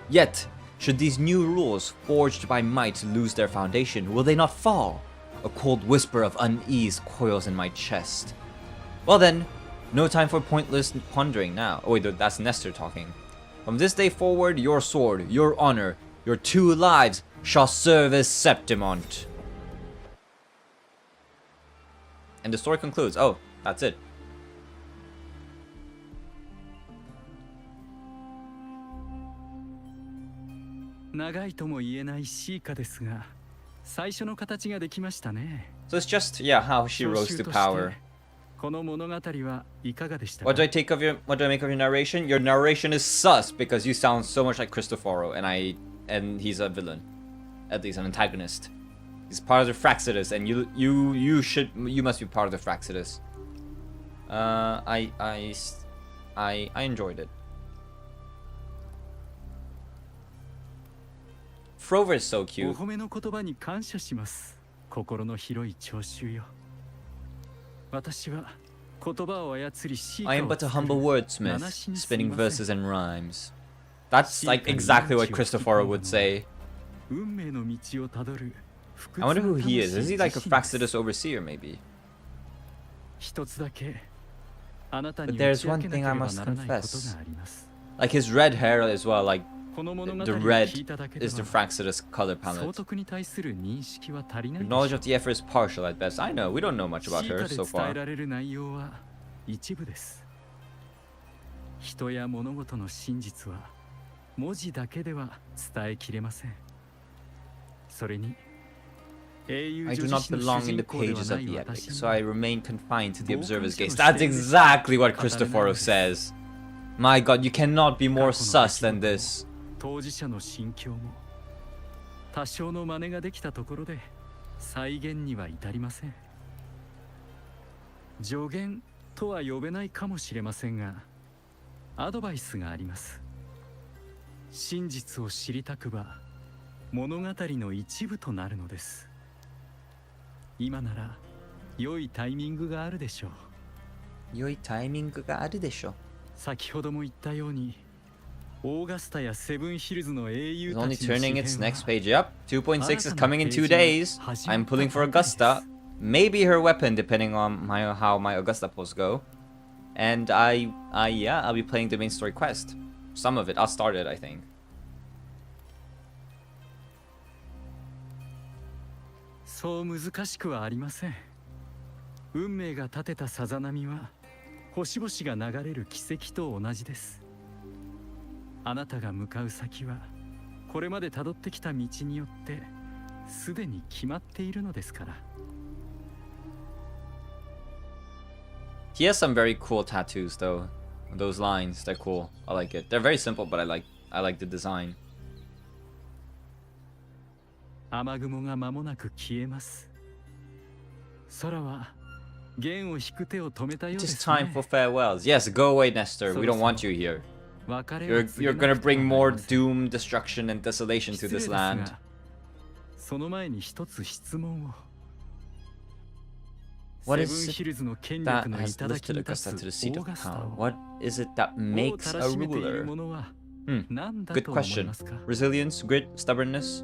Yet, should these new rules, forged by might, lose their foundation, will they not fall? A cold whisper of unease coils in my chest. Well then, no time for pointless pondering now. Oh wait, that's Nestor talking. From this day forward, your sword, your honor, your 2 lives shall serve as Septimond. And the story concludes. Oh, that's it. So it's just, yeah, how she rose to power. What do I make of your narration? Your narration is sus because you sound so much like Cristoforo, and he's a villain, at least an antagonist. He's part of the Fraxidus, and you must be part of the Fraxidus. I enjoyed it. Frover is so cute. I am but a humble wordsmith, spinning verses and rhymes. That's like exactly what Cristoforo would say. I wonder who he is. Is he like a Fraxidus overseer, maybe? But there's one thing I must confess. Like his red hair as well, like the red is the Fraxidus color palette. Your knowledge of the Ephor is partial at best. I know, we don't know much about her so far. I do not belong in the pages of the epic, so I remain confined to the observer's gaze. That's exactly what Cristoforo says. My god, you cannot be more sus than this. Yoi timing ga aru desho. It's only turning its next page. Yep, 2.6 is coming in 2 days. I'm pulling for Augusta. Maybe her weapon, depending on how my Augusta pulls go. And yeah, I'll be playing the main story quest. Some of it, I'll start it, I think. あなたが向かう先はこれまで辿ってきた道によってすでに決まっているのですから。 He has some very cool tattoos though. Those lines, they're cool. I like it. They're very simple, but I like the design. 雨雲が間もなく消えます。空は弦を引く手を止めたようで It is すね。 time for farewells. Yes, go away, Nestor. We don't want you here. You're gonna bring more doom, destruction, and desolation to this land. その前に一つ質問を。 What is it that has lifted Augusta to the seat of power? What is it that makes a ruler? Good question. Resilience, grit, stubbornness?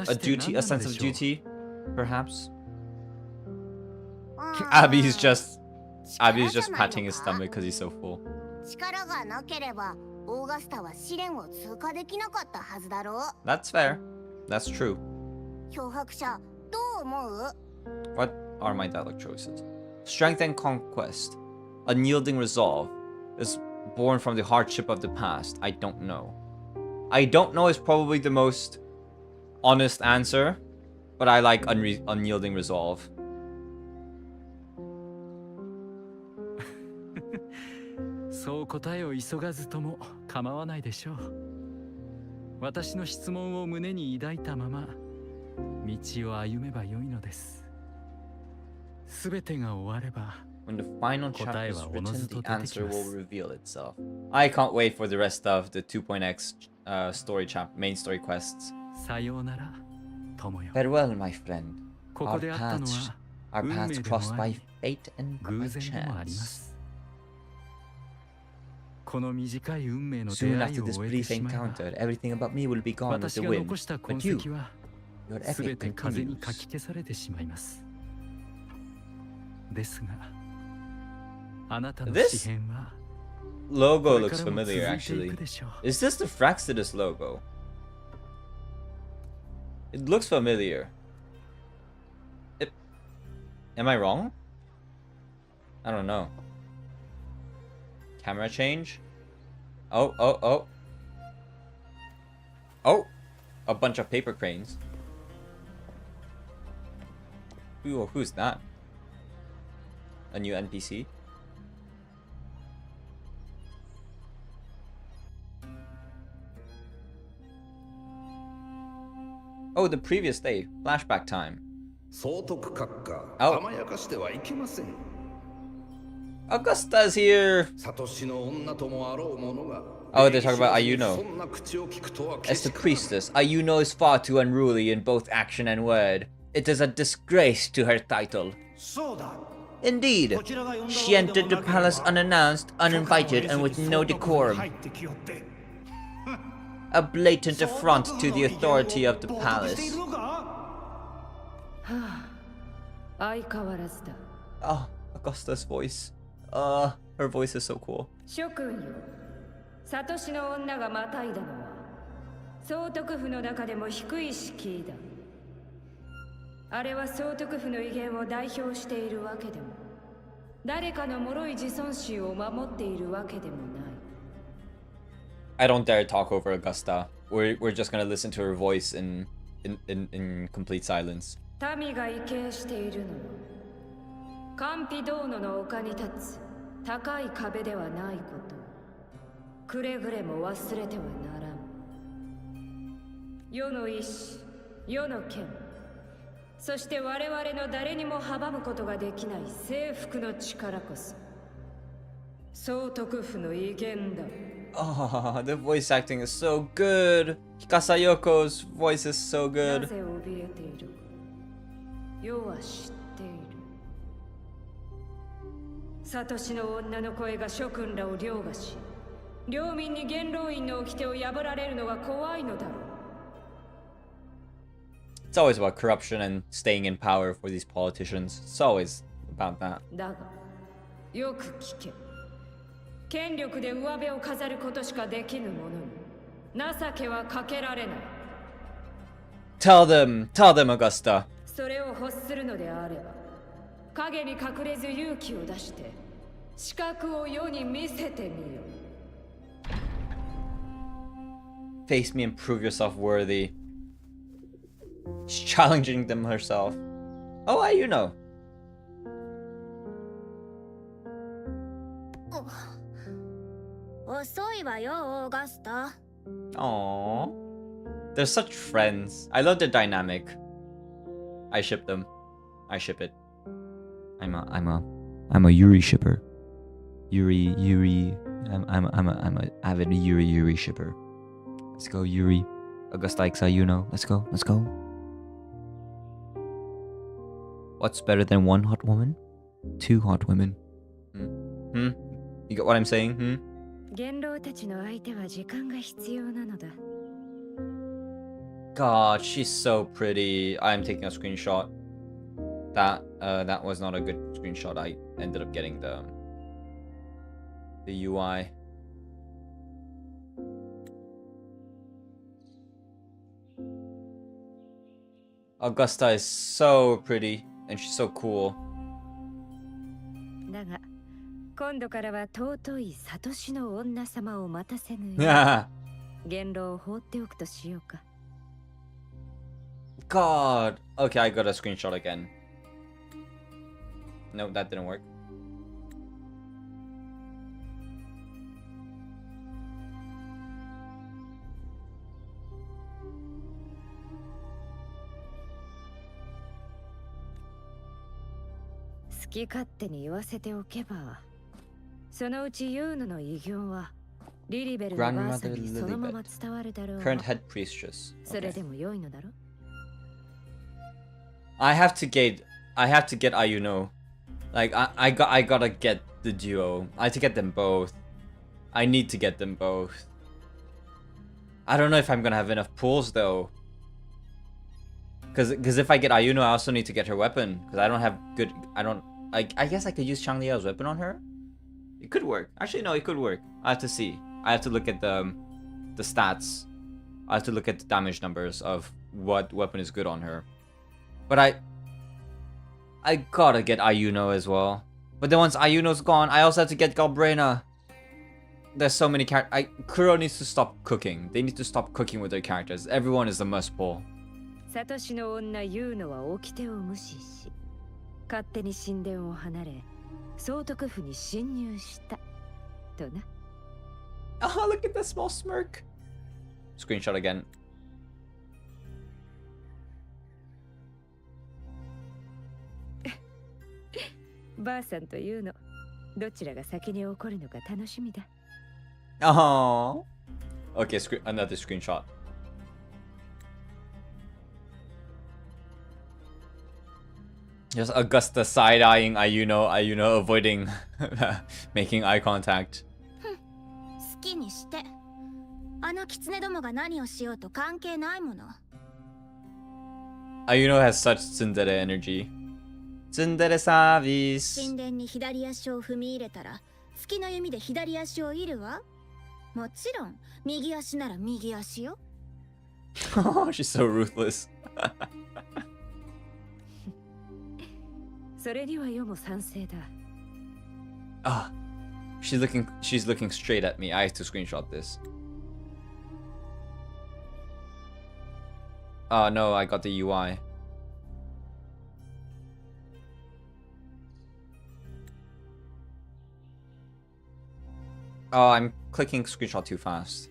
A duty, a sense of duty, perhaps? Abby's just patting his stomach because he's so full. 力がなければオーガスタは試練を通過できなかったはずだろう。 That's fair. That's true. 漂白者、どう思う？ What are my dialogue choices? Strength and conquest. Unyielding resolve is born from the hardship of the past. I don't know. I don't know is probably the most honest answer, but I like unyielding resolve. そう答えを急がずとも構わないでしょう。私の質問を胸に抱いたまま道を歩めばよいのです。すべてが終われば When the final chapter is written, the answer will reveal itself. I can't wait for the rest of the 2.x main story quests. さようなら、友よ。 Farewell, my friend. ここで会ったのは Our 運命 paths でも crossed あ by り fate and 偶 by 然でもありま chance. す。この短い運命の出 Soon 会い after を this 終えて brief しまえば encounter, everything about me will be gone with 私 the が wind. 残した痕 But you, 跡は your すべ epic て風にか continues. き消されてしまいます。ですがあなたの This 詩篇は Logo これ looks からも続 familiar, いてい actually. くでしょう。 Is this the Fraxidus logo? It looks familiar. Am I wrong? I don't know. Camera change? Oh. Oh! A bunch of paper cranes. Who's that? A new NPC? Oh, the previous day. Flashback time. 総督閣下、 Oh. 甘やかしてはいけません。 Augusta's here! サトシの女ともあろう者が。 Oh, they're talking about Ayuno. そんな口を聞くとは As the priestess, Ayuno is far too unruly in both action and word. It is a disgrace to her title. そうだ。 Indeed, she entered the palace unannounced, uninvited, and with no decorum. A blatant affront to the authority of the palace. 相変わらずだ。 Oh, Augusta's voice. Her voice is so cool. 諸君よ、サトシの女がまたいだのは総督府の中でも低い敷居だ。あれは総督府の威厳を代表しているわけでも、誰かの脆い自尊心を守っているわけでもない。 I don't dare talk over Augusta. We're just gonna listen to her voice in complete silence. 民が畏敬しているのはカンピドーノの丘に立つ高い壁ではないこと。くれぐれも忘れてはならん。世の意志、世の権、そして我々の誰にも阻むことができない征服の力こそ総督府の威厳だ。 Oh, the voice acting is so good. Hikasayoko's voice is so な good. ぜ怯えているか世は知っている。サトシの女の声が諸君らを凌駕し、領民に元老院の掟を破られるのが怖いのだろう。 It's always about corruption and staying in power for these politicians. It's always about that. だがよく聞け。権力で上辺を飾ることしかできぬ者に情けはかけられない。 Tell them, Augusta. それを欲するのであれば影に隠れず勇気を出して資格を世に見せてみよ。Face me and prove yourself worthy. She's challenging them herself. Oh, you know. Aww. They're such friends. I love their dynamic. I ship them. I ship it. I'm a Yuri shipper. Yuri. I'm a avid Yuri shipper. Let's go, Yuri. Augusta likes Ayuno. Let's go. What's better than one hot woman? Two hot women. You get what I'm saying? God, she's so pretty. I'm taking a screenshot. That was not a good screenshot. I ended up getting the UI. Augusta is so pretty and she's so cool. God. Okay, I got a screenshot again. No, that didn't work. Grandmother Lilibet. Current head priestess. Okay. I have to get Ayuno. Like I gotta get the duo. I have to get them both. I need to get them both. I don't know if I'm gonna have enough pulls though. Cause if I get Ayuno, I also need to get her weapon. Cause I don't have good. I guess I could use Changliao's weapon on her. It could work. Actually, no, it could work. I have to see. I have to look at the stats. I have to look at the damage numbers of what weapon is good on her. But I gotta get Ayuno as well. But then once Ayuno's gone, I also have to get Galbrena. There's so many characters. Kuro needs to stop cooking. They need to stop cooking with their characters. Everyone is the must pull. Oh, look at that small smirk. Screenshot again. Oh. Okay, another screenshot. Just Augusta side-eyeing Ayuno avoiding making eye contact. Ayuno has such tsundere energy. Tsundere service. Oh, she's so ruthless. Ah, she's looking straight at me. I have to screenshot this. Oh no, I got the UI. Oh, I'm clicking screenshot too fast.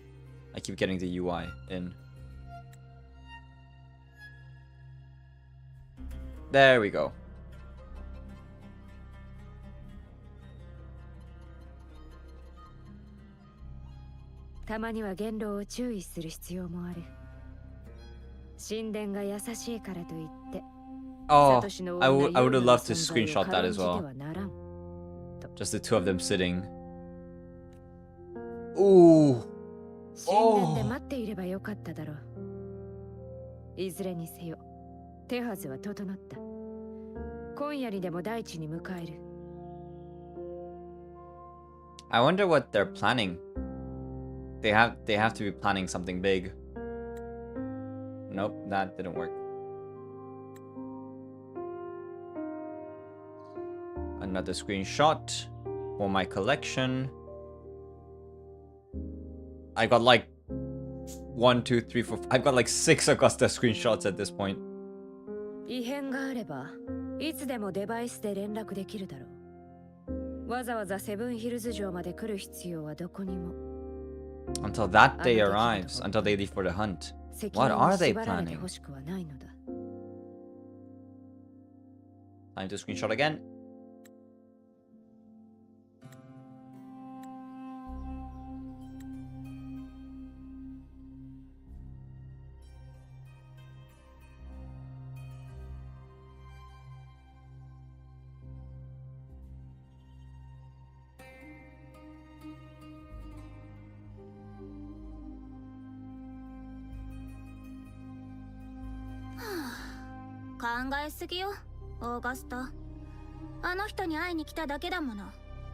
I keep getting the UI in. There we go. Oh, I would have loved to screenshot that as well. Just the two of them sitting. Ooh. Oh. I wonder what they're planning. They have to be planning something big. Nope, that didn't work. Another screenshot for my collection. I got like 1, 2, 3, 4. I've got like 6 Augusta screenshots at this point. 異変があればいつでもデバイスで連絡できるだろう。わざわざセブンヒルズ城まで来る必要はどこにも。Until that day arrives, until they leave for the hunt. What are they planning? Time to screenshot again.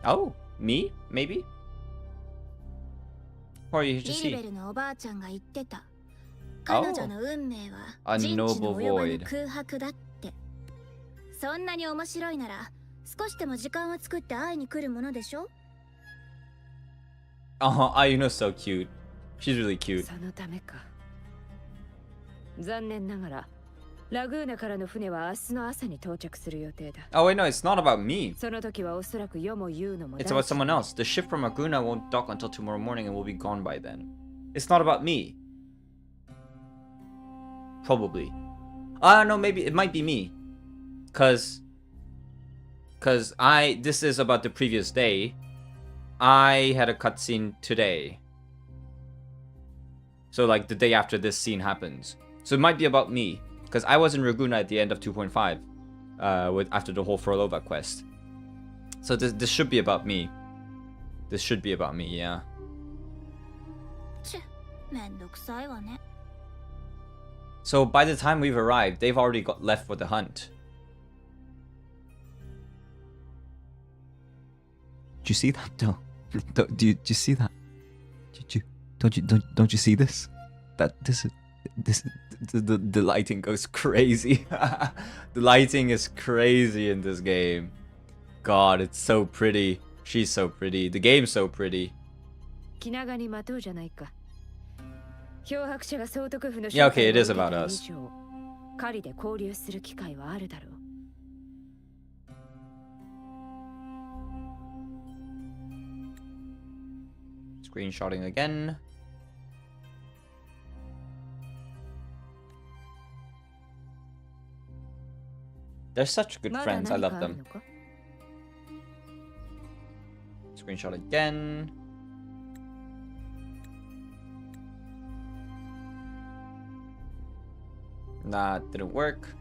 Oh, me? Maybe? Or you just see? Oh, a noble void. そんなに面白いなら少しでも時間を作って会いに来るものでしょ。Ayuno's so cute. She's really cute. そのためか。残念ながらラグーナからの船は明日の朝に到着する予定だ。Oh wait, no, it's not about me. その時はおそらく世も言うのも。It's about someone else. The ship from Laguna won't dock until tomorrow morning and will be gone by then. It's not about me. Probably. No, maybe it might be me. Cause this is about the previous day. I had a cutscene today. So like the day after this scene happens. So it might be about me. Because I was in Laguna at the end of 2.5. After the whole Frolova quest. So this should be about me. This should be about me, yeah. So by the time we've arrived, they've already got left for the hunt. Do you see that? Do you see that? Don't you see this? That this the lighting goes crazy. The lighting is crazy in this game. God, it's so pretty. She's so pretty. The game's so pretty. Yeah, okay, it is about us. Screenshotting again. They're such good friends. I love them. Screenshot again. Nah, didn't work.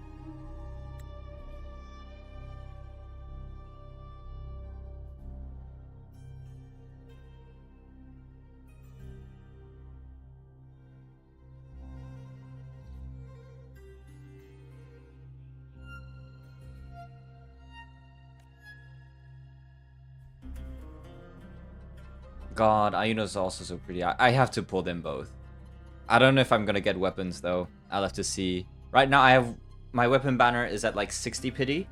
God, Ayuno's also so pretty. I have to pull them both. I don't know if I'm gonna get weapons though. I'll have to see. Right now I have my weapon banner is at like 60 pity.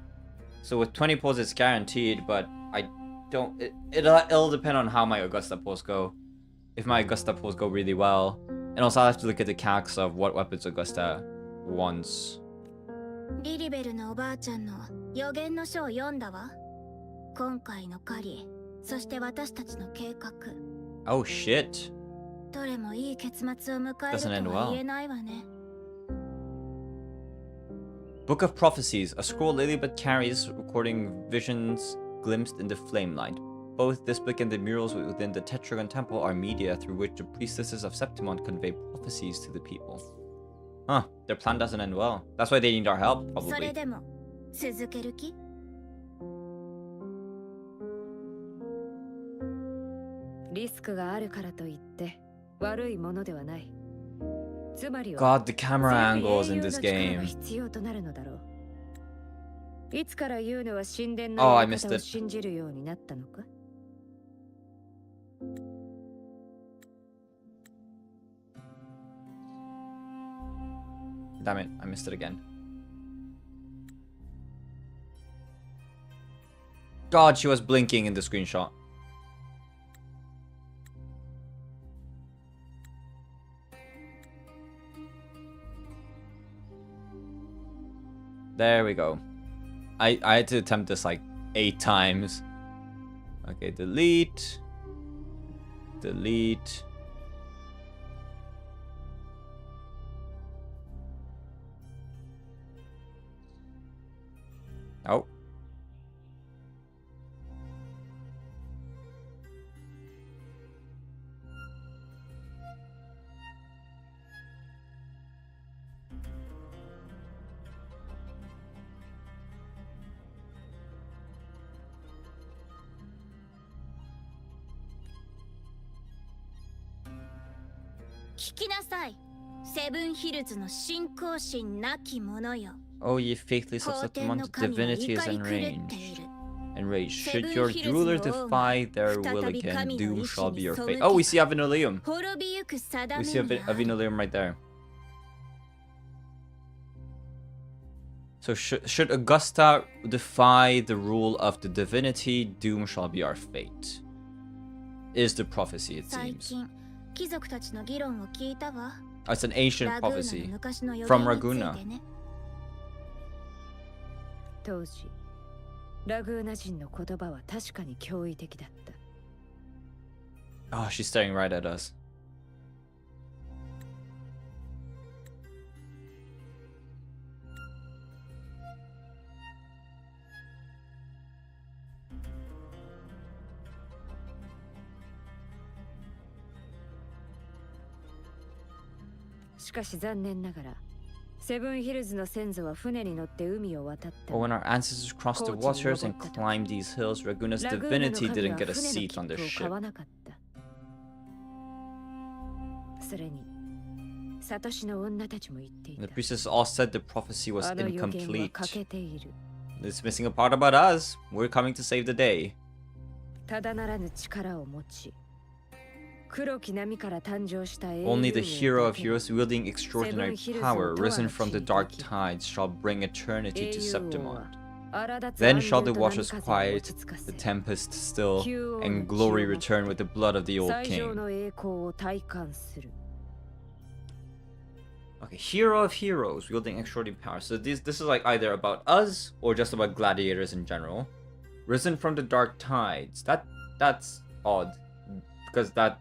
So with 20 pulls it's guaranteed, but I don't it'll depend on how my Augusta pulls go. If my Augusta pulls go really well. And also I'll have to look at the calcs of what weapons Augusta wants. リリベルのおばあちゃんの予言の書を読んだわ。今回の狩り。そして私たちの計画。Oh shit. どれもいい結末を迎えるとは言えないわね。Book of Prophecies, a scroll Lilybeth carries recording visions glimpsed in the flame light. Both this book and the murals within the Tetragon Temple are media through which the priestesses of Septimon convey prophecies to the people. Huh, their plan doesn't end well. That's why they need our help, probably. それでも続ける気？リスクがあるからといって悪いものではない。つまりは God, the camera angles in this game. 必要となるのだろう。いつから言うのは神殿のやり方を信じるようになったのか？ Damn it, I missed it again. God, she was blinking in the screenshot. There we go. I had to attempt this like 8 times. Okay, delete. Delete. Oh. Oh, ye faithless of Settlement, divinity is enraged. Should your ruler defy their will again, doom shall be your fate. Oh, we see Avinoleum. We see Avinoleum right there. So should Augusta defy the rule of the divinity, doom shall be our fate. Is the prophecy, it seems. Oh, it's an ancient prophecy from Raguna. 当時ラグーナ人の言葉は確かに驚異的だった。 Oh, she's staring right at us. But when our ancestors crossed the waters and climbed these hills, Raguna's divinity didn't get a seat on the ship. The priestess all said the prophecy was incomplete. It's missing a part about us. We're coming to save the day. Only the hero of heroes wielding extraordinary power, risen from the dark tides, shall bring eternity to Septimond. Then shall the waters quiet, the tempest still, and glory return with the blood of the old king. Okay, hero of heroes wielding extraordinary power. So this is like either about us or just about gladiators in general. Risen from the dark tides. That's odd, because the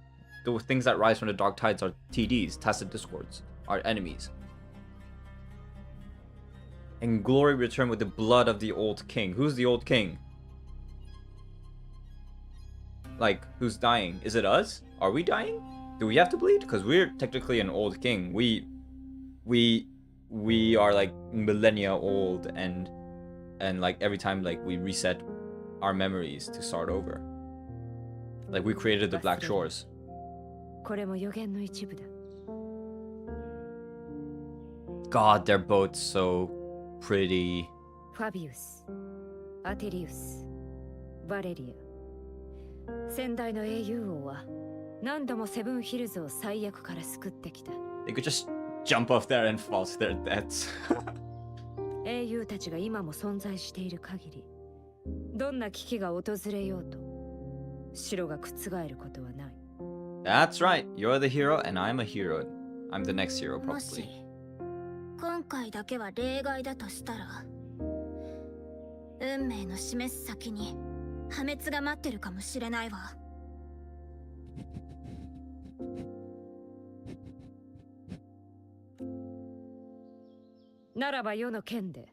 things that rise from the dark tides are TDs, tacit discords, are enemies. And glory return with the blood of the old king. Who's the old king? Like, who's dying? Is it us? Are we dying? Do we have to bleed? Because we're technically an old king. We are like millennia old, and like every time like we reset our memories to start over. Like we created the Black Shores. God, they're both so pretty. Fabius, Atilius, Valeria. 先代の英雄王は何度もセブンヒルズを最悪から救ってきた。 They could just jump off there and fall to their deaths. 英雄たちが今も存在している限り、どんな危機が訪れようと、城が覆ることはない。 That's right. You're the hero and I'm a hero. I'm the next hero probably. もし今回だけは例外だとしたら、運命の示す先に破滅が待ってるかもしれないわ。ならば世の剣で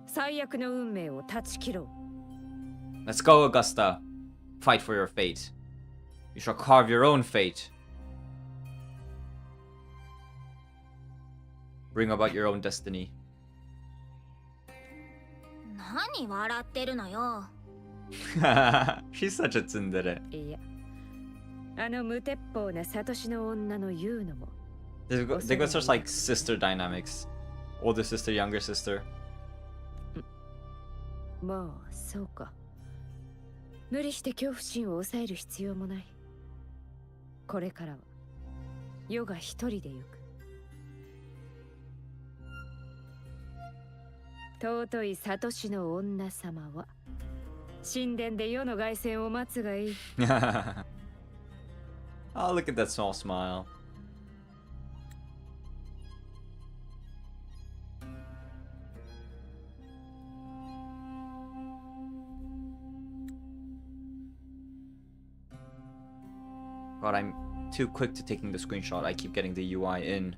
最悪の運命を断ち切ろう。 Let's go, Augusta. Fight for your fate. You shall carve your own fate. Bring about your own destiny. 何笑ってるのよ。She's such a tsundere. いや、あの無鉄砲なサトシの女の言うのも。They got such like sister dynamics. Older sister, younger sister. まあ、そうか。無理して恐怖心を抑える必要もない。これからは世が一人で行く。尊いサトシの女様は神殿で世の凱旋を待つがいい。Oh, look at that small smile. God, I'm too quick to taking the screenshot. I keep getting the UI in.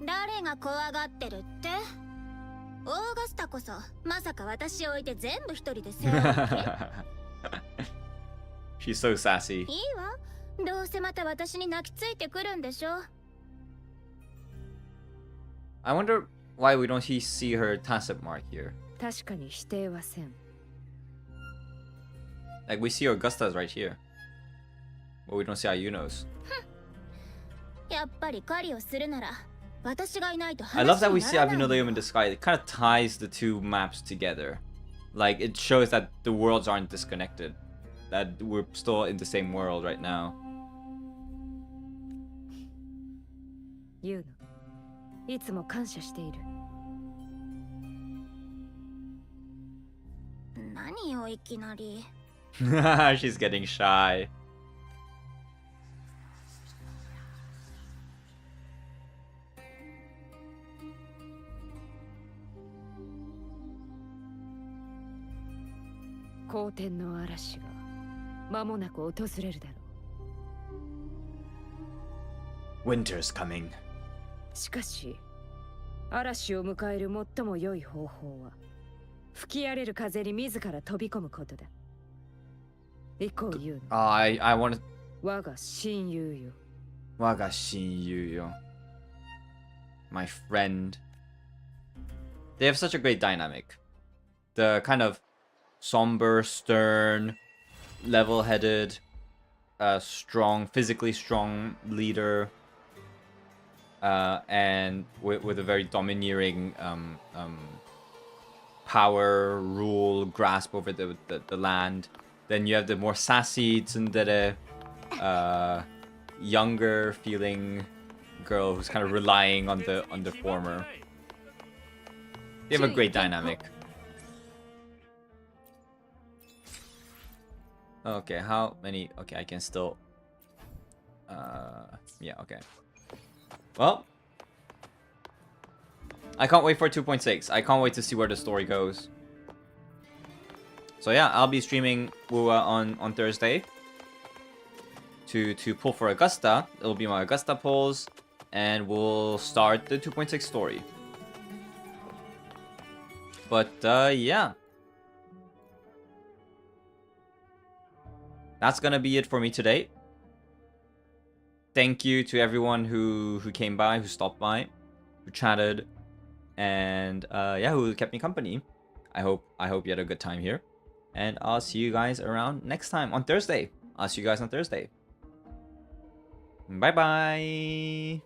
誰が怖がってるって？オーガスタこそまさか私を置いて全部一人で背負うわけ？ She's so sassy. いいわ。どうせまた私に泣きついてくるんでしょ。 I wonder why we don't see her tacit mark here. 確かに否定はせん。 Like we see Augusta's right here, but we don't see Ayuno's. やっぱり狩りをするなら私がいないと I love 話 that に we な see らない。 Avinoleum in the sky. It kind of ties the two maps together. Like it shows that the worlds aren't disconnected. That we're still in the same world right now. ユーノ、いつも感謝している。何よいきなり。 She's getting shy. 好天の嵐が間もなく訪れるだろう。 Winter's coming. しかし、嵐を迎える最も良い方法は、吹き荒れる風に自ら飛び込むことだ。行こう、ユーノ。I want to. 我が親友よ。 Waga Shinyu. My friend. They have such a great dynamic. The kind of somber, stern, level-headed, strong, physically strong leader, and with a very domineering power, rule, grasp over the land. Then you have the more sassy tsundere, younger feeling girl who's kind of relying on the former. They have a great dynamic. Okay, how many? Okay, I can still. Yeah, okay. Well, I can't wait for 2.6. I can't wait to see where the story goes. So yeah, I'll be streaming WuWa on Thursday to pull for Augusta. It'll be my Augusta pulls, and we'll start the 2.6 story. But yeah. That's gonna be it for me today. Thank you to everyone who came by, who stopped by, who chatted, and yeah, who kept me company. I hope you had a good time here, and I'll see you guys around next time on Thursday. I'll see you guys on Thursday. Bye bye.